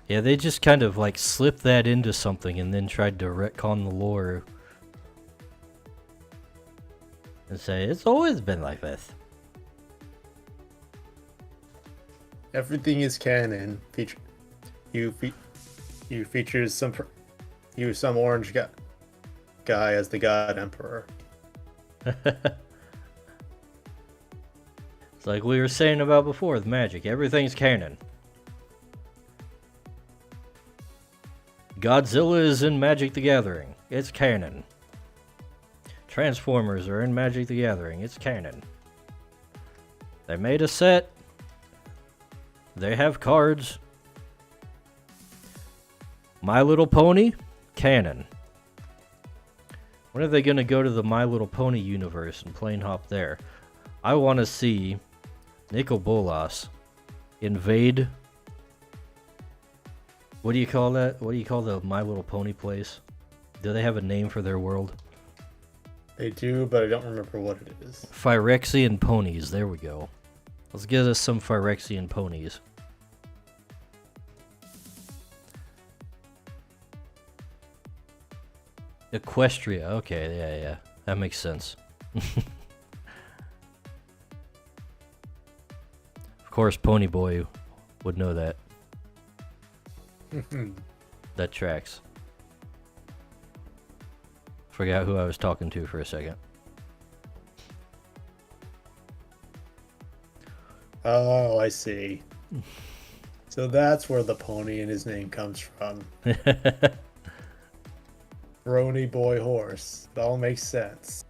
[SPEAKER 2] Yeah, they just kind of like slipped that into something and then tried to retcon the lore and say it's always been like this.
[SPEAKER 3] Everything is canon. You feature some orange guy as the God Emperor.
[SPEAKER 2] It's like we were saying about before with magic. Everything's canon. Godzilla is in Magic the Gathering. It's canon. Transformers are in Magic the Gathering. It's canon. They made a set. They have cards. My Little Pony? Canon. When are they going to go to the My Little Pony universe and plane hop there? I want to see Nicol Bolas invade. What do you call that? What do you call the My Little Pony place? Do they have a name for their world?
[SPEAKER 3] They do, but I don't remember what it is.
[SPEAKER 2] Phyrexian ponies. There we go. Let's get us some Phyrexian ponies. Equestria. Okay, yeah. That makes sense. Of course, Ponyboy would know that. That tracks. Forgot who I was talking to for a second.
[SPEAKER 3] Oh, I see. So that's where the pony in his name comes from. Brony boy horse. It all makes sense.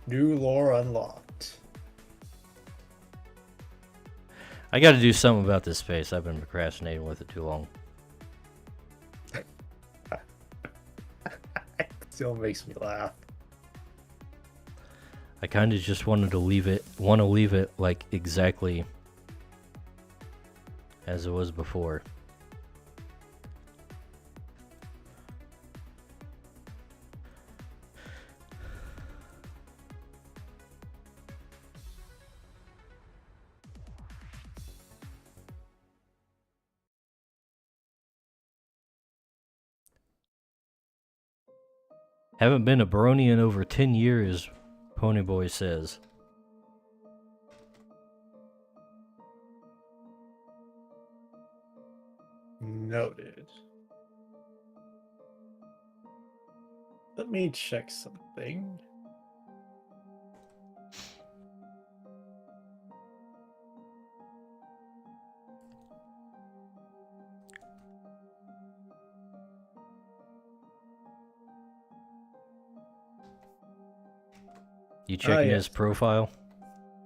[SPEAKER 3] New lore unlocked.
[SPEAKER 2] I gotta do something about this space. I've been procrastinating with it too long.
[SPEAKER 3] It still makes me laugh.
[SPEAKER 2] I kind of just wanted to leave it like exactly as it was before. Haven't been a brony in over 10 years, Ponyboy says.
[SPEAKER 3] Noted. Let me check something.
[SPEAKER 2] You checking his
[SPEAKER 3] Yes.
[SPEAKER 2] profile?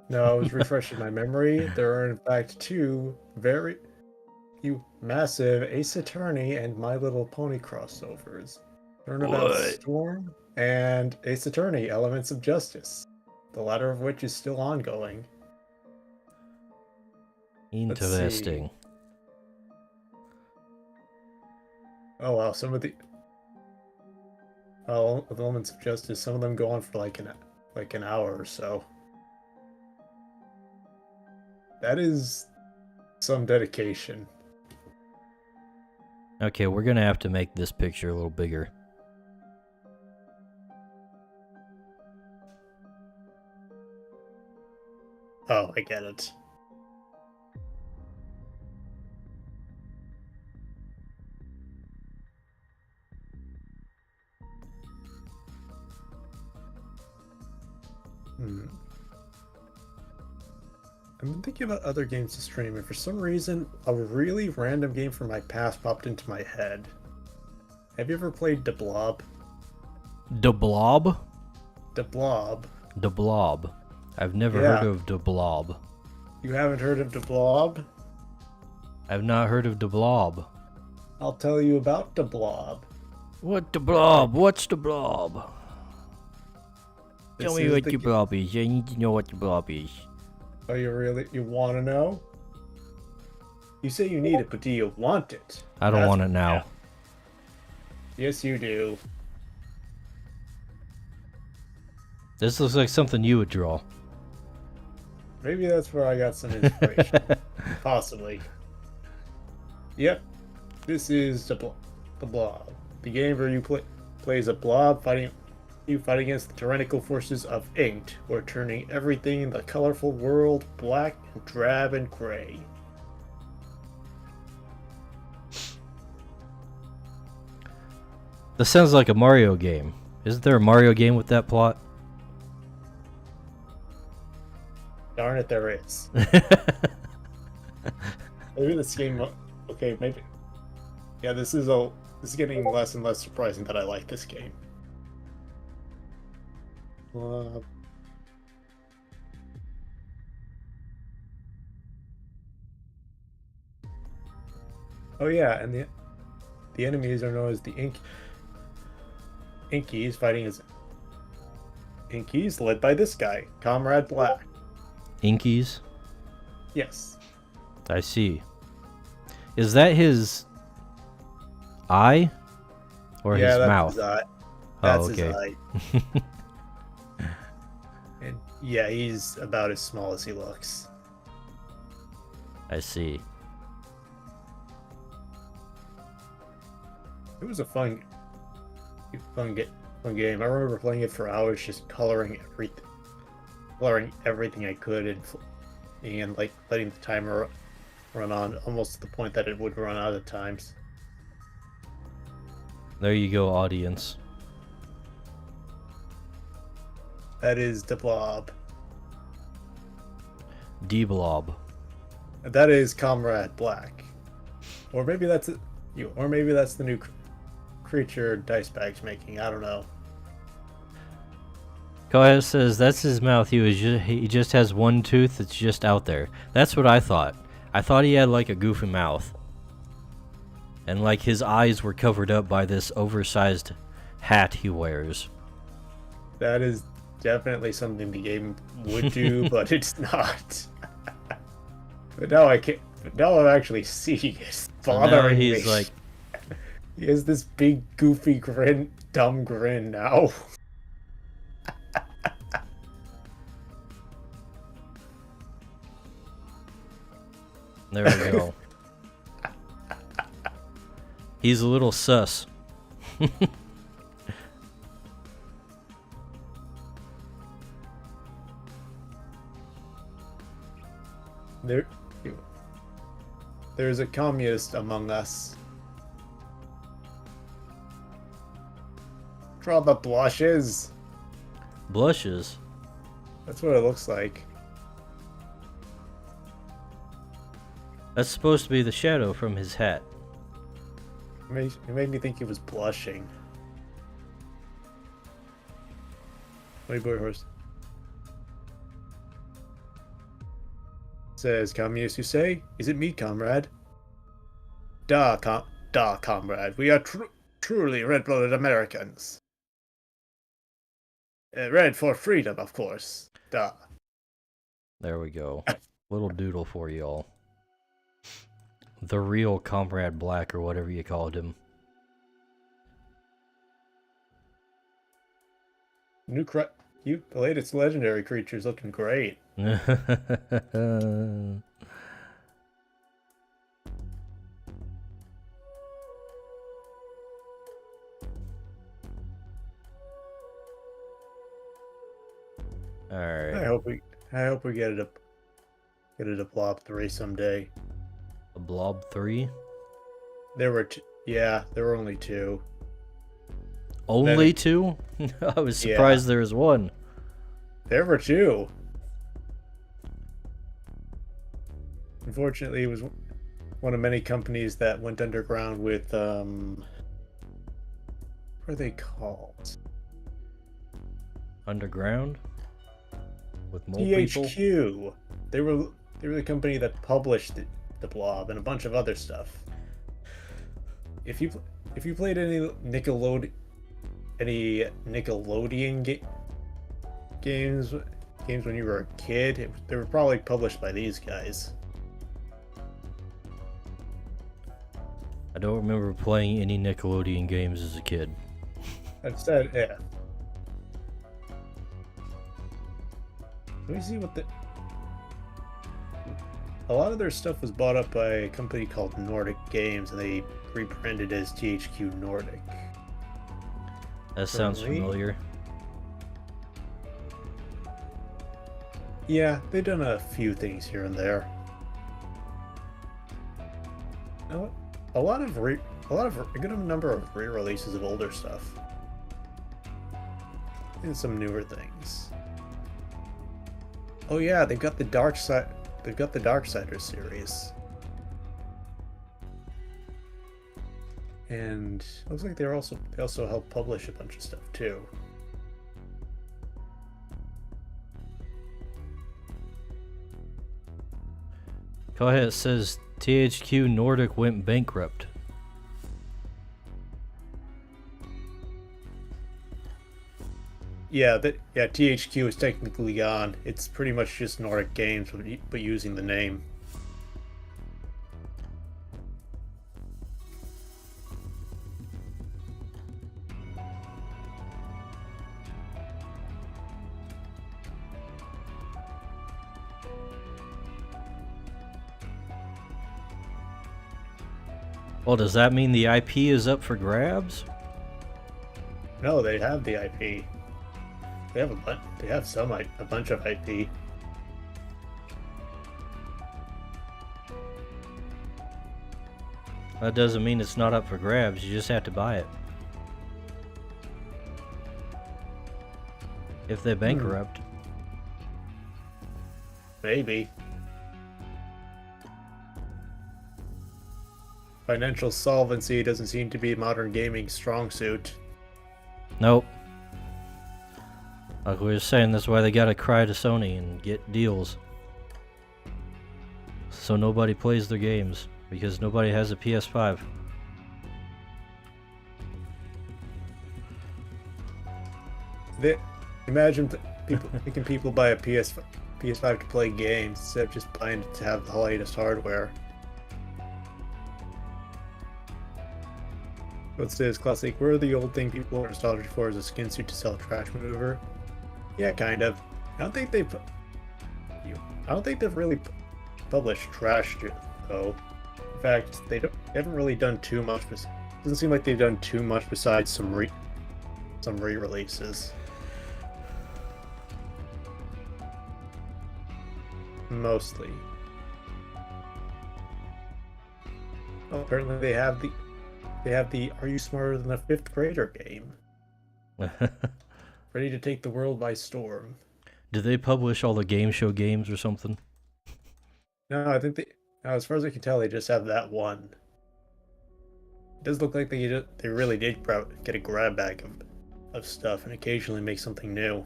[SPEAKER 3] No, I was refreshing my memory. There are in fact two massive Ace Attorney and My Little Pony crossovers. Turnabout
[SPEAKER 2] What?
[SPEAKER 3] Storm and Ace Attorney Elements of Justice. The latter of which is still ongoing. Let's see.
[SPEAKER 2] Interesting.
[SPEAKER 3] Oh wow, some of the Elements of Justice, some of them go on for like an hour or so. That is some dedication.
[SPEAKER 2] Okay, we're gonna have to make this picture a little bigger.
[SPEAKER 3] Oh, I get it. I've been thinking about other games to stream, and for some reason, a really random game from my past popped into my head. Have you ever played The Blob?
[SPEAKER 2] The Blob?
[SPEAKER 3] The Blob.
[SPEAKER 2] The Blob. I've never heard of The Blob.
[SPEAKER 3] You haven't heard of The Blob?
[SPEAKER 2] I've not heard of The Blob.
[SPEAKER 3] I'll tell you about The Blob.
[SPEAKER 2] What the Blob? What's the Blob? Tell me what the Blob is. I need to know what the Blob is.
[SPEAKER 3] Oh, you want to know? You say you need it, but do you want it?
[SPEAKER 2] I don't want it now.
[SPEAKER 3] Yeah. Yes, you do.
[SPEAKER 2] This looks like something you would draw.
[SPEAKER 3] Maybe that's where I got some inspiration. Possibly. Yep. This is the Blob. The game where you play as a blob you fight against the tyrannical forces of Inked, who are turning everything in the colorful world black and drab and gray.
[SPEAKER 2] This sounds like a Mario game. Isn't there a Mario game with that plot?
[SPEAKER 3] Darn it, there is. Maybe this game. Okay, maybe. Yeah, this is getting less and less surprising that I like this game. Oh yeah, and the enemies are known as the Inkies, fighting as Inkies, led by this guy, Comrade Black.
[SPEAKER 2] Inkies?
[SPEAKER 3] Yes.
[SPEAKER 2] I see. Is that his eye? Or his
[SPEAKER 3] that's
[SPEAKER 2] mouth?
[SPEAKER 3] His eye. That's
[SPEAKER 2] oh, okay.
[SPEAKER 3] his eye. And yeah, he's about as small as he looks.
[SPEAKER 2] I see.
[SPEAKER 3] It was a fun game. I remember playing it for hours, just coloring everything I could, and like letting the timer run on almost to the point that it would run out of times.
[SPEAKER 2] There you go, audience.
[SPEAKER 3] That is the Blob.
[SPEAKER 2] D-Blob.
[SPEAKER 3] That is Comrade Black. Or maybe that's it. Or maybe that's the new creature Dice Bag's making. I don't know.
[SPEAKER 2] Koya says that's his mouth. He just has one tooth that's just out there. That's what I thought. I thought he had like a goofy mouth. And like his eyes were covered up by this oversized hat he wears.
[SPEAKER 3] That is definitely something the game would do, but it's not. But now I can't. But now I'm actually seeing it. It's bothering me.
[SPEAKER 2] He's like,
[SPEAKER 3] he has this big, goofy grin, dumb grin now.
[SPEAKER 2] there we go. He's a little sus.
[SPEAKER 3] There's a communist among us. Draw the blushes.
[SPEAKER 2] Blushes?
[SPEAKER 3] That's what it looks like.
[SPEAKER 2] That's supposed to be the shadow from his hat.
[SPEAKER 3] It made me think he was blushing. Wait, boy horse. Says, communist, you say? Is it me, comrade? Da, comrade. We are truly red-blooded Americans. Red for freedom, of course. Da.
[SPEAKER 2] There we go. Little doodle for y'all. The real Comrade Black, or whatever you called him.
[SPEAKER 3] The latest legendary creature's looking great.
[SPEAKER 2] Alright.
[SPEAKER 3] I hope we get it a Blob 3 someday.
[SPEAKER 2] A Blob 3?
[SPEAKER 3] There were only 2.
[SPEAKER 2] Only 2? I was surprised there was 1.
[SPEAKER 3] There were 2. Unfortunately, it was one of many companies that went underground with what are they called?
[SPEAKER 2] Underground? With mole
[SPEAKER 3] THQ.
[SPEAKER 2] people?
[SPEAKER 3] They were the company that published the Blob and a bunch of other stuff. If you played any Nickelodeon games when you were a kid, they were probably published by these guys.
[SPEAKER 2] I don't remember playing any Nickelodeon games as a kid.
[SPEAKER 3] I've said, yeah. Let me see what a lot of their stuff was bought up by a company called Nordic Games, and they rebranded as THQ Nordic.
[SPEAKER 2] That sounds familiar.
[SPEAKER 3] Yeah, they've done a few things here and there. A good number of re-releases of older stuff, and some newer things. Oh yeah, they've got the Darksiders series, and looks like they also help publish a bunch of stuff too.
[SPEAKER 2] Go ahead, it says THQ Nordic went bankrupt.
[SPEAKER 3] Yeah, THQ is technically gone. It's pretty much just Nordic Games, but using the name.
[SPEAKER 2] Well, does that mean the IP is up for grabs?
[SPEAKER 3] No, they have the IP. They have a bunch of IP.
[SPEAKER 2] That doesn't mean it's not up for grabs. You just have to buy it. If they bankrupt.
[SPEAKER 3] Maybe. Financial solvency doesn't seem to be modern gaming's strong suit.
[SPEAKER 2] Nope. Like we were saying, that's why they gotta cry to Sony and get deals. So nobody plays their games, because nobody has a PS5.
[SPEAKER 3] Imagine people making people buy a PS5 to play games instead of just buying it to have the latest hardware. What's this classic? Where are the old thing people are nostalgic for as a skin suit to sell a trash mover? Yeah, kind of. I don't think they've really published trash though. In fact, they haven't really done too much. Doesn't seem like they've done too much besides some re-releases. Mostly. Oh, apparently they have the Are You Smarter Than a Fifth Grader game. Ready to take the world by storm.
[SPEAKER 2] Did they publish all the game show games or something?
[SPEAKER 3] No, I think as far as I can tell, they just have that one. It does look like they really did get a grab bag of stuff and occasionally make something new.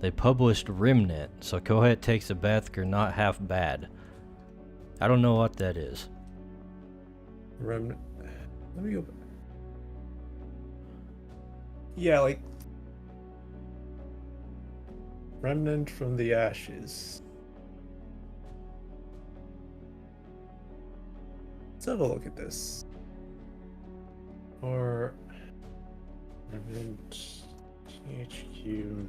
[SPEAKER 2] They published Remnant, so Kohet Takes a Bath are not half bad. I don't know what that is.
[SPEAKER 3] Remnant. Let me go. Yeah, like Remnant from the Ashes. Let's have a look at this. Or Remnant THQ.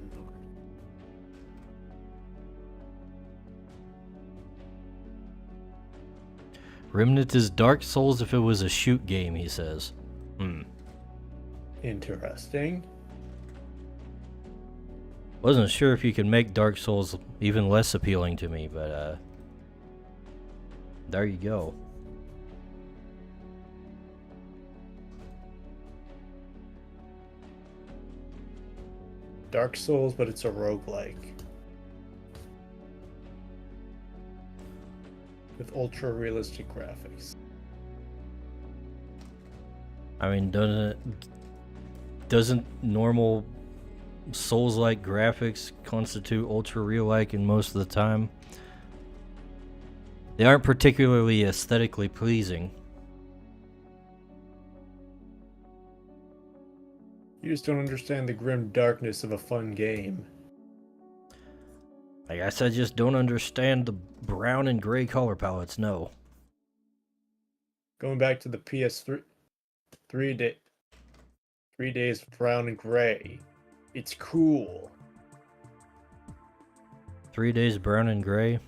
[SPEAKER 2] Remnant is Dark Souls if it was a shoot game, he says.
[SPEAKER 3] Interesting.
[SPEAKER 2] Wasn't sure if you could make Dark Souls even less appealing to me, but there you go.
[SPEAKER 3] Dark Souls, but it's a roguelike. With ultra realistic graphics.
[SPEAKER 2] I mean, doesn't normal Souls-like graphics constitute ultra real-like in most of the time? They aren't particularly aesthetically pleasing.
[SPEAKER 3] You just don't understand the grim darkness of a fun game.
[SPEAKER 2] I guess I just don't understand the brown and gray color palettes, no.
[SPEAKER 3] Going back to the PS3, 3 days of brown and gray. It's cool.
[SPEAKER 2] 3 days brown and gray?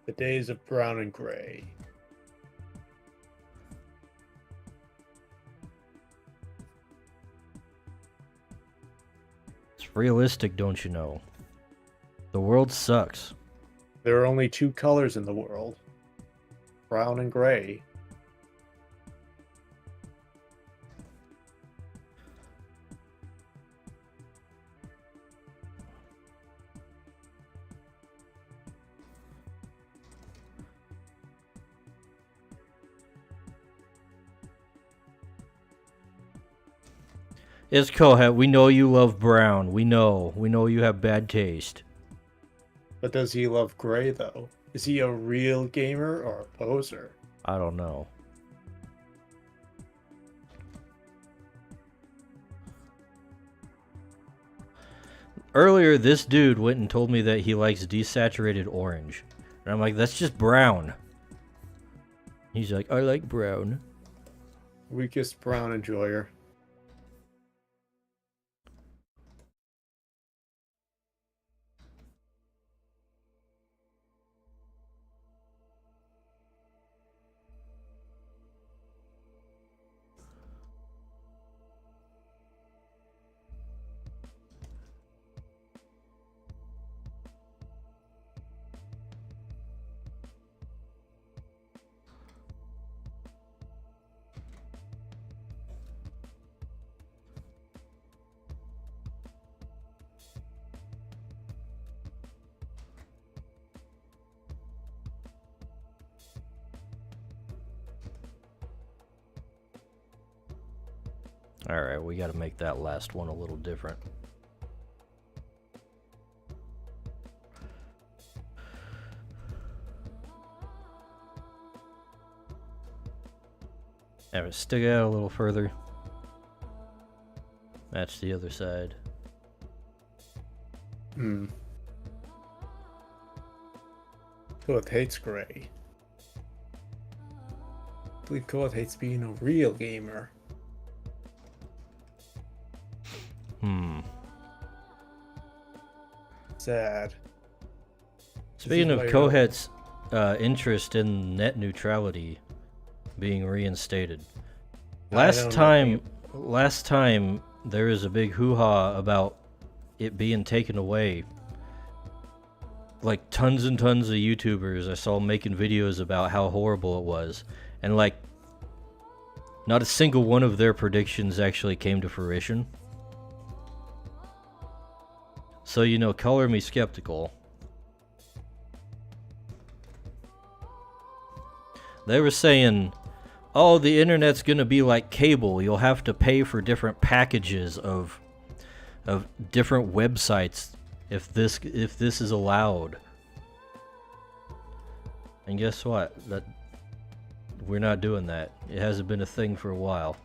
[SPEAKER 3] The days of brown and gray.
[SPEAKER 2] It's realistic, don't you know? The world sucks.
[SPEAKER 3] There are only two colors in the world. Brown and gray.
[SPEAKER 2] It's Kohet. We know you love brown. We know. We know you have bad taste.
[SPEAKER 3] But does he love gray, though? Is he a real gamer or a poser?
[SPEAKER 2] I don't know. Earlier, this dude went and told me that he likes desaturated orange. And I'm like, that's just brown. He's like, I like brown.
[SPEAKER 3] Weakest brown enjoyer.
[SPEAKER 2] Alright, we gotta make that last one a little different. Have it stick out a little further. Match the other side.
[SPEAKER 3] Koeth hates gray. I believe Koeth hates being a real gamer. Sad.
[SPEAKER 2] Speaking of
[SPEAKER 3] why you're
[SPEAKER 2] Kohet's interest in net neutrality being reinstated. Last time there was a big hoo-ha about it being taken away. Like tons and tons of YouTubers I saw making videos about how horrible it was. And like, not a single one of their predictions actually came to fruition. So, you know, color me skeptical. They were saying, oh, the internet's gonna be like cable. You'll have to pay for different packages of different websites if this is allowed. And guess what? We're not doing that. It hasn't been a thing for a while.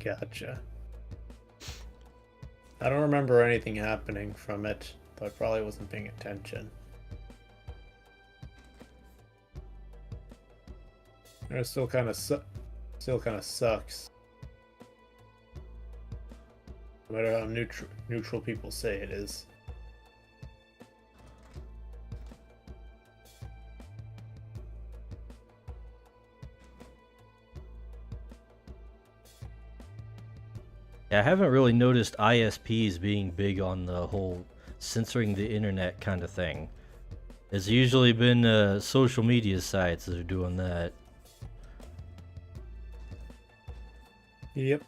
[SPEAKER 3] Gotcha. I don't remember anything happening from it, but I probably wasn't paying attention. It still kind of sucks. No matter how neutral people say it is.
[SPEAKER 2] Yeah, I haven't really noticed ISPs being big on the whole censoring the internet kind of thing. It's usually been social media sites that are doing that.
[SPEAKER 3] Yep.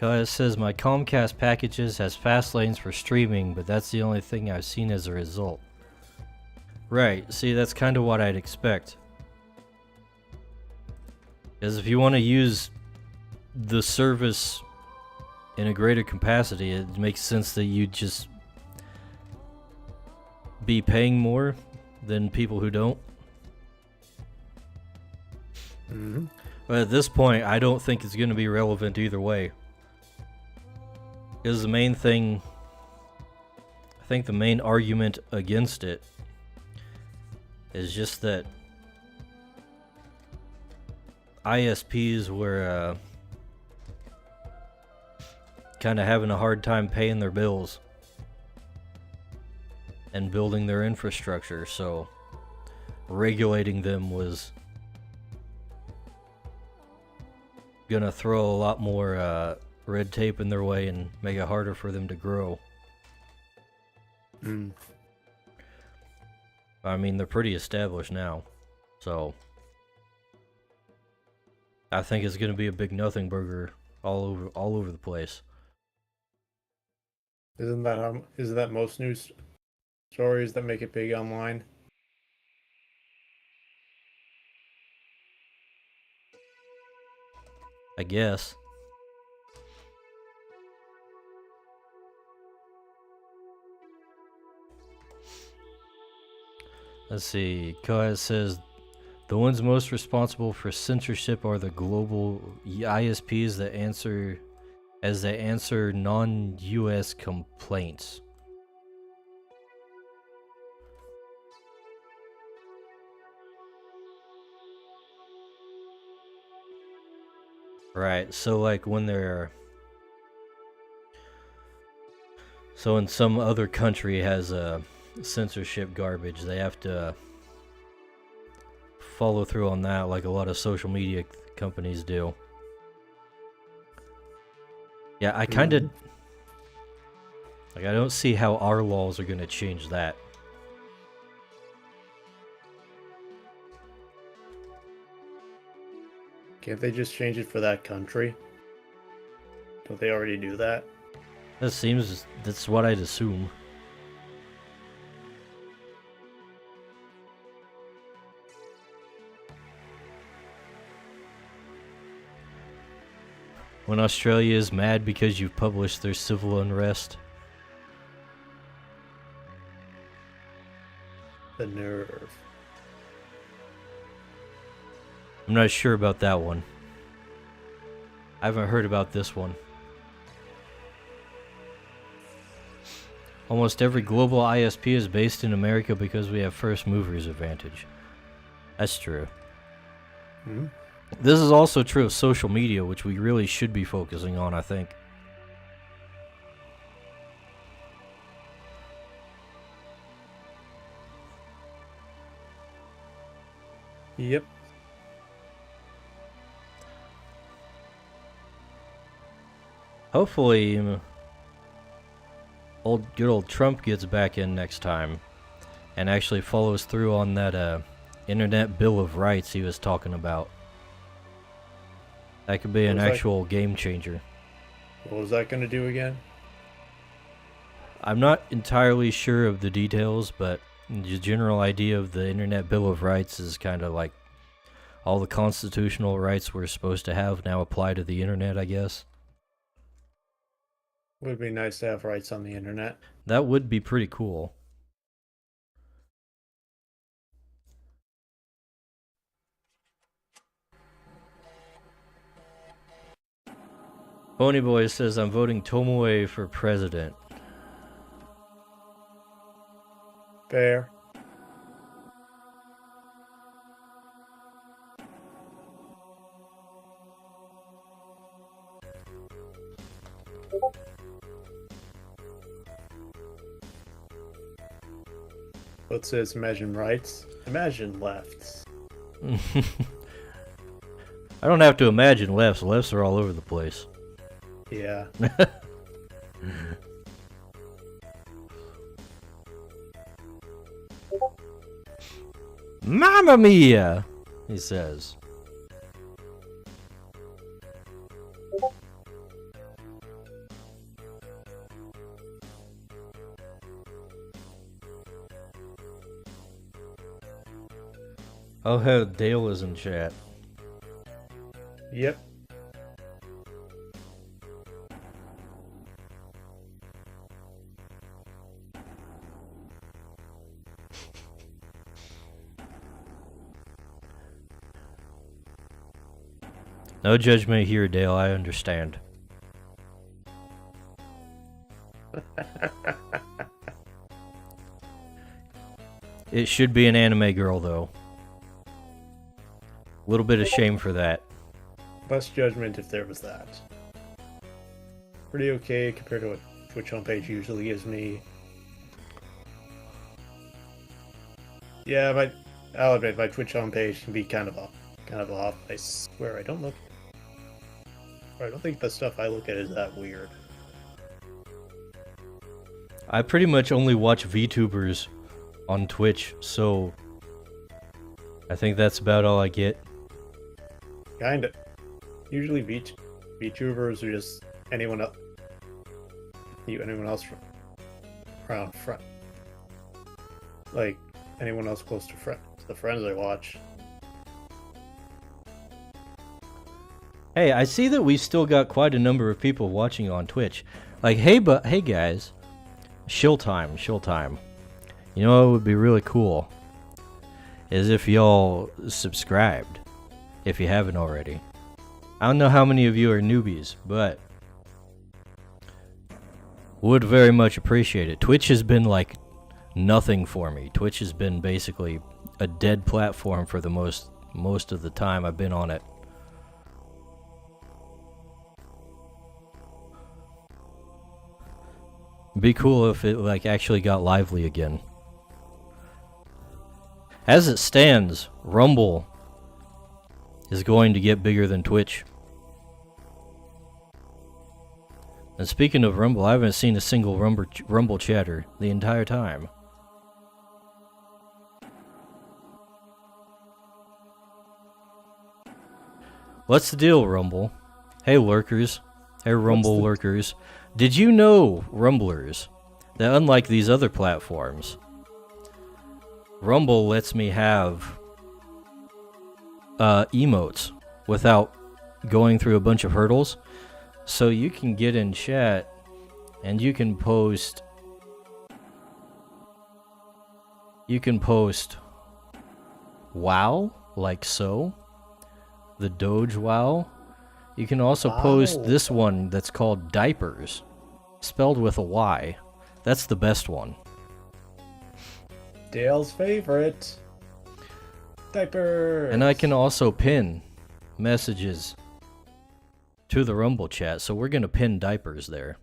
[SPEAKER 2] It says my Comcast packages has fast lanes for streaming, but that's the only thing I've seen as a result. Right, see, that's kind of what I'd expect. Because if you want to use the service in a greater capacity, it makes sense that you just be paying more than people who don't. But at this point, I don't think it's going to be relevant either way. Because the main thing, I think the main argument against it is just that ISPs were kind of having a hard time paying their bills and building their infrastructure, so regulating them was gonna throw a lot more red tape in their way and make it harder for them to grow.
[SPEAKER 3] Mm.
[SPEAKER 2] I mean, they're pretty established now, so I think it's gonna be a big nothing burger all over the place.
[SPEAKER 3] Isn't that most news stories that make it big online?
[SPEAKER 2] I guess. Let's see. Kaya says the ones most responsible for censorship are the global ISPs that answer non-US complaints. Right. So like when they're so in some other country has a censorship garbage, they have to follow through on that like a lot of social media companies do. Yeah, I kind of like I don't see how our laws are going to change that.
[SPEAKER 3] Can't they just change it for that country? Don't they already do that?
[SPEAKER 2] That's what I'd assume. When Australia is mad because you've published their civil unrest.
[SPEAKER 3] The nerve.
[SPEAKER 2] I'm not sure about that one. I haven't heard about this one. Almost every global ISP is based in America because we have first movers advantage. That's true.
[SPEAKER 3] Hmm?
[SPEAKER 2] This is also true of social media, which we really should be focusing on, I think.
[SPEAKER 3] Yep.
[SPEAKER 2] Hopefully, good old Trump gets back in next time and actually follows through on that Internet Bill of Rights he was talking about. That could be an actual game changer.
[SPEAKER 3] What was that going to do again?
[SPEAKER 2] I'm not entirely sure of the details, but the general idea of the Internet Bill of Rights is kind of like all the constitutional rights we're supposed to have now apply to the internet, I guess.
[SPEAKER 3] Would be nice to have rights on the internet.
[SPEAKER 2] That would be pretty cool. Ponyboy says, I'm voting Tomoe for president.
[SPEAKER 3] Fair. What says imagine rights? Imagine lefts.
[SPEAKER 2] I don't have to imagine lefts. Lefts are all over the place.
[SPEAKER 3] Yeah.
[SPEAKER 2] Mamma mia! He says. Oh, hell, Dale is in chat.
[SPEAKER 3] Yep.
[SPEAKER 2] No judgment here, Dale. I understand. It should be an anime girl, though. A little bit of shame for that.
[SPEAKER 3] Less judgment if there was that. Pretty okay compared to what Twitch homepage usually gives me. Yeah, I'll admit my Twitch homepage can be kind of off. I swear I don't look. I don't think the stuff I look at is that weird.
[SPEAKER 2] I pretty much only watch VTubers on Twitch, so I think that's about all I get.
[SPEAKER 3] Kinda. Usually VTubers are just anyone else from around front. Like anyone else close to the friends I watch.
[SPEAKER 2] Hey, I see that we still got quite a number of people watching on Twitch. Like, hey guys, shill time. You know what would be really cool is if y'all subscribed, if you haven't already. I don't know how many of you are newbies, but would very much appreciate it. Twitch has been like nothing for me. Twitch has been basically a dead platform for the most of the time I've been on it. Be cool if it like actually got lively again. As it stands, Rumble is going to get bigger than Twitch. And speaking of Rumble, I haven't seen a single Rumble chatter the entire time. What's the deal, Rumble? Hey, lurkers. Hey, Rumble lurkers. Did you know, Rumblers, that unlike these other platforms, Rumble lets me have emotes without going through a bunch of hurdles? So you can get in chat and you can post wow, like so, the Doge wow. You can also post this one that's called diapers, spelled with a Y. That's the best one.
[SPEAKER 3] Dale's favorite. Diapers.
[SPEAKER 2] And I can also pin messages to the Rumble chat, so we're gonna pin diapers there.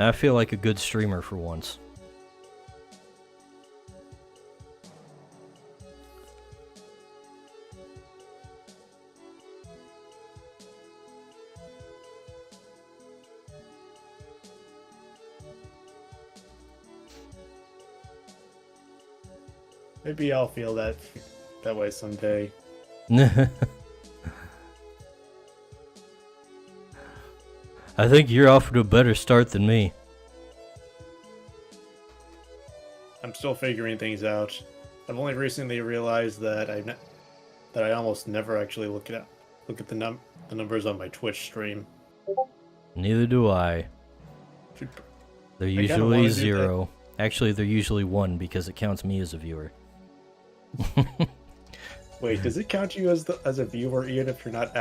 [SPEAKER 2] I feel like a good streamer for once.
[SPEAKER 3] Maybe I'll feel that way someday.
[SPEAKER 2] I think you're off to a better start than me.
[SPEAKER 3] I'm still figuring things out. I've only recently realized that I almost never actually look at the numbers on my Twitch stream.
[SPEAKER 2] Neither do I. They're usually 0. Actually, they're usually 1 because it counts me as a viewer.
[SPEAKER 3] Wait, does it count you as a viewer even if you're not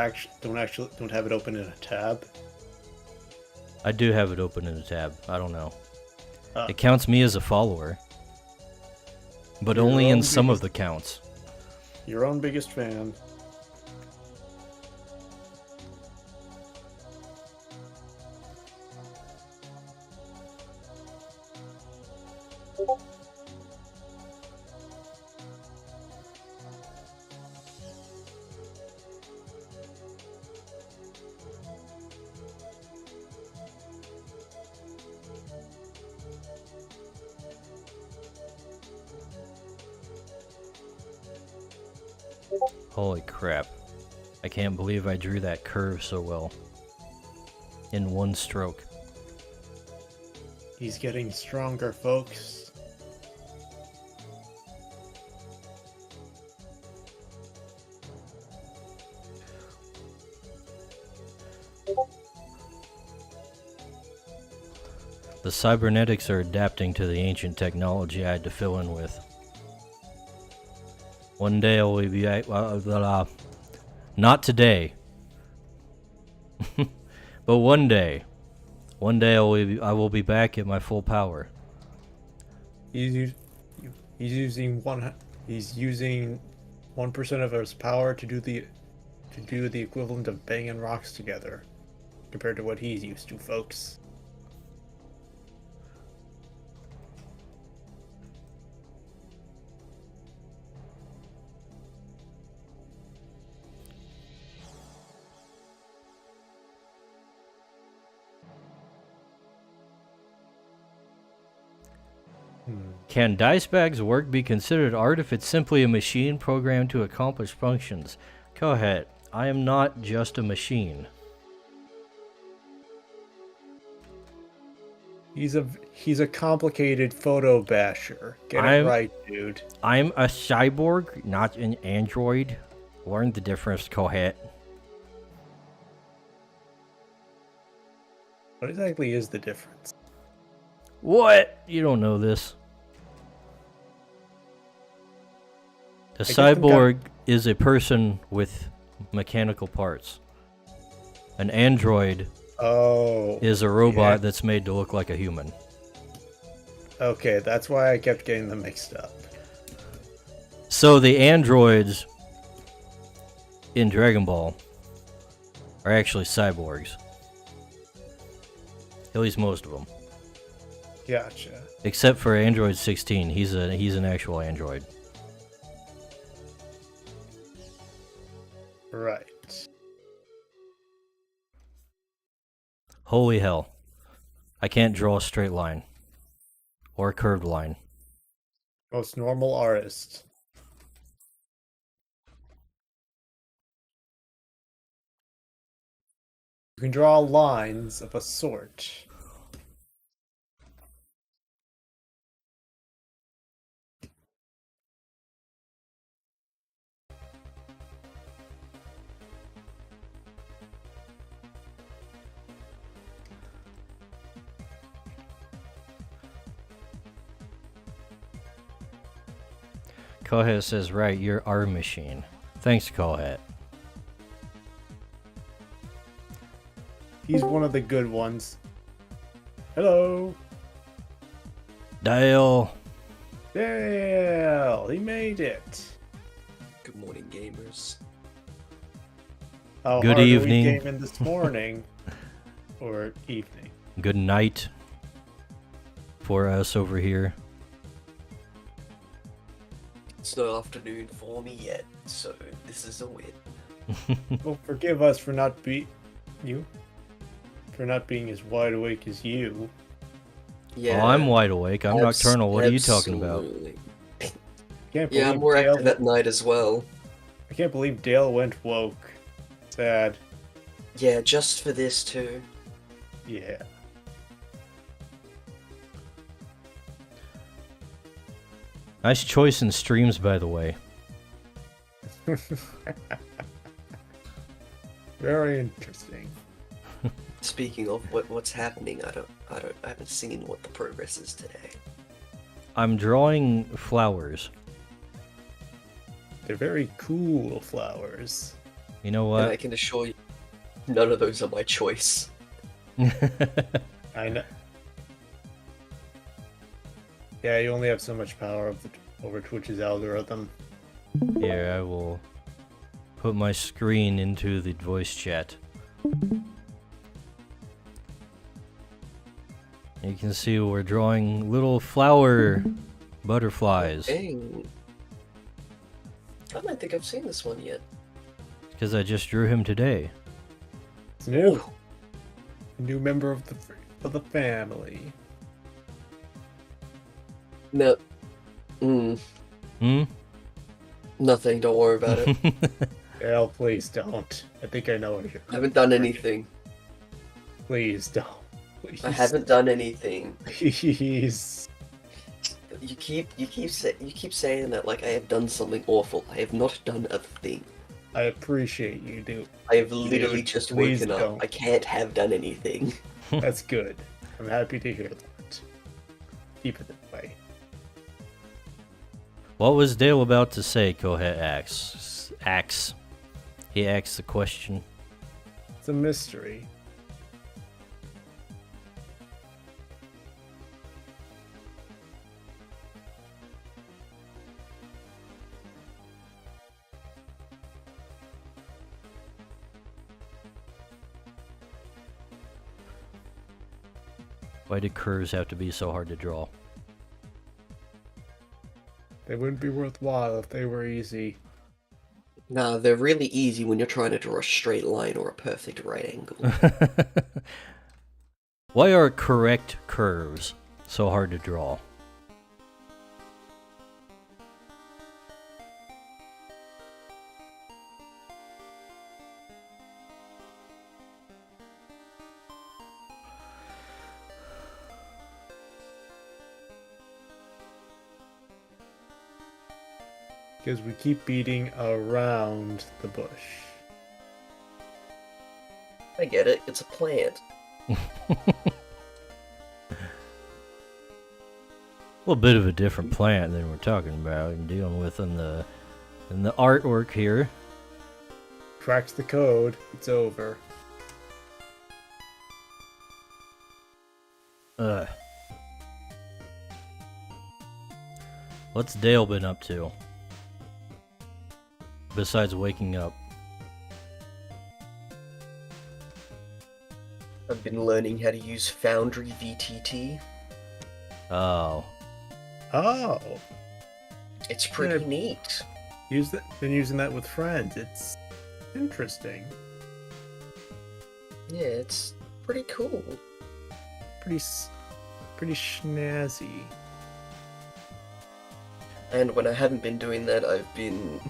[SPEAKER 3] don't have it open in a tab?
[SPEAKER 2] I do have it open in a tab. I don't know. It counts me as a follower. But only in some of the counts.
[SPEAKER 3] Your own biggest fan.
[SPEAKER 2] Holy crap. I can't believe I drew that curve so well. In one stroke.
[SPEAKER 3] He's getting stronger, folks.
[SPEAKER 2] The cybernetics are adapting to the ancient technology I had to fill in with. One day I will be back, not today, but one day I will be back at my full power.
[SPEAKER 3] He's us- he's using 1% of his power to do the equivalent of banging rocks together, compared to what he's used to, folks.
[SPEAKER 2] Can dice bags work be considered art if it's simply a machine programmed to accomplish functions? Go ahead. I am not just a machine.
[SPEAKER 3] He's a complicated photo basher. Get it right, dude.
[SPEAKER 2] I'm a cyborg, not an android. Learn the difference, Kohet.
[SPEAKER 3] What exactly is the difference?
[SPEAKER 2] What? You don't know this. A
[SPEAKER 3] I guess
[SPEAKER 2] cyborg is a person with mechanical parts. An android is a robot that's made to look like a human.
[SPEAKER 3] Okay, that's why I kept getting them mixed up.
[SPEAKER 2] So the androids in Dragon Ball are actually cyborgs. At least most of them.
[SPEAKER 3] Gotcha.
[SPEAKER 2] Except for Android 16, he's an actual android.
[SPEAKER 3] Right.
[SPEAKER 2] Holy hell. I can't draw a straight line. Or a curved line.
[SPEAKER 3] Most normal artist. You can draw lines of a sort.
[SPEAKER 2] Kohet says, right, you're our machine. Thanks, Kohet.
[SPEAKER 3] He's one of the good ones. Hello.
[SPEAKER 2] Dale.
[SPEAKER 3] Dale, he made it.
[SPEAKER 4] Good morning, gamers.
[SPEAKER 3] How
[SPEAKER 2] Good
[SPEAKER 3] hard
[SPEAKER 2] evening.
[SPEAKER 3] Are we gaming this morning or evening?
[SPEAKER 2] Good night for us over here.
[SPEAKER 4] It's not afternoon for me yet, so this is a win.
[SPEAKER 3] Well, forgive us for not being as wide awake as you.
[SPEAKER 4] Yeah.
[SPEAKER 2] Oh, I'm wide awake. I'm nocturnal. What are you talking about?
[SPEAKER 4] Absolutely.
[SPEAKER 3] Can't
[SPEAKER 4] Yeah, I'm more
[SPEAKER 3] Dale,
[SPEAKER 4] active at night as well.
[SPEAKER 3] I can't believe Dale went woke. Sad.
[SPEAKER 4] Yeah, just for this too.
[SPEAKER 3] Yeah.
[SPEAKER 2] Nice choice in streams, by the way.
[SPEAKER 3] Very interesting.
[SPEAKER 4] Speaking of what's happening, I haven't seen what the progress is today.
[SPEAKER 2] I'm drawing flowers.
[SPEAKER 3] They're very cool flowers.
[SPEAKER 2] You know
[SPEAKER 4] And I
[SPEAKER 2] what?
[SPEAKER 4] can assure you, none of those are my choice.
[SPEAKER 3] I know. Yeah, you only have so much power over Twitch's algorithm.
[SPEAKER 2] Here, I will put my screen into the voice chat. You can see we're drawing little flower butterflies.
[SPEAKER 4] Dang. I don't think I've seen this one yet.
[SPEAKER 2] Because I just drew him today.
[SPEAKER 3] It's new. A new member of the family.
[SPEAKER 4] No.
[SPEAKER 2] Hmm?
[SPEAKER 4] Nothing, don't worry about it.
[SPEAKER 3] Dale, please don't. I think I know what you're.
[SPEAKER 4] I haven't done anything.
[SPEAKER 3] Please don't. Please.
[SPEAKER 4] I haven't done anything.
[SPEAKER 3] Please.
[SPEAKER 4] You keep saying that like I have done something awful. I have not done a thing.
[SPEAKER 3] I appreciate you, dude.
[SPEAKER 4] I have literally just
[SPEAKER 3] please
[SPEAKER 4] woken up.
[SPEAKER 3] don't.
[SPEAKER 4] I can't have done anything.
[SPEAKER 3] That's good. I'm happy to hear that. Keep it that way.
[SPEAKER 2] What was Dale about to say? Kohet asks. He asks the question.
[SPEAKER 3] It's a mystery.
[SPEAKER 2] Why did curves have to be so hard to draw?
[SPEAKER 3] They wouldn't be worthwhile if they were easy.
[SPEAKER 4] Nah, they're really easy when you're trying to draw a straight line or a perfect right angle.
[SPEAKER 2] Why are correct curves so hard to draw?
[SPEAKER 3] Because we keep beating around the bush.
[SPEAKER 4] I get it, it's a plant.
[SPEAKER 2] A little bit of a different plant than we're talking about and dealing with in the artwork here.
[SPEAKER 3] Cracks the code, it's over.
[SPEAKER 2] What's Dale been up to? Besides waking up.
[SPEAKER 4] I've been learning how to use Foundry VTT.
[SPEAKER 2] Oh.
[SPEAKER 3] Oh,
[SPEAKER 4] It's pretty neat.
[SPEAKER 3] been using that with friends. It's interesting.
[SPEAKER 4] Yeah, it's pretty cool.
[SPEAKER 3] Pretty snazzy.
[SPEAKER 4] And when I haven't been doing that, I've been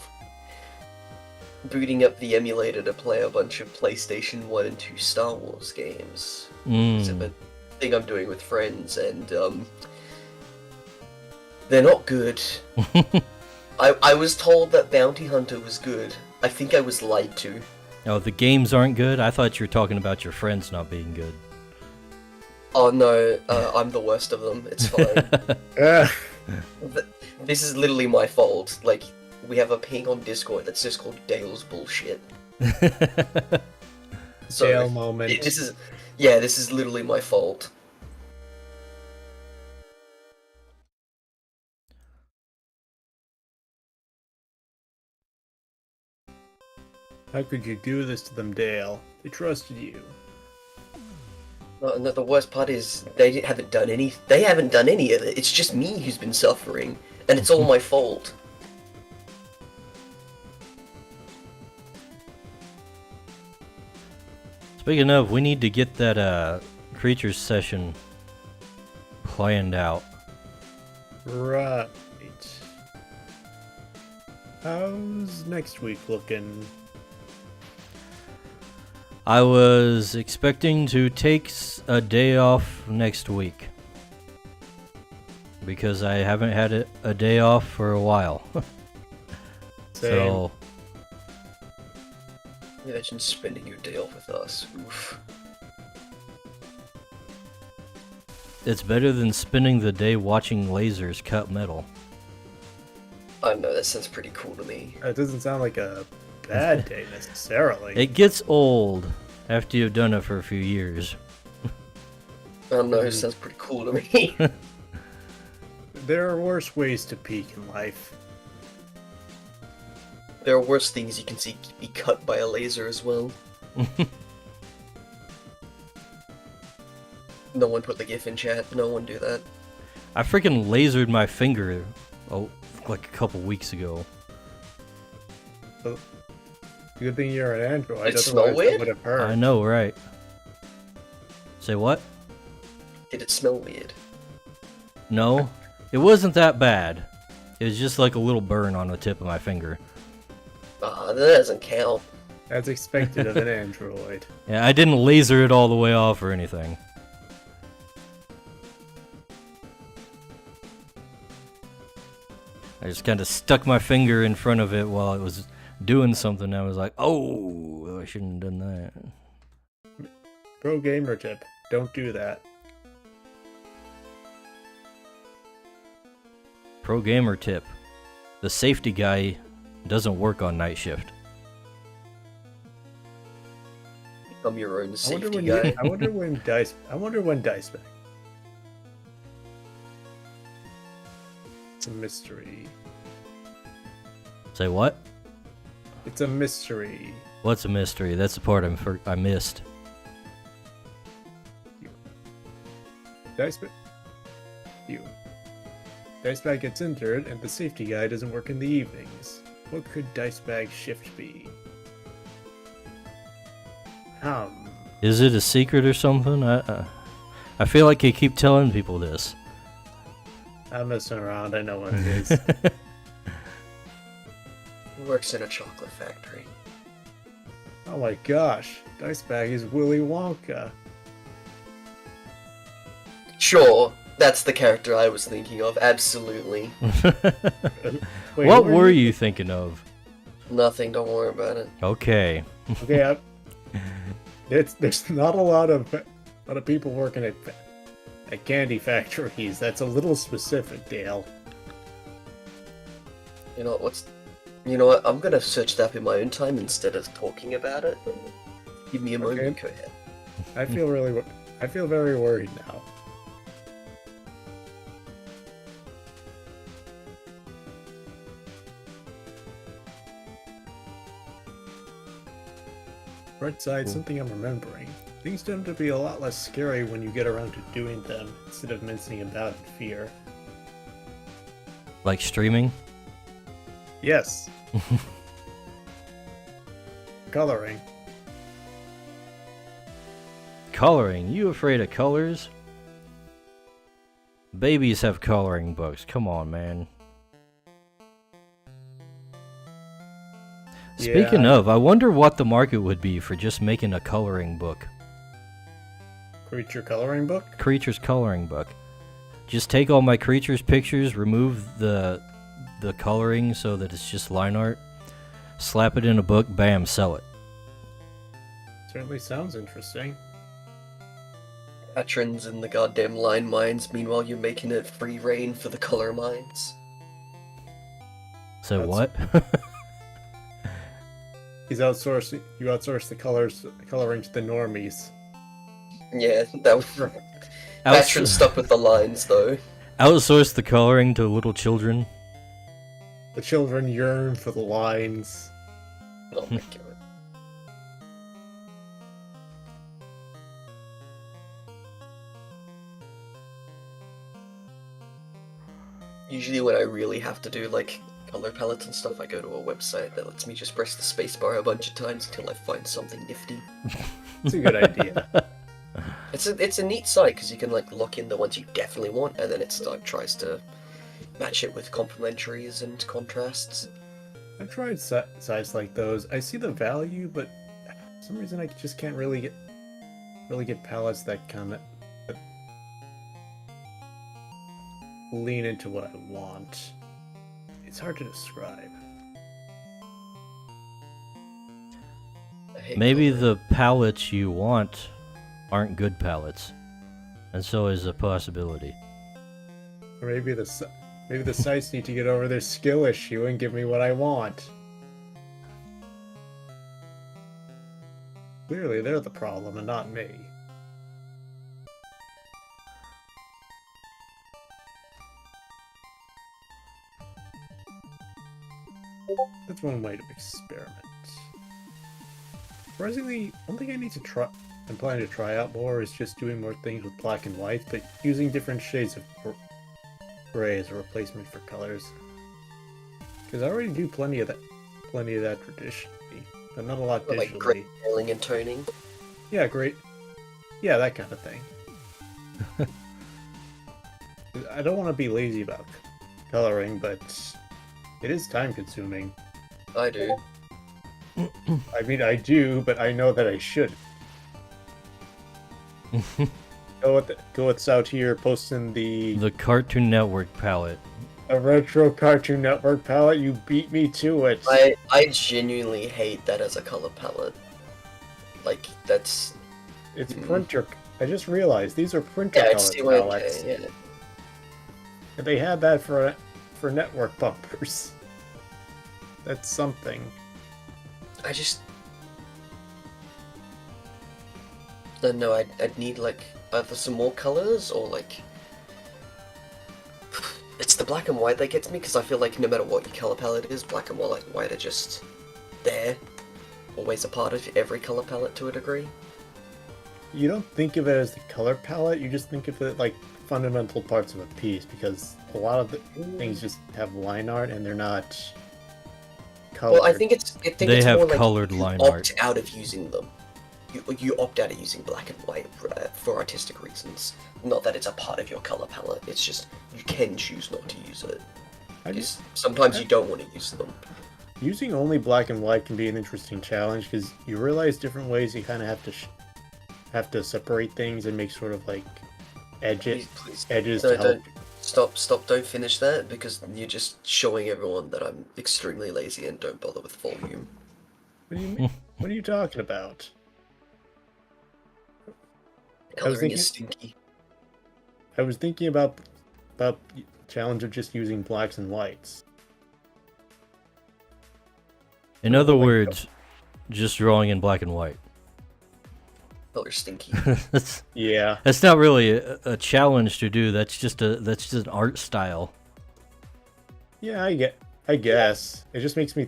[SPEAKER 4] booting up the emulator to play a bunch of PlayStation 1 and 2 Star Wars games. It's a thing I'm doing with friends, and they're not good. I was told that Bounty Hunter was good. I think I was lied to.
[SPEAKER 2] Oh, the games aren't good? I thought you were talking about your friends not being good.
[SPEAKER 4] Oh no, I'm the worst of them. It's fine. This is literally my fault. Like, we have a ping on Discord that's just called Dale's bullshit. So,
[SPEAKER 3] Dale moment.
[SPEAKER 4] this is literally my fault.
[SPEAKER 3] How could you do this to them, Dale? They trusted you.
[SPEAKER 4] And the worst part is they haven't done any of it. It's just me who's been suffering, and it's all my fault.
[SPEAKER 2] Speaking of, we need to get that creatures session planned out.
[SPEAKER 3] Right. How's next week looking?
[SPEAKER 2] I was expecting to take a day off next week. Because I haven't had a day off for a while.
[SPEAKER 3] Same.
[SPEAKER 2] So,
[SPEAKER 4] Imagine spending your day off with us. Oof.
[SPEAKER 2] it's better than spending the day watching lasers cut metal.
[SPEAKER 4] I know, that sounds pretty cool to me.
[SPEAKER 3] That doesn't sound like a bad day necessarily.
[SPEAKER 2] It gets old after you've done it for a few years.
[SPEAKER 4] I don't know, it sounds pretty cool to me.
[SPEAKER 3] There are worse ways to peak in life.
[SPEAKER 4] There are worse things you can see be cut by a laser as well. No one put the GIF in chat. No one do that.
[SPEAKER 2] I freaking lasered my finger like a couple weeks ago.
[SPEAKER 3] Good thing you're an Android.
[SPEAKER 4] Did it smell
[SPEAKER 3] Otherwise,
[SPEAKER 4] weird?
[SPEAKER 3] it would have hurt.
[SPEAKER 2] I know, right? Say what?
[SPEAKER 4] Did it smell weird?
[SPEAKER 2] No, it wasn't that bad. It was just like a little burn on the tip of my finger.
[SPEAKER 4] Ah, that doesn't count.
[SPEAKER 3] That's expected of an Android.
[SPEAKER 2] Yeah, I didn't laser it all the way off or anything. I just kind of stuck my finger in front of it while it was doing something. I was like, oh, I shouldn't have done that.
[SPEAKER 3] Pro gamer tip: don't do that.
[SPEAKER 2] Pro gamer tip. The safety guy doesn't work on night shift.
[SPEAKER 4] Become your own
[SPEAKER 3] I
[SPEAKER 4] safety
[SPEAKER 3] wonder when
[SPEAKER 4] guy.
[SPEAKER 3] I wonder when dice. I wonder when dice back. It's a mystery.
[SPEAKER 2] Say what?
[SPEAKER 3] It's a mystery.
[SPEAKER 2] What's a mystery? That's the part I missed.
[SPEAKER 3] Dice bag. You. Dice bag gets injured, and the safety guy doesn't work in the evenings. What could dice bag shift be?
[SPEAKER 2] Is it a secret or something? I feel like you keep telling people this.
[SPEAKER 3] I'm messing around. I know what it is.
[SPEAKER 4] He works in a chocolate factory.
[SPEAKER 3] Oh my gosh, dice bag is Willy Wonka.
[SPEAKER 4] Sure, that's the character I was thinking of. Absolutely.
[SPEAKER 3] Wait,
[SPEAKER 2] What were you thinking of?
[SPEAKER 4] Nothing. Don't worry about it.
[SPEAKER 2] Okay.
[SPEAKER 3] Okay, there's not a lot of people working at candy factories. That's a little specific, Dale.
[SPEAKER 4] You know what? I'm gonna search that up in my own time instead of talking about it. Give me a moment. Go ahead.
[SPEAKER 3] I feel very worried now. Right side, something I'm remembering. Things tend to be a lot less scary when you get around to doing them instead of mincing about in fear.
[SPEAKER 2] Like streaming?
[SPEAKER 3] Yes. Coloring.
[SPEAKER 2] Coloring? You afraid of colors? Babies have coloring books. Come on, man. Speaking of, I wonder what the market would be for just making a coloring book.
[SPEAKER 3] Creature coloring book?
[SPEAKER 2] Creatures coloring book. Just take all my creatures pictures, remove the coloring so that it's just line art, slap it in a book, bam, sell it.
[SPEAKER 3] Certainly sounds interesting.
[SPEAKER 4] Patrons in the goddamn line mines, meanwhile you're making it free reign for the color mines.
[SPEAKER 2] So what?
[SPEAKER 3] You outsource the coloring to the normies.
[SPEAKER 4] Yeah, that was Patrons stuck with the lines though.
[SPEAKER 2] Outsource the coloring to little children.
[SPEAKER 3] The children yearn for the lines.
[SPEAKER 4] Oh my god. Usually when I really have to do like color palettes and stuff, I go to a website that lets me just press the spacebar a bunch of times until I find something nifty.
[SPEAKER 3] It's a good idea.
[SPEAKER 4] It's a neat site because you can like lock in the ones you definitely want, and then it like tries to match it with complementaries and contrasts.
[SPEAKER 3] I've tried sites like those. I see the value, but for some reason I just can't really get palettes that lean into what I want. It's hard to describe.
[SPEAKER 2] Maybe the palettes you want aren't good palettes, and so is a possibility.
[SPEAKER 3] Or maybe the sites need to get over their skill issue and give me what I want. Clearly, they're the problem and not me. That's one way to experiment. Surprisingly, one thing I need to try, I'm planning to try out more is just doing more things with black and white, but using different shades of gray as a replacement for colors. Because I already do plenty of that traditionally, but not a lot digitally.
[SPEAKER 4] Like gray scaling and toning.
[SPEAKER 3] Yeah, great. Yeah, that kind of thing. I don't want to be lazy about coloring, but it is time consuming.
[SPEAKER 4] I do.
[SPEAKER 3] I mean, I do, but I know that I should. Go what's out here posting
[SPEAKER 2] the Cartoon Network palette.
[SPEAKER 3] A retro Cartoon Network palette. You beat me to it.
[SPEAKER 4] I genuinely hate that as a color palette. Like that's.
[SPEAKER 3] It's printer. I just realized these are printer color palettes.
[SPEAKER 4] Yeah.
[SPEAKER 3] And they had that for network bumpers. That's something.
[SPEAKER 4] I just. I don't know. I'd need like either some more colors or like. It's the black and white that gets me because I feel like no matter what your color palette is, black and white are just there, always a part of every color palette to a degree.
[SPEAKER 3] you don't think of it as the color palette. You just think of it like fundamental parts of a piece, because a lot of the things just have line art and they're not colored.
[SPEAKER 4] Well, I think it's
[SPEAKER 2] They have
[SPEAKER 4] more like
[SPEAKER 2] colored
[SPEAKER 4] you
[SPEAKER 2] line
[SPEAKER 4] opt
[SPEAKER 2] art.
[SPEAKER 4] out of using them. You opt out of using black and white for artistic reasons. Not that it's a part of your color palette. It's just you can choose not to use it. Because sometimes you don't want to use them.
[SPEAKER 3] Using only black and white can be an interesting challenge, because you realize different ways you kind of have to separate things and make sort of like edges
[SPEAKER 4] No,
[SPEAKER 3] to help.
[SPEAKER 4] Stop, don't finish that, because you're just showing everyone that I'm extremely lazy and don't bother with volume.
[SPEAKER 3] What do you mean? What are you talking about?
[SPEAKER 4] Coloring is stinky.
[SPEAKER 3] I was thinking about the challenge of just using blacks and whites.
[SPEAKER 2] In other words, just drawing in black and white.
[SPEAKER 4] Color stinky.
[SPEAKER 3] Yeah.
[SPEAKER 2] That's not really a challenge to do. That's just an art style.
[SPEAKER 3] Yeah, I guess. It just makes me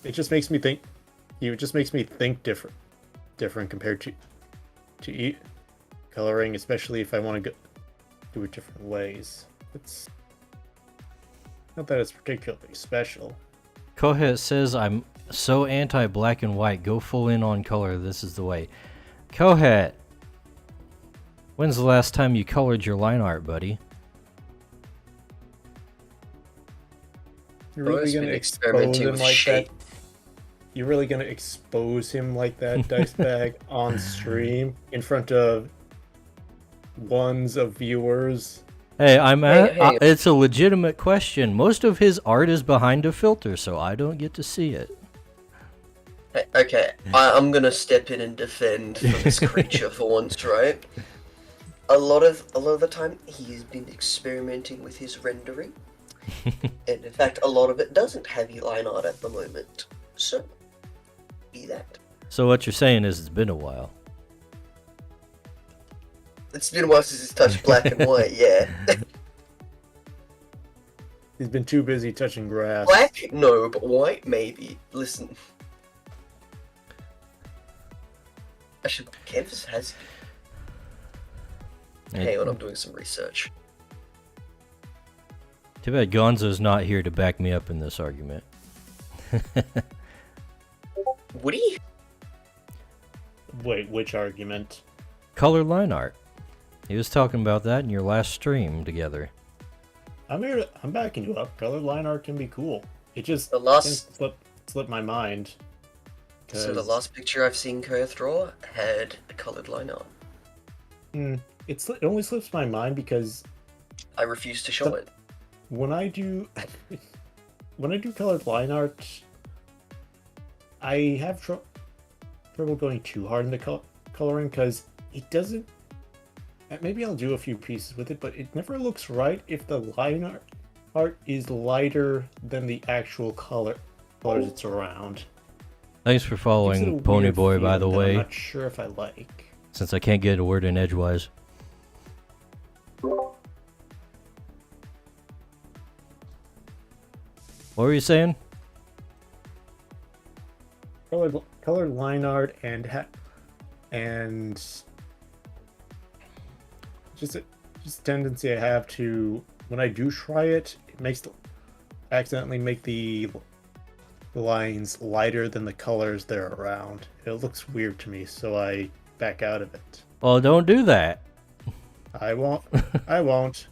[SPEAKER 3] it just makes me think. It just makes me think different compared to coloring, especially if I want to do it different ways. It's not that it's particularly special.
[SPEAKER 2] Kohet says, I'm so anti-black and white. Go full in on color. This is the way. Kohet, when's the last time you colored your line art, buddy?
[SPEAKER 3] You're really gonna expose him like that? You're really gonna expose him like that, Dice Bag, on stream in front of ones of viewers?
[SPEAKER 2] Hey,
[SPEAKER 4] Hey.
[SPEAKER 2] it's a legitimate question. Most of his art is behind a filter, so I don't get to see it.
[SPEAKER 4] Okay, I'm gonna step in and defend for this creature for once, right? A lot of the time, he's been experimenting with his rendering, and in fact, a lot of it doesn't have line art at the moment. So, be that.
[SPEAKER 2] So what you're saying is it's been a while.
[SPEAKER 4] It's been a while since he's touched black and white, yeah.
[SPEAKER 3] He's been too busy touching grass.
[SPEAKER 4] Black? No, but white? Maybe. Listen. Actually, Canvas has... Hang on, I'm doing some research.
[SPEAKER 2] Too bad Gonzo's not here to back me up in this argument.
[SPEAKER 4] Woody?
[SPEAKER 3] Wait, which argument?
[SPEAKER 2] Color line art. He was talking about that in your last stream together.
[SPEAKER 3] I'm backing you up. Colored line art can be cool. It just
[SPEAKER 4] The last-
[SPEAKER 3] slipped my mind.
[SPEAKER 4] So the last picture I've seen Kurth draw had a coloured line art.
[SPEAKER 3] It only slips my mind because
[SPEAKER 4] I refuse to show it.
[SPEAKER 3] when I do colored line art, I have trouble going too hard in the coloring, because it doesn't. Maybe I'll do a few pieces with it, but it never looks right if the line art is lighter than the actual colors it's around.
[SPEAKER 2] Thanks for
[SPEAKER 3] Gives it a
[SPEAKER 2] following
[SPEAKER 3] weird
[SPEAKER 2] Ponyboy, by
[SPEAKER 3] feeling
[SPEAKER 2] the
[SPEAKER 3] that
[SPEAKER 2] way.
[SPEAKER 3] I'm not sure if I like.
[SPEAKER 2] Since I can't get a word in edgewise. What were you saying?
[SPEAKER 3] Colored line art and just a tendency I have to, when I do try it, accidentally make the lines lighter than the colors they're around. It looks weird to me, so I back out of it.
[SPEAKER 2] Well, don't do that.
[SPEAKER 3] I won't. I won't.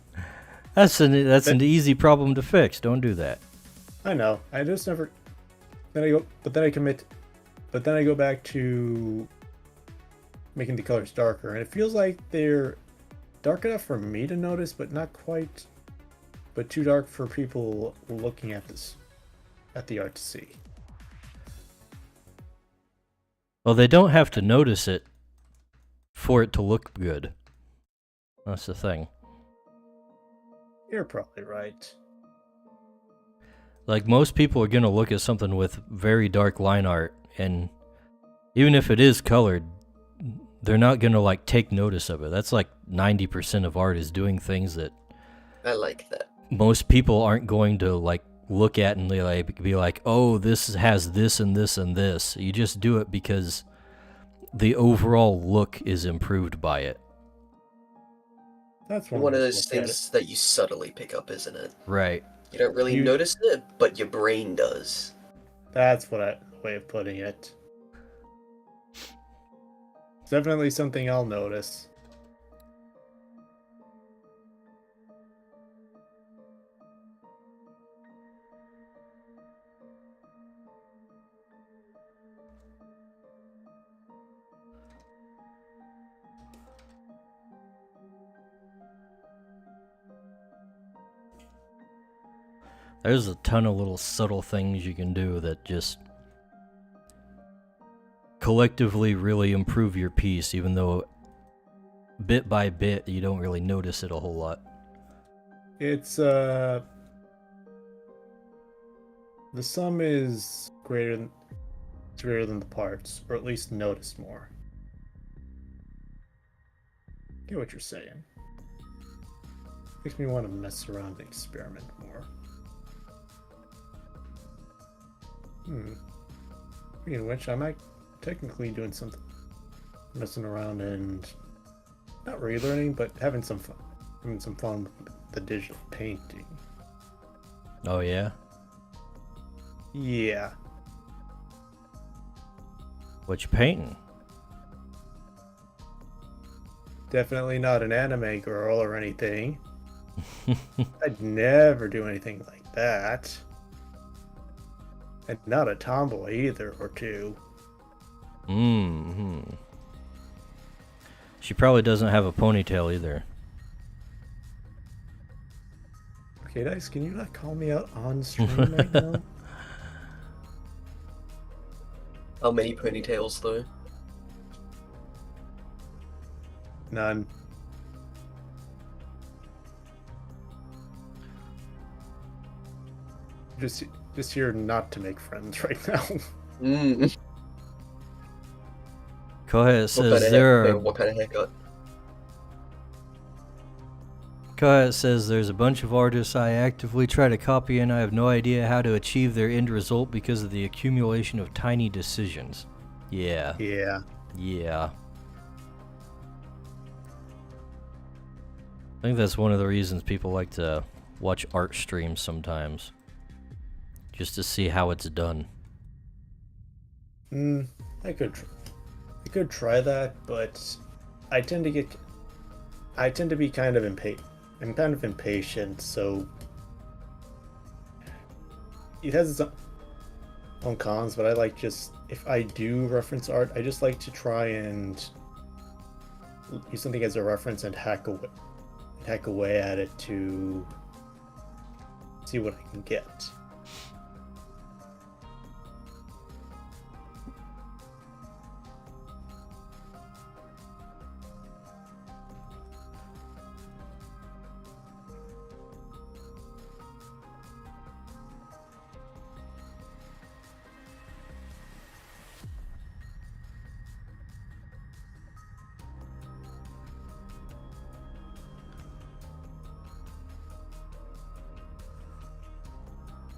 [SPEAKER 2] That's an easy problem to fix. Don't do that.
[SPEAKER 3] I know. I just never. Then I go back to making the colors darker, and it feels like they're dark enough for me to notice, but not quite, but too dark for people looking at the art to see.
[SPEAKER 2] Well, they don't have to notice it for it to look good. That's the thing.
[SPEAKER 3] You're probably right.
[SPEAKER 2] Like, most people are going to look at something with very dark line art, and even if it is colored, they're not going to, like, take notice of it. That's like 90% of art is doing things that
[SPEAKER 4] I like that.
[SPEAKER 2] most people aren't going to, like, look at and be like, oh, this has this and this and this. You just do it because the overall look is improved by it.
[SPEAKER 3] That's
[SPEAKER 4] One
[SPEAKER 3] way
[SPEAKER 4] of
[SPEAKER 3] to
[SPEAKER 4] those
[SPEAKER 3] look at
[SPEAKER 4] things that you subtly pick up, isn't it?
[SPEAKER 2] Right.
[SPEAKER 4] You don't really
[SPEAKER 3] You-
[SPEAKER 4] notice it, but your brain does.
[SPEAKER 3] That's way of putting it. It's definitely something I'll notice.
[SPEAKER 2] There's a ton of little subtle things you can do that just collectively really improve your piece, even though bit by bit you don't really notice it a whole lot.
[SPEAKER 3] It's the sum is greater than the parts, or at least noticed more. Get what you're saying. Makes me want to mess around and experiment more. Speaking of which, I might technically doing something, messing around and not relearning, but having some fun. Having some fun with the digital painting.
[SPEAKER 2] Oh yeah?
[SPEAKER 3] Yeah.
[SPEAKER 2] What you painting?
[SPEAKER 3] Definitely not an anime girl or anything. I'd never do anything like that. And not a tomboy either, or two.
[SPEAKER 2] Mm-hmm. She probably doesn't have a ponytail either.
[SPEAKER 3] Okay, Dice, can you not call me out on stream right now?
[SPEAKER 4] How many ponytails, though?
[SPEAKER 3] None. Just here not to make friends right now.
[SPEAKER 2] Kohet says there are.
[SPEAKER 4] What kind of haircut?
[SPEAKER 2] Kohet says there's a bunch of artists I actively try to copy and I have no idea how to achieve their end result because of the accumulation of tiny decisions. Yeah.
[SPEAKER 3] Yeah.
[SPEAKER 2] Yeah. I think that's one of the reasons people like to watch art streams sometimes. Just to see how it's done.
[SPEAKER 3] I could try that, but I tend to be kind of impatient. I'm kind of impatient, so it has its own cons, but I like just, if I do reference art, I just like to try and use something as a reference and hack away at it to see what I can get.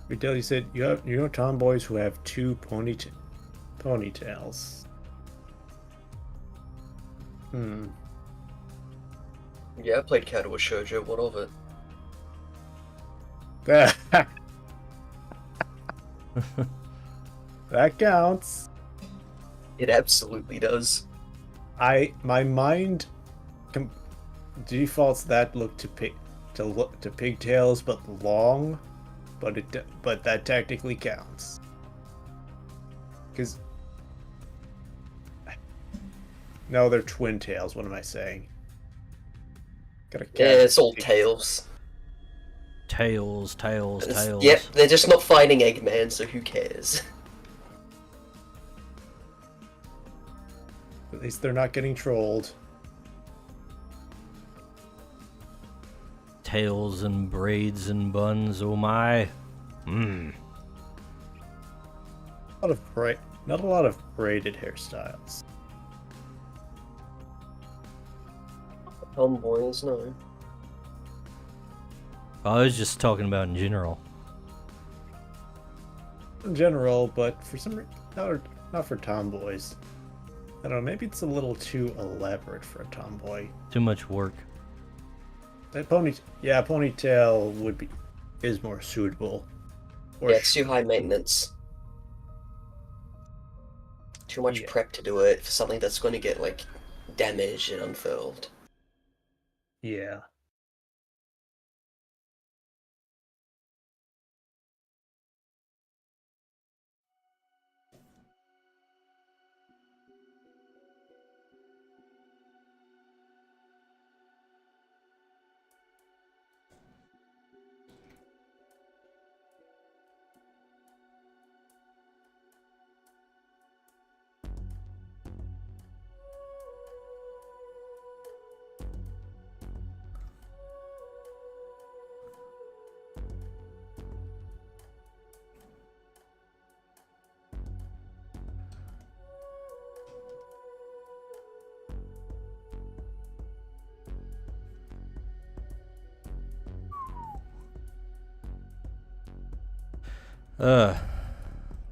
[SPEAKER 3] Retail, you said you know tomboys who have two ponytails.
[SPEAKER 4] Yeah, I played Kadoa Shoujo. What of it?
[SPEAKER 3] That counts.
[SPEAKER 4] It absolutely does.
[SPEAKER 3] My mind defaults that look to pigtails, but long, but that technically counts. Because no, they're twin tails. What am I saying?
[SPEAKER 4] Yeah, it's all tails.
[SPEAKER 2] Tails.
[SPEAKER 4] Yep, they're just not fighting Eggman, so who cares?
[SPEAKER 3] At least they're not getting trolled.
[SPEAKER 2] Tails and braids and buns, oh my.
[SPEAKER 3] Not a lot of braided hairstyles.
[SPEAKER 4] Tomboys, no.
[SPEAKER 2] I was just talking about in general.
[SPEAKER 3] In general, but for some reason, not for tomboys. I don't know, maybe it's a little too elaborate for a tomboy.
[SPEAKER 2] Too much work.
[SPEAKER 3] That ponytail is more suitable. Or
[SPEAKER 4] Yeah, it's too high maintenance. Too much prep to do it for something that's going to get, like, damaged and unfurled.
[SPEAKER 3] yeah.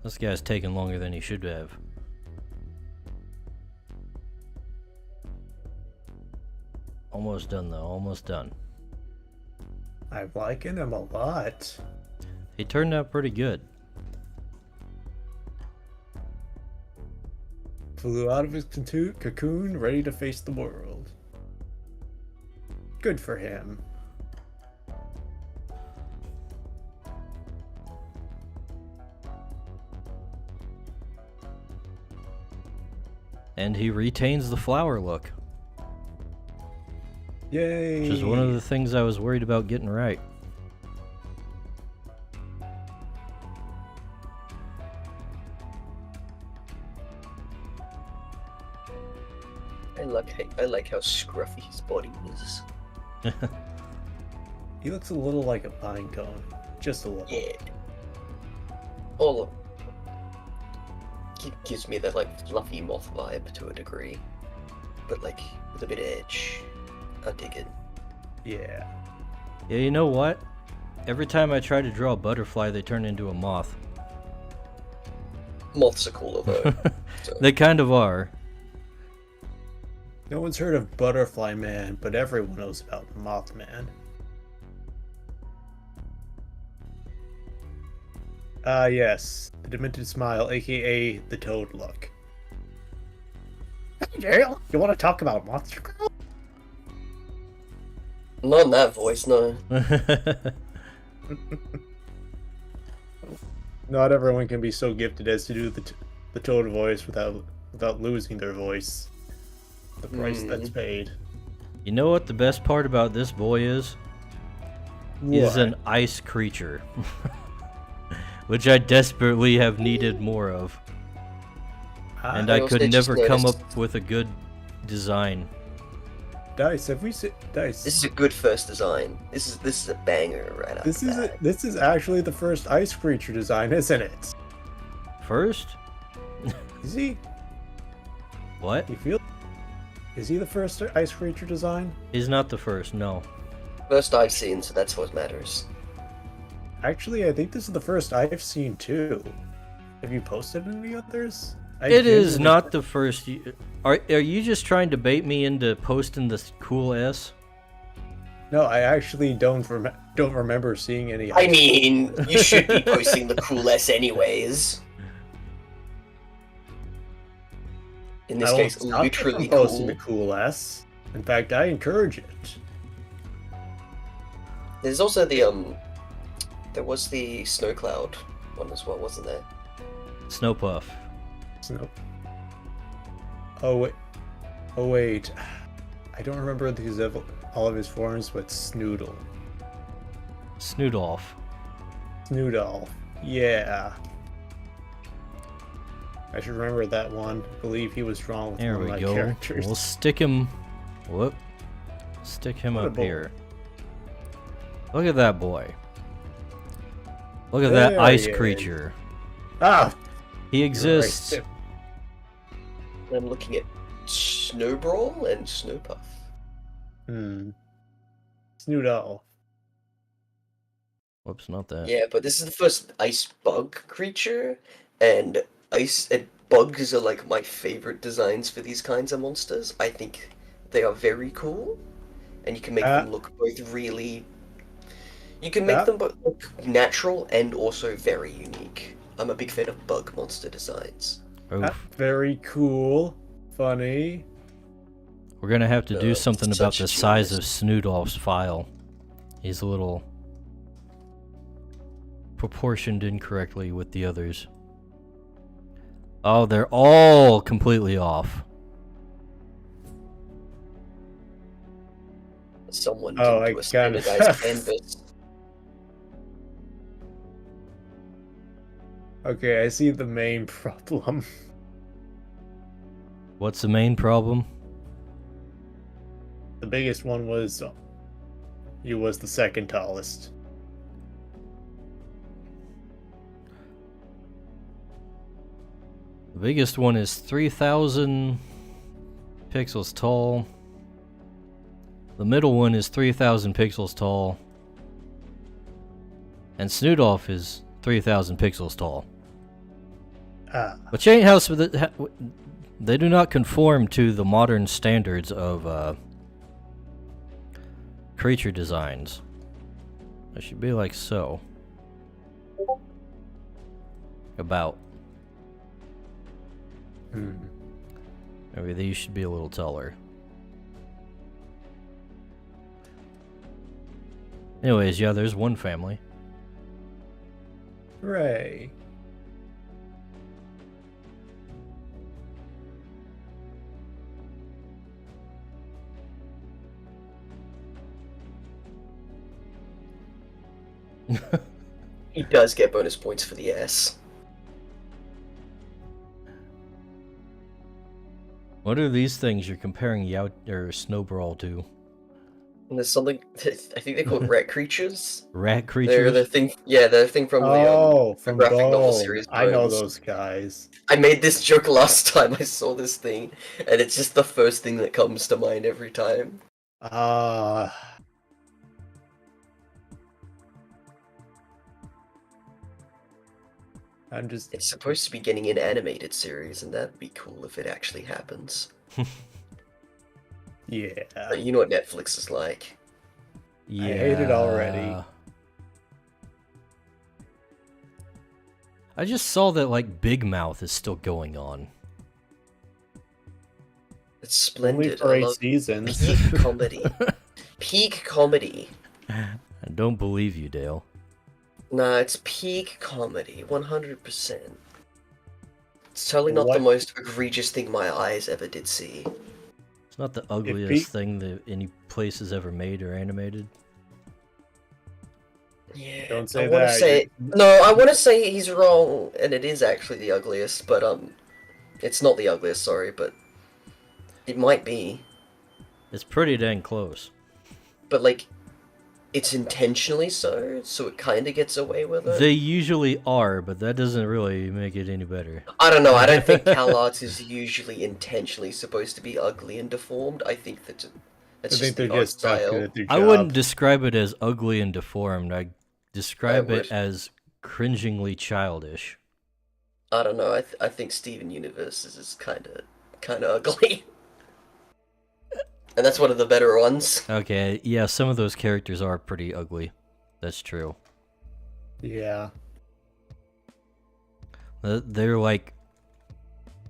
[SPEAKER 2] This guy's taking longer than he should have. Almost done though, almost done.
[SPEAKER 3] I'm liking him a lot.
[SPEAKER 2] He turned out pretty good.
[SPEAKER 3] Flew out of his cocoon, ready to face the world. Good for him.
[SPEAKER 2] And he retains the flower look.
[SPEAKER 3] Yay!
[SPEAKER 2] Which is one of the things I was worried about getting right.
[SPEAKER 4] I like how scruffy his body is.
[SPEAKER 3] He looks a little like a pine cone. Just a little.
[SPEAKER 4] Yeah. All of gives me that, like, fluffy moth vibe to a degree. But, like, with a bit of edge. I dig it.
[SPEAKER 3] Yeah.
[SPEAKER 2] Yeah, you know what? Every time I try to draw a butterfly, they turn into a moth.
[SPEAKER 4] Moths are cooler, though. So.
[SPEAKER 2] They kind of are.
[SPEAKER 3] No one's heard of Butterfly Man, but everyone knows about Mothman. Yes. The Demented Smile, aka the Toad look. Hey, Dale, you want to talk about Monster Girl?
[SPEAKER 4] Not in that voice, no.
[SPEAKER 3] Not everyone can be so gifted as to do the Toad voice without losing their voice. The price that's paid.
[SPEAKER 2] You know what the best part about this boy is? He's an ice creature. Which I desperately have needed more of. And I could never come up with a good design.
[SPEAKER 3] Dice, have we seen Dice?
[SPEAKER 4] This is a good first design. This is a banger right off the bat.
[SPEAKER 3] This is actually the first ice creature design, isn't it?
[SPEAKER 2] First?
[SPEAKER 3] Is he?
[SPEAKER 2] What?
[SPEAKER 3] You feel? Is he the first ice creature design?
[SPEAKER 2] He's not the first, no.
[SPEAKER 4] First I've seen, so that's what matters.
[SPEAKER 3] Actually, I think this is the first I've seen too. Have you posted any others?
[SPEAKER 2] It is not the first. Are you just trying to bait me into posting this cool S?
[SPEAKER 3] No, I actually don't remember seeing any.
[SPEAKER 4] I mean, you should be posting the cool S anyways. In this case, literally
[SPEAKER 3] posting the
[SPEAKER 4] cool.
[SPEAKER 3] cool S. In fact, I encourage it.
[SPEAKER 4] There's also the there was the snow cloud one as well, wasn't there?
[SPEAKER 2] Snow Puff.
[SPEAKER 3] Snow. Oh wait. I don't remember all of his forms, but Snoodle.
[SPEAKER 2] Snoodolph.
[SPEAKER 3] Snoodolph. Yeah. I should remember that one. I believe he was drawn with
[SPEAKER 2] There
[SPEAKER 3] one of
[SPEAKER 2] we
[SPEAKER 3] my
[SPEAKER 2] go.
[SPEAKER 3] characters.
[SPEAKER 2] We'll stick him. Whoop. Stick him up here. Look at that boy. Look at that ice creature.
[SPEAKER 3] Ah!
[SPEAKER 2] He exists.
[SPEAKER 3] Right.
[SPEAKER 4] I'm looking at Snowbrawl and Snowpuff.
[SPEAKER 3] Snoodle.
[SPEAKER 2] Whoops, not that.
[SPEAKER 4] Yeah, but this is the first ice bug creature, and bugs are like my favorite designs for these kinds of monsters. I think they are very cool, and you can make them look both really. You can make them both look natural and also very unique. I'm a big fan of bug monster designs.
[SPEAKER 3] Very cool. Funny.
[SPEAKER 2] We're gonna have to do something about the size of Snoodolph's file. He's a little proportioned incorrectly with the others. Oh, they're all completely off.
[SPEAKER 4] Someone didn't do a standardized canvas.
[SPEAKER 3] Okay, I see the main problem.
[SPEAKER 2] What's the main problem?
[SPEAKER 3] The biggest one was you was the second tallest.
[SPEAKER 2] The biggest one is 3,000 pixels tall. The middle one is 3,000 pixels tall. And Snoodolph is 3,000 pixels tall. But Chain House, they do not conform to the modern standards of creature designs. It should be like so. About. Maybe these should be a little taller. Anyways, yeah, there's one family.
[SPEAKER 3] Hooray.
[SPEAKER 4] He does get bonus points for the S.
[SPEAKER 2] What are these things you're comparing Snowbrawl to?
[SPEAKER 4] And there's something, I think they're called rat creatures.
[SPEAKER 2] Rat creatures?
[SPEAKER 4] They're the thing, yeah, they're the thing from
[SPEAKER 3] from
[SPEAKER 4] the graphic
[SPEAKER 3] Bone.
[SPEAKER 4] novel series.
[SPEAKER 3] I know those guys.
[SPEAKER 4] I made this joke last time I saw this thing, and it's just the first thing that comes to mind every time. It's supposed to be getting an animated series, and that'd be cool if it actually happens.
[SPEAKER 3] Yeah.
[SPEAKER 4] But you know what Netflix is like.
[SPEAKER 2] Yeah.
[SPEAKER 3] I hate it already.
[SPEAKER 2] I just saw that, like, Big Mouth is still going on.
[SPEAKER 4] It's splendid.
[SPEAKER 3] Only for 8 seasons.
[SPEAKER 4] Peak comedy. Peak comedy.
[SPEAKER 2] I don't believe you, Dale.
[SPEAKER 4] Nah, it's peak comedy, 100%. It's totally not the most egregious thing my eyes ever did see.
[SPEAKER 2] It's not the ugliest thing that any place has ever made or animated.
[SPEAKER 4] Yeah,
[SPEAKER 3] don't say
[SPEAKER 4] I want to say no. I want to say he's wrong, and it is actually the ugliest. But it's not the ugliest. Sorry, but it might be.
[SPEAKER 2] It's pretty dang close.
[SPEAKER 4] But like, it's intentionally so it kind of gets away with it.
[SPEAKER 2] They usually are, but that doesn't really make it any better.
[SPEAKER 4] I don't know. I don't think CalArts is usually intentionally supposed to be ugly and deformed. I think that's just the art style.
[SPEAKER 2] I wouldn't describe it as ugly and deformed. I describe it as cringingly childish.
[SPEAKER 4] I don't know. I think Steven Universe is kind of ugly. And that's one of the better ones.
[SPEAKER 2] Okay, yeah, some of those characters are pretty ugly. That's true.
[SPEAKER 3] Yeah.
[SPEAKER 2] They're like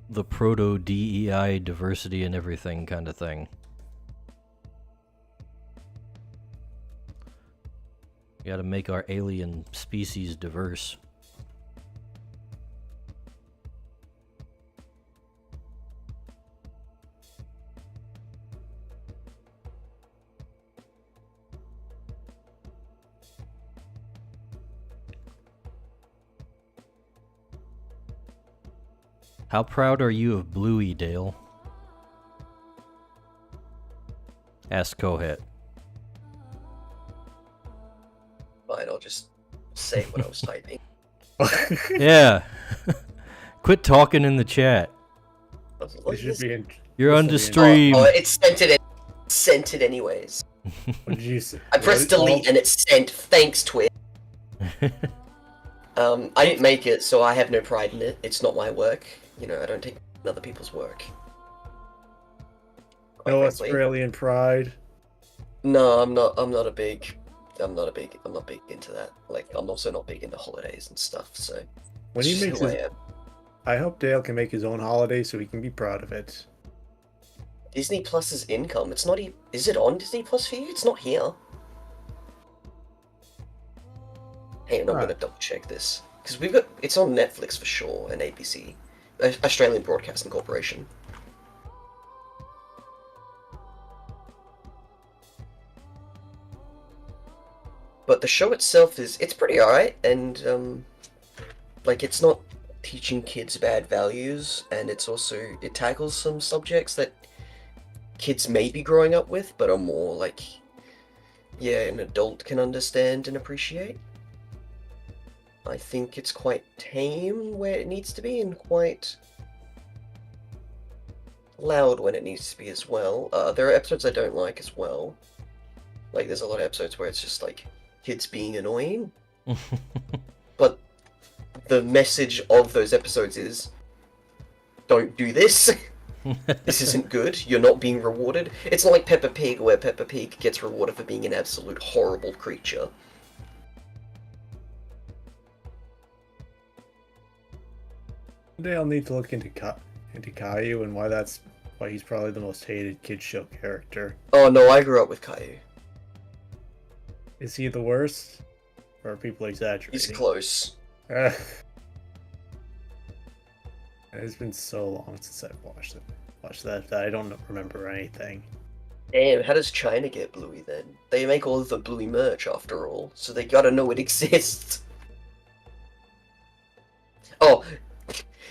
[SPEAKER 2] the proto-DEI diversity and everything kind of thing. We gotta make our alien species diverse. How proud are you of Bluey, Dale? Ask Kohet.
[SPEAKER 4] Fine, I'll just say what I was typing.
[SPEAKER 2] Yeah. Quit talking in the chat. You're on the stream.
[SPEAKER 4] Oh, it sent it anyways.
[SPEAKER 3] What did you say?
[SPEAKER 4] I pressed delete and it sent. Thanks, Twitch. I didn't make it, so I have no pride in it. It's not my work. You know, I don't take other people's work. Quite
[SPEAKER 3] No
[SPEAKER 4] frankly.
[SPEAKER 3] Australian pride.
[SPEAKER 4] No, I'm not. I'm not big into that. Like, I'm also not big into holidays and stuff. So
[SPEAKER 3] When
[SPEAKER 4] it's
[SPEAKER 3] he
[SPEAKER 4] just
[SPEAKER 3] makes
[SPEAKER 4] who
[SPEAKER 3] his,
[SPEAKER 4] I am.
[SPEAKER 3] I hope Dale can make his own holiday so he can be proud of it.
[SPEAKER 4] Disney Plus's income. It's not. Is it on Disney Plus for you? It's not here. Hang on, I'm gonna double check this because we've got. It's on Netflix for sure and ABC, Australian Broadcasting Corporation. But the show itself it's pretty alright, and like it's not teaching kids bad values, and it tackles some subjects that kids may be growing up with, but are more like, yeah, an adult can understand and appreciate. I think it's quite tame where it needs to be, and quite loud when it needs to be as well. There are episodes I don't like as well. Like, there's a lot of episodes where it's just like kids being annoying. But the message of those episodes is, don't do this. This isn't good. You're not being rewarded. It's not like Peppa Pig, where Peppa Pig gets rewarded for being an absolute horrible creature.
[SPEAKER 3] Dale need to look into Caillou and why he's probably the most hated kids show character.
[SPEAKER 4] Oh no, I grew up with Caillou.
[SPEAKER 3] Is he the worst? Or are people exaggerating?
[SPEAKER 4] He's close.
[SPEAKER 3] It's been so long since I've watched that I don't remember anything.
[SPEAKER 4] Damn, how does China get Bluey then? They make all of the Bluey merch after all, so they gotta know it exists. Oh,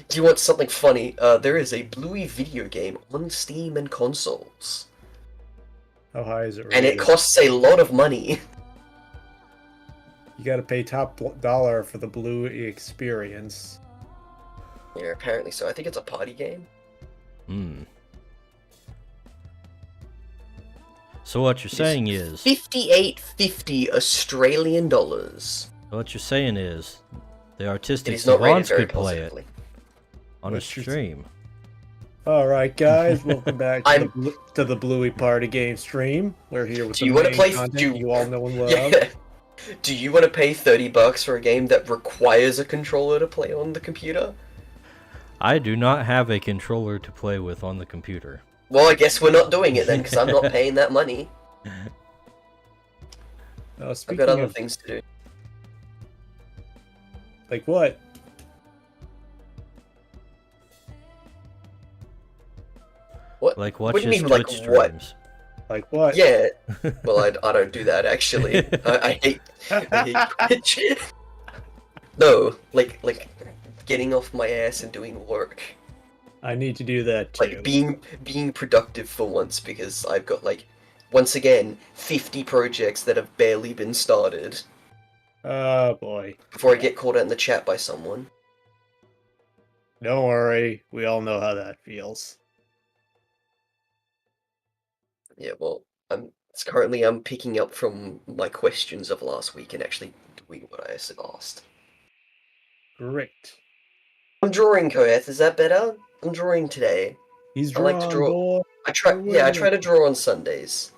[SPEAKER 4] do you want something funny? There is a Bluey video game on Steam and consoles.
[SPEAKER 3] How high is it rated?
[SPEAKER 4] And it costs a lot of money.
[SPEAKER 3] You gotta pay top dollar for the Bluey experience.
[SPEAKER 4] Yeah, apparently so. I think it's a party game.
[SPEAKER 2] So what you're saying is...
[SPEAKER 4] $58.50 Australian dollars.
[SPEAKER 2] What you're saying is... The
[SPEAKER 4] It
[SPEAKER 2] artistic
[SPEAKER 4] is not rated
[SPEAKER 2] savants
[SPEAKER 4] very
[SPEAKER 2] could play it
[SPEAKER 4] positively.
[SPEAKER 2] on a
[SPEAKER 3] What's your-
[SPEAKER 2] stream.
[SPEAKER 3] Alright guys, welcome back to the Bluey Party Game stream. We're here with
[SPEAKER 4] Do
[SPEAKER 3] the
[SPEAKER 4] you wanna
[SPEAKER 3] main
[SPEAKER 4] play-
[SPEAKER 3] content you all know and love.
[SPEAKER 4] Yeah. Do you want to pay $30 for a game that requires a controller to play on the computer?
[SPEAKER 2] I do not have a controller to play with on the computer.
[SPEAKER 4] Well, I guess we're not doing it then, because I'm not paying that money. I've
[SPEAKER 3] Speaking
[SPEAKER 4] got other
[SPEAKER 3] of,
[SPEAKER 4] things to do.
[SPEAKER 3] like what?
[SPEAKER 4] What?
[SPEAKER 2] Like
[SPEAKER 4] What
[SPEAKER 2] watch
[SPEAKER 4] do you
[SPEAKER 2] his
[SPEAKER 4] mean, like
[SPEAKER 2] Twitch
[SPEAKER 4] what?
[SPEAKER 2] streams.
[SPEAKER 3] Like what?
[SPEAKER 4] Yeah. Well, I don't do that, actually. I hate Twitch. No, like getting off my ass and doing work.
[SPEAKER 3] I need to do that too.
[SPEAKER 4] Like being productive for once, because I've got like, once again, 50 projects that have barely been started
[SPEAKER 3] Oh boy.
[SPEAKER 4] before I get called out in the chat by someone.
[SPEAKER 3] Don't worry, we all know how that feels.
[SPEAKER 4] Yeah, well, I'm picking up from my questions of last week and actually doing what I asked.
[SPEAKER 3] Great.
[SPEAKER 4] I'm drawing, Koeth. Is that better? I'm drawing today.
[SPEAKER 3] He's
[SPEAKER 4] I like
[SPEAKER 3] drawn,
[SPEAKER 4] to draw.
[SPEAKER 3] boy.
[SPEAKER 4] I try to draw on Sundays.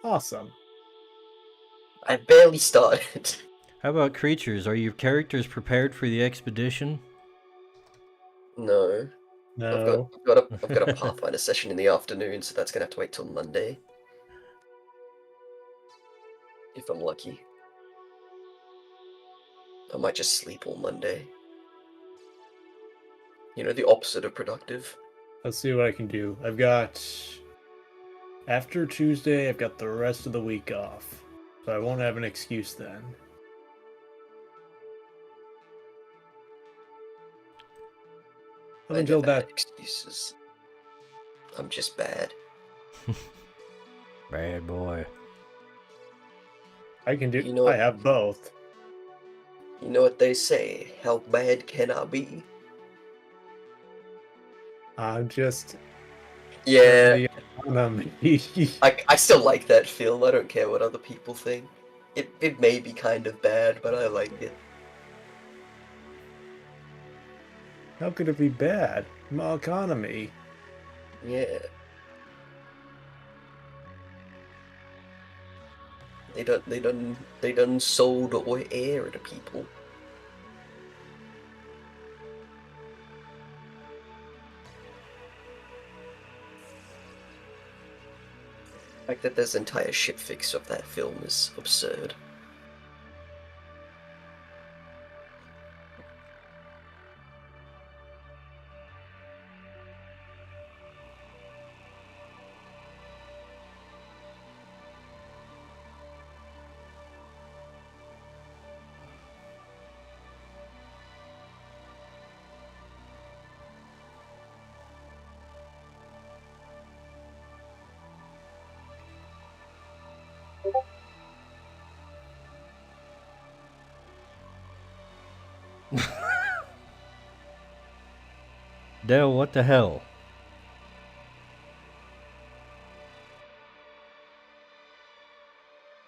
[SPEAKER 3] Awesome.
[SPEAKER 4] I barely started.
[SPEAKER 2] How about creatures? Are your characters prepared for the expedition?
[SPEAKER 4] No.
[SPEAKER 3] No.
[SPEAKER 4] I've got a Pathfinder session in the afternoon, so that's gonna have to wait till Monday. If I'm lucky. I might just sleep all Monday. You know, the opposite of productive.
[SPEAKER 3] Let's see what I can do. I've got... After Tuesday, I've got the rest of the week off. So I won't have an excuse then. Up
[SPEAKER 4] I
[SPEAKER 3] until
[SPEAKER 4] never had
[SPEAKER 3] that...
[SPEAKER 4] excuses. I'm just bad.
[SPEAKER 2] Bad boy.
[SPEAKER 3] I can do...
[SPEAKER 4] You know-
[SPEAKER 3] I have both.
[SPEAKER 4] You know what they say? How bad can I be?
[SPEAKER 3] I'm just...
[SPEAKER 4] Yeah.
[SPEAKER 3] the economy.
[SPEAKER 4] I still like that film. I don't care what other people think. It may be kind of bad, but I like it.
[SPEAKER 3] How could it be bad? My economy.
[SPEAKER 4] Yeah. They done sold air to people. The fact that there's entire shit fix of that film is absurd.
[SPEAKER 2] Dale, what the hell?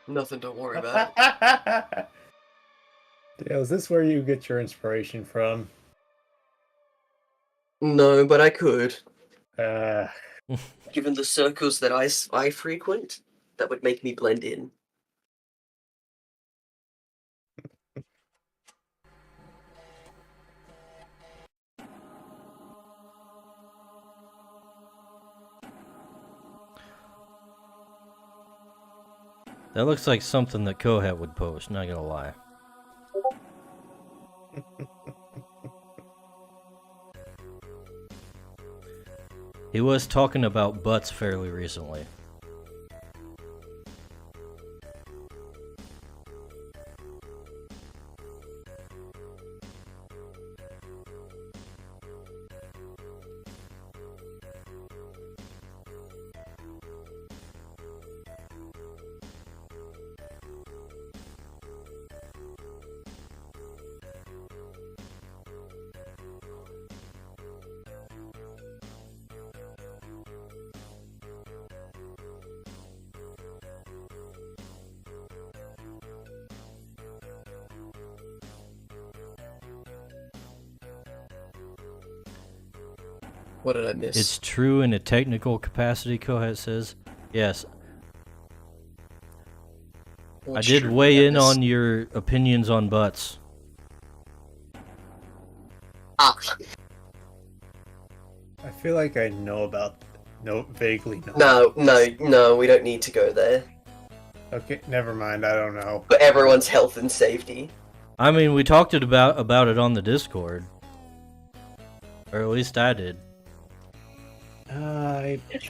[SPEAKER 4] Nothing to worry about.
[SPEAKER 3] Dale, is this where you get your inspiration from?
[SPEAKER 4] No, but I could.
[SPEAKER 3] Uh,
[SPEAKER 4] Given the circles that I frequent, that would make me blend in.
[SPEAKER 2] That looks like something that Kohat would post, not gonna lie. He was talking about butts fairly recently.
[SPEAKER 4] What did I miss?
[SPEAKER 2] It's true in a technical capacity, Kohat says. Yes, I did weigh in on your opinions on butts.
[SPEAKER 4] Ah,
[SPEAKER 3] I feel like I know about... vaguely know.
[SPEAKER 4] no, we don't need to go there.
[SPEAKER 3] Okay, never mind, I don't know.
[SPEAKER 4] For everyone's health and safety.
[SPEAKER 2] I mean, we talked about it on the Discord. Or at least I did.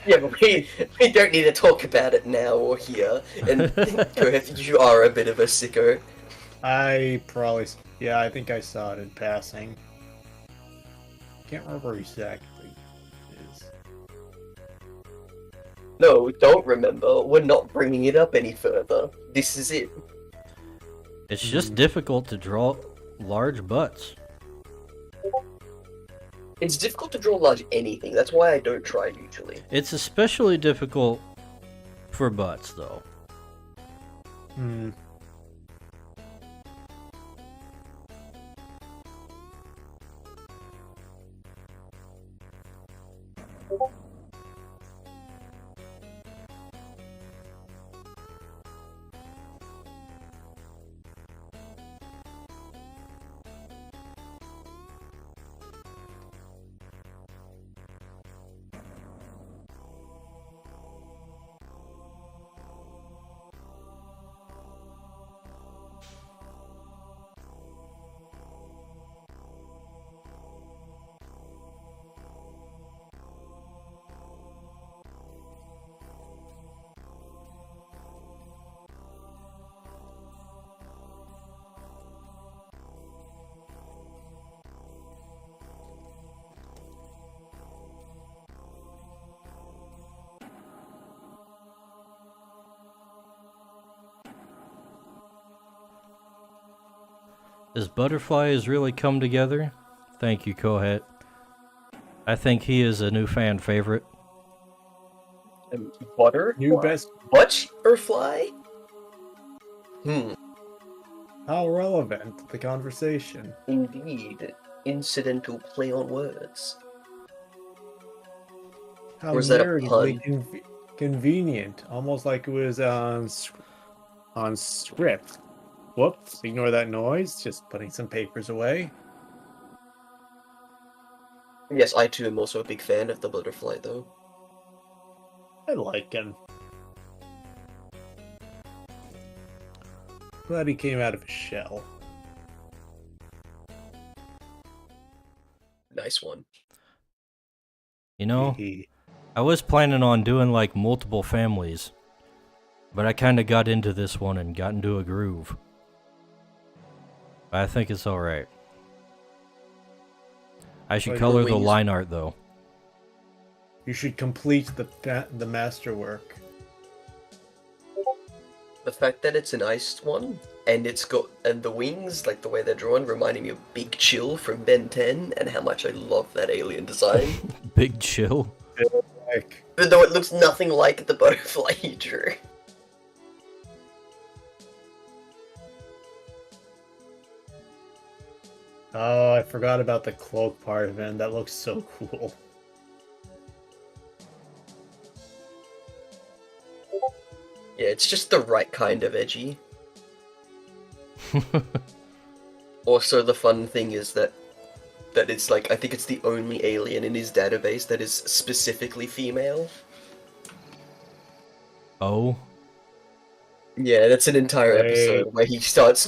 [SPEAKER 4] Yeah, but we don't need to talk about it now or here. And Griff, you are a bit of a sicko.
[SPEAKER 3] I probably... Yeah, I think I saw it in passing. Can't remember exactly what it is.
[SPEAKER 4] No, don't remember. We're not bringing it up any further. This is it.
[SPEAKER 2] It's just difficult to draw large butts.
[SPEAKER 4] It's difficult to draw large anything. That's why I don't try usually.
[SPEAKER 2] It's especially difficult for butts, though.
[SPEAKER 3] Hmm.
[SPEAKER 2] This butterfly has really come together. Thank you, Kohat. I think he is a new fan favorite.
[SPEAKER 4] Butter?
[SPEAKER 3] New best...
[SPEAKER 4] Butterfly?
[SPEAKER 3] How relevant to the conversation.
[SPEAKER 4] Indeed. Incidental play on words.
[SPEAKER 3] How
[SPEAKER 4] Or is that a
[SPEAKER 3] narratively
[SPEAKER 4] pun?
[SPEAKER 3] convenient. Almost like it was on script. Whoops, ignore that noise. Just putting some papers away.
[SPEAKER 4] Yes, I too am also a big fan of the butterfly, though.
[SPEAKER 3] I like him. Glad he came out of his shell.
[SPEAKER 4] Nice one.
[SPEAKER 2] You know,
[SPEAKER 3] Hee
[SPEAKER 2] I was planning on doing like multiple families, but I kind of got into this one and got into a groove. I think it's alright. I should
[SPEAKER 3] Like
[SPEAKER 2] color the
[SPEAKER 4] wings.
[SPEAKER 2] line art though.
[SPEAKER 3] You should complete the masterwork.
[SPEAKER 4] The fact that it's an iced one, and the wings, like the way they're drawn, reminding me of Big Chill from Ben 10, and how much I love that alien design.
[SPEAKER 2] Big chill.
[SPEAKER 3] Like,
[SPEAKER 4] Even though it looks nothing like the butterfly you drew.
[SPEAKER 3] oh, I forgot about the cloak part of it. That looks so cool.
[SPEAKER 4] Yeah, it's just the right kind of edgy. Also, the fun thing is that it's like, I think it's the only alien in his database that is specifically female.
[SPEAKER 2] Oh,
[SPEAKER 4] Yeah, that's an entire
[SPEAKER 3] Wait.
[SPEAKER 4] episode where he starts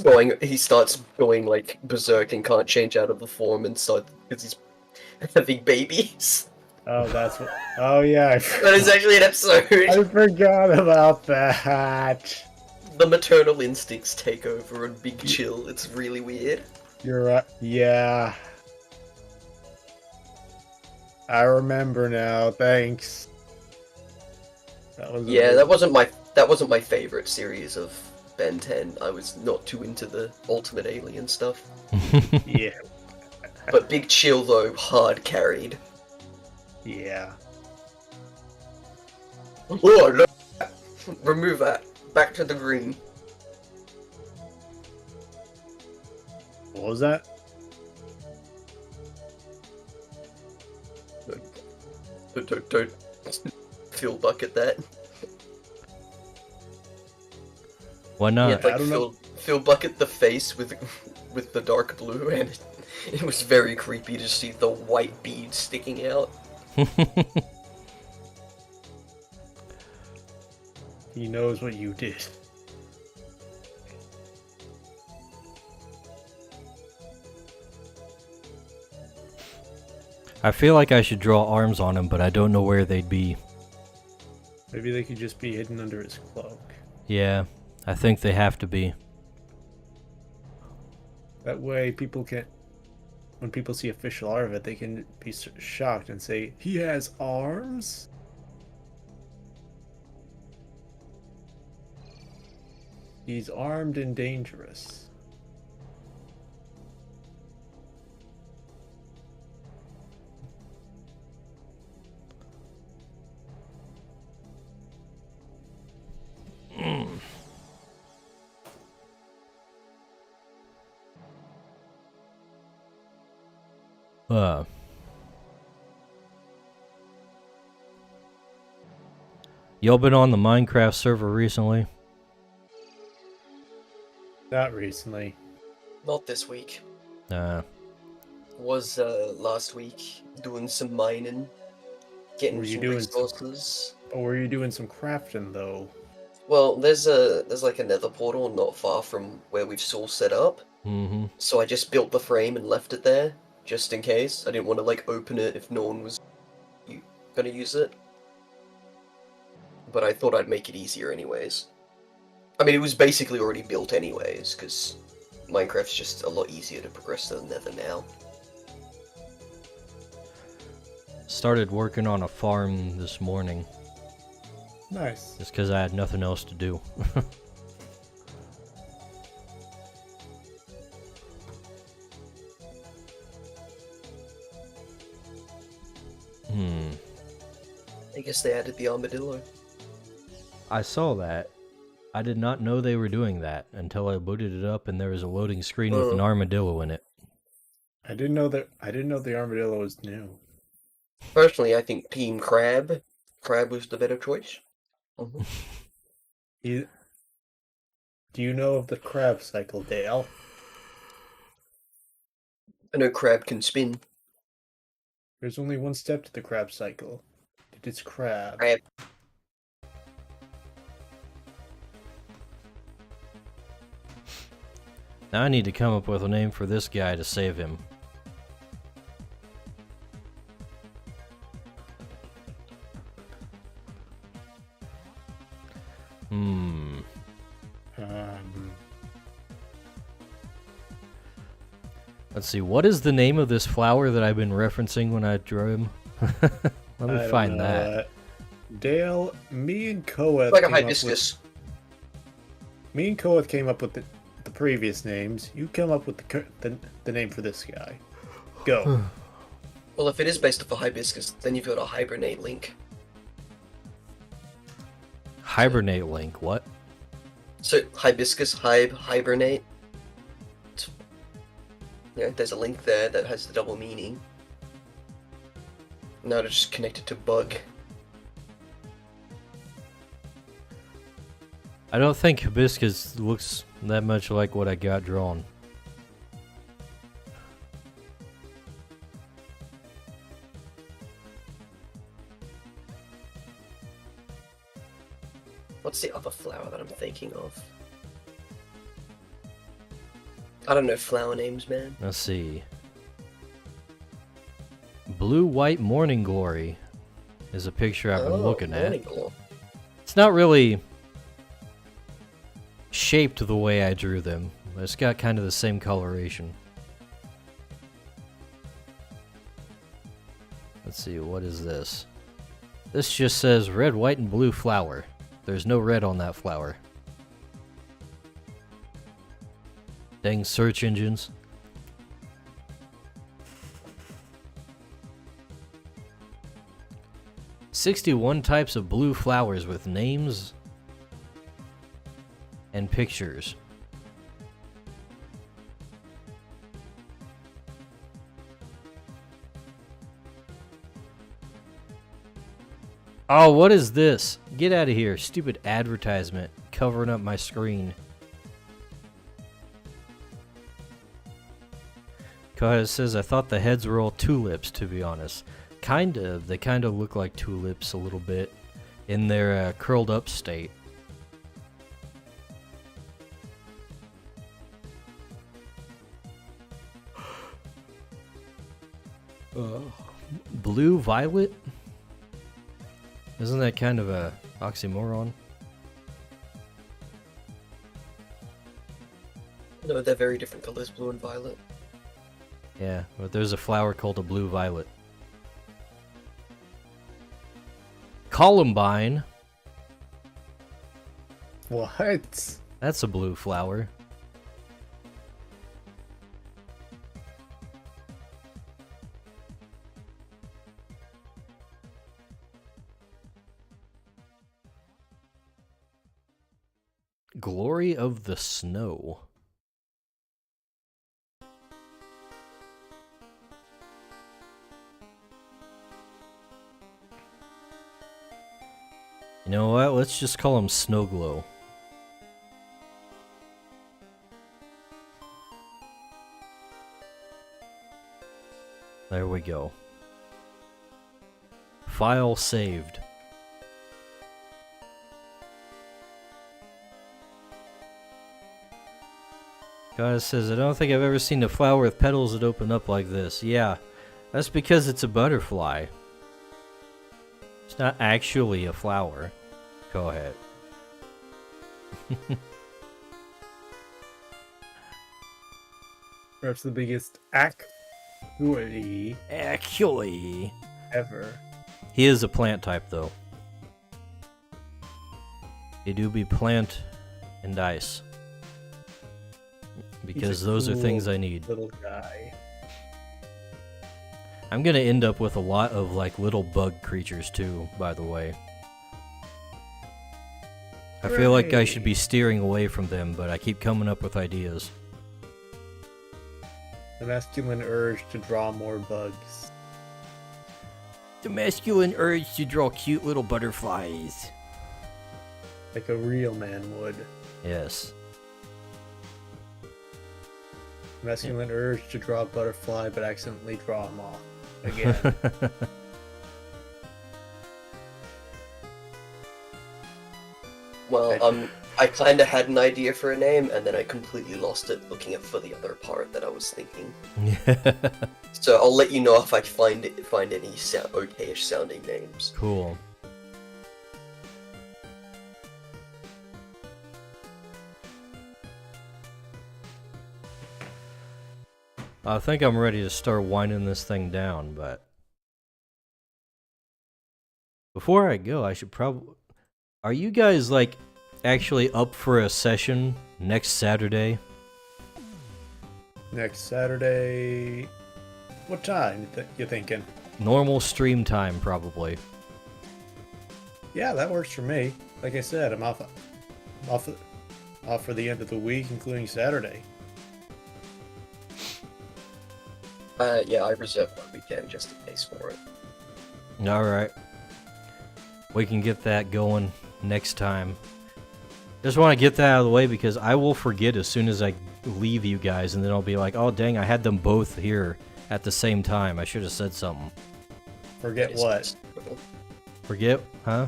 [SPEAKER 4] going like berserk and can't change out of the form and start because he's having babies.
[SPEAKER 3] Oh, that's what. Oh yeah,
[SPEAKER 4] That is actually an episode.
[SPEAKER 3] I forgot about that.
[SPEAKER 4] The maternal instincts take over on Big Chill. It's really weird.
[SPEAKER 3] You're right. Yeah. I remember now. Thanks. That was
[SPEAKER 4] Yeah, that wasn't my favorite series of Ben 10. I was not too into the Ultimate Alien stuff.
[SPEAKER 3] Yeah.
[SPEAKER 4] But Big Chill though, hard carried.
[SPEAKER 3] Yeah.
[SPEAKER 4] Oh no! Remove that. Back to the green.
[SPEAKER 3] What was that?
[SPEAKER 4] Don't Phil bucket that.
[SPEAKER 2] why
[SPEAKER 4] He
[SPEAKER 2] not?
[SPEAKER 4] had like
[SPEAKER 3] I don't know.
[SPEAKER 4] Phil bucket the face with the dark blue, and it was very creepy to see the white beads sticking out.
[SPEAKER 3] He knows what you did.
[SPEAKER 2] I feel like I should draw arms on him, but I don't know where they'd be.
[SPEAKER 3] Maybe they could just be hidden under his cloak.
[SPEAKER 2] Yeah, I think they have to be.
[SPEAKER 3] That way, people can. When people see official art of it, they can be shocked and say, "He has arms." He's armed and dangerous.
[SPEAKER 2] Uh. Y'all been on the Minecraft server recently?
[SPEAKER 3] Not recently.
[SPEAKER 4] Not this week.
[SPEAKER 2] Nah.
[SPEAKER 4] Was last week doing some mining, getting
[SPEAKER 3] Were you
[SPEAKER 4] some
[SPEAKER 3] doing
[SPEAKER 4] resources.
[SPEAKER 3] Or were you doing some crafting though?
[SPEAKER 4] Well, there's like a nether portal not far from where we've all set up.
[SPEAKER 2] Mm-hmm.
[SPEAKER 4] So I just built the frame and left it there, just in case. I didn't want to like open it if no one was gonna use it. But I thought I'd make it easier anyways. I mean, it was basically already built anyways, because Minecraft's just a lot easier to progress than Nether now.
[SPEAKER 2] Started working on a farm this morning,
[SPEAKER 3] Nice.
[SPEAKER 2] just because I had nothing else to do.
[SPEAKER 4] I guess they added the armadillo.
[SPEAKER 2] I saw that. I did not know they were doing that until I booted it up and there was a loading screen with an armadillo in it.
[SPEAKER 3] I didn't know the armadillo was new.
[SPEAKER 4] Personally, I think Team Crab. Crab was the better choice.
[SPEAKER 3] Do you know of the crab cycle, Dale?
[SPEAKER 4] I know Crab can spin.
[SPEAKER 3] There's only one step to the crab cycle. It is crab.
[SPEAKER 4] Crab.
[SPEAKER 2] Now I need to come up with a name for this guy to save him. Let's see, what is the name of this flower that I've been referencing when I drew him? Let me find that.
[SPEAKER 3] Dale, me and Koeth
[SPEAKER 4] Like a hibiscus.
[SPEAKER 3] Me and Koeth came up with the previous names. You come up with the name for this guy. Go.
[SPEAKER 4] Well, if it is based off a hibiscus, then you've got a hibernate link.
[SPEAKER 2] Hibernate link, what?
[SPEAKER 4] So, hibiscus, hibernate. Yeah, there's a link there that has the double meaning. Now to just connect it to bug.
[SPEAKER 2] I don't think hibiscus looks that much like what I got drawn.
[SPEAKER 4] What's the other flower that I'm thinking of? I don't know flower names, man.
[SPEAKER 2] Let's see. Blue White Morning Glory is a picture I've been looking at.
[SPEAKER 4] Glory.
[SPEAKER 2] It's not really shaped the way I drew them, but it's got kind of the same coloration. Let's see, what is this? This just says red, white, and blue flower. There's no red on that flower. Dang search engines. "61 types of blue flowers with names and pictures." Oh, what is this? Get out of here, stupid advertisement covering up my screen. It says, I thought the heads were all tulips, to be honest. Kind of. They kind of look like tulips a little bit in their curled up state. Blue violet? Isn't that kind of a oxymoron?
[SPEAKER 4] No, they're very different colors, blue and violet.
[SPEAKER 2] Yeah, but there's a flower called a blue violet. Columbine.
[SPEAKER 3] What?
[SPEAKER 2] That's a blue flower. Glory of the Snow. You know what? Let's just call him Snowglow. There we go. File saved. Guys says, I don't think I've ever seen a flower with petals that open up like this. Yeah, that's because it's a butterfly. It's not actually a flower. Go ahead.
[SPEAKER 3] Perhaps the biggest actually ever.
[SPEAKER 2] He is a plant type, though. He do be plant and ice. Because those are things I need.
[SPEAKER 3] Little guy.
[SPEAKER 2] I'm gonna end up with a lot of, like, little bug creatures, too, by the way. I feel like I
[SPEAKER 3] Hooray.
[SPEAKER 2] should be steering away from them, but I keep coming up with ideas.
[SPEAKER 3] The masculine urge to draw more bugs.
[SPEAKER 2] The masculine urge to draw cute little butterflies.
[SPEAKER 3] Like a real man would.
[SPEAKER 2] Yes.
[SPEAKER 3] Masculine urge to draw a butterfly but accidentally draw a moth. Again.
[SPEAKER 4] Well, I kind of had an idea for a name, and then I completely lost it looking at for the other part that I was thinking. So I'll let you know if I find any okayish sounding names.
[SPEAKER 2] Cool. I think I'm ready to start winding this thing down, but before I go, I should probably... Are you guys, like, actually up for a session next Saturday?
[SPEAKER 3] Next Saturday... What time you thinking?
[SPEAKER 2] Normal stream time, probably.
[SPEAKER 3] Yeah, that works for me. Like I said, I'm off for the end of the week, including Saturday.
[SPEAKER 4] Yeah, I reserved my weekend just in case for it.
[SPEAKER 2] Alright. We can get that going next time. Just want to get that out of the way because I will forget as soon as I leave you guys, and then I'll be like, oh dang, I had them both here at the same time. I should have said something.
[SPEAKER 3] Forget what?
[SPEAKER 2] Forget? Huh?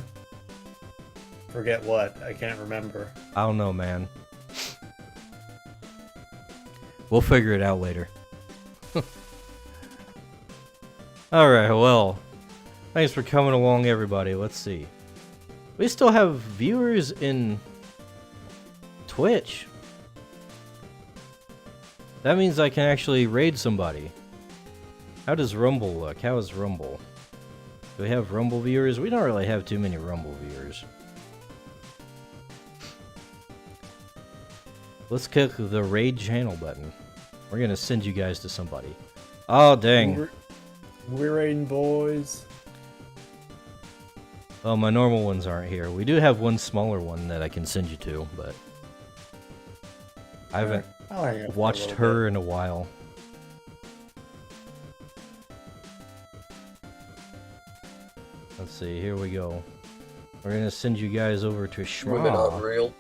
[SPEAKER 3] Forget what? I can't remember.
[SPEAKER 2] I don't know, man. We'll figure it out later. Alright, well, thanks for coming along, everybody. Let's see. We still have viewers in Twitch. That means I can actually raid somebody. How does Rumble look? How is Rumble? Do we have Rumble viewers? We don't really have too many Rumble viewers. Let's click the raid channel button. We're gonna send you guys to somebody. Oh, dang.
[SPEAKER 3] We're raiding, boys.
[SPEAKER 2] Oh, my normal ones aren't here. We do have one smaller one that I can send you to, but I haven't
[SPEAKER 3] I'll hang out for a
[SPEAKER 2] watched
[SPEAKER 3] little
[SPEAKER 2] her in a while. Let's see, here we go. We're gonna send you guys over to
[SPEAKER 4] Women aren't
[SPEAKER 2] Schma.
[SPEAKER 4] real.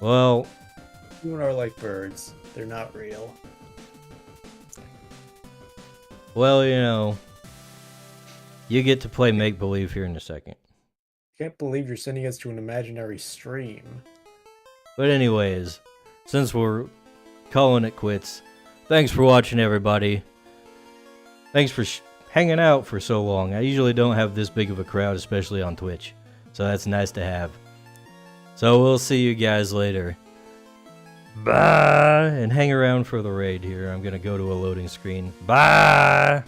[SPEAKER 2] Well,
[SPEAKER 3] bit. Women are like birds. They're not real.
[SPEAKER 2] well, you know, you get to play make-believe here in a second.
[SPEAKER 3] Can't believe you're sending us to an imaginary stream.
[SPEAKER 2] But anyways, since we're calling it quits, thanks for watching, everybody. Thanks for hanging out for so long. I usually don't have this big of a crowd, especially on Twitch. So that's nice to have. So we'll see you guys later. Bye! And hang around for the raid here. I'm gonna go to a loading screen. Bye!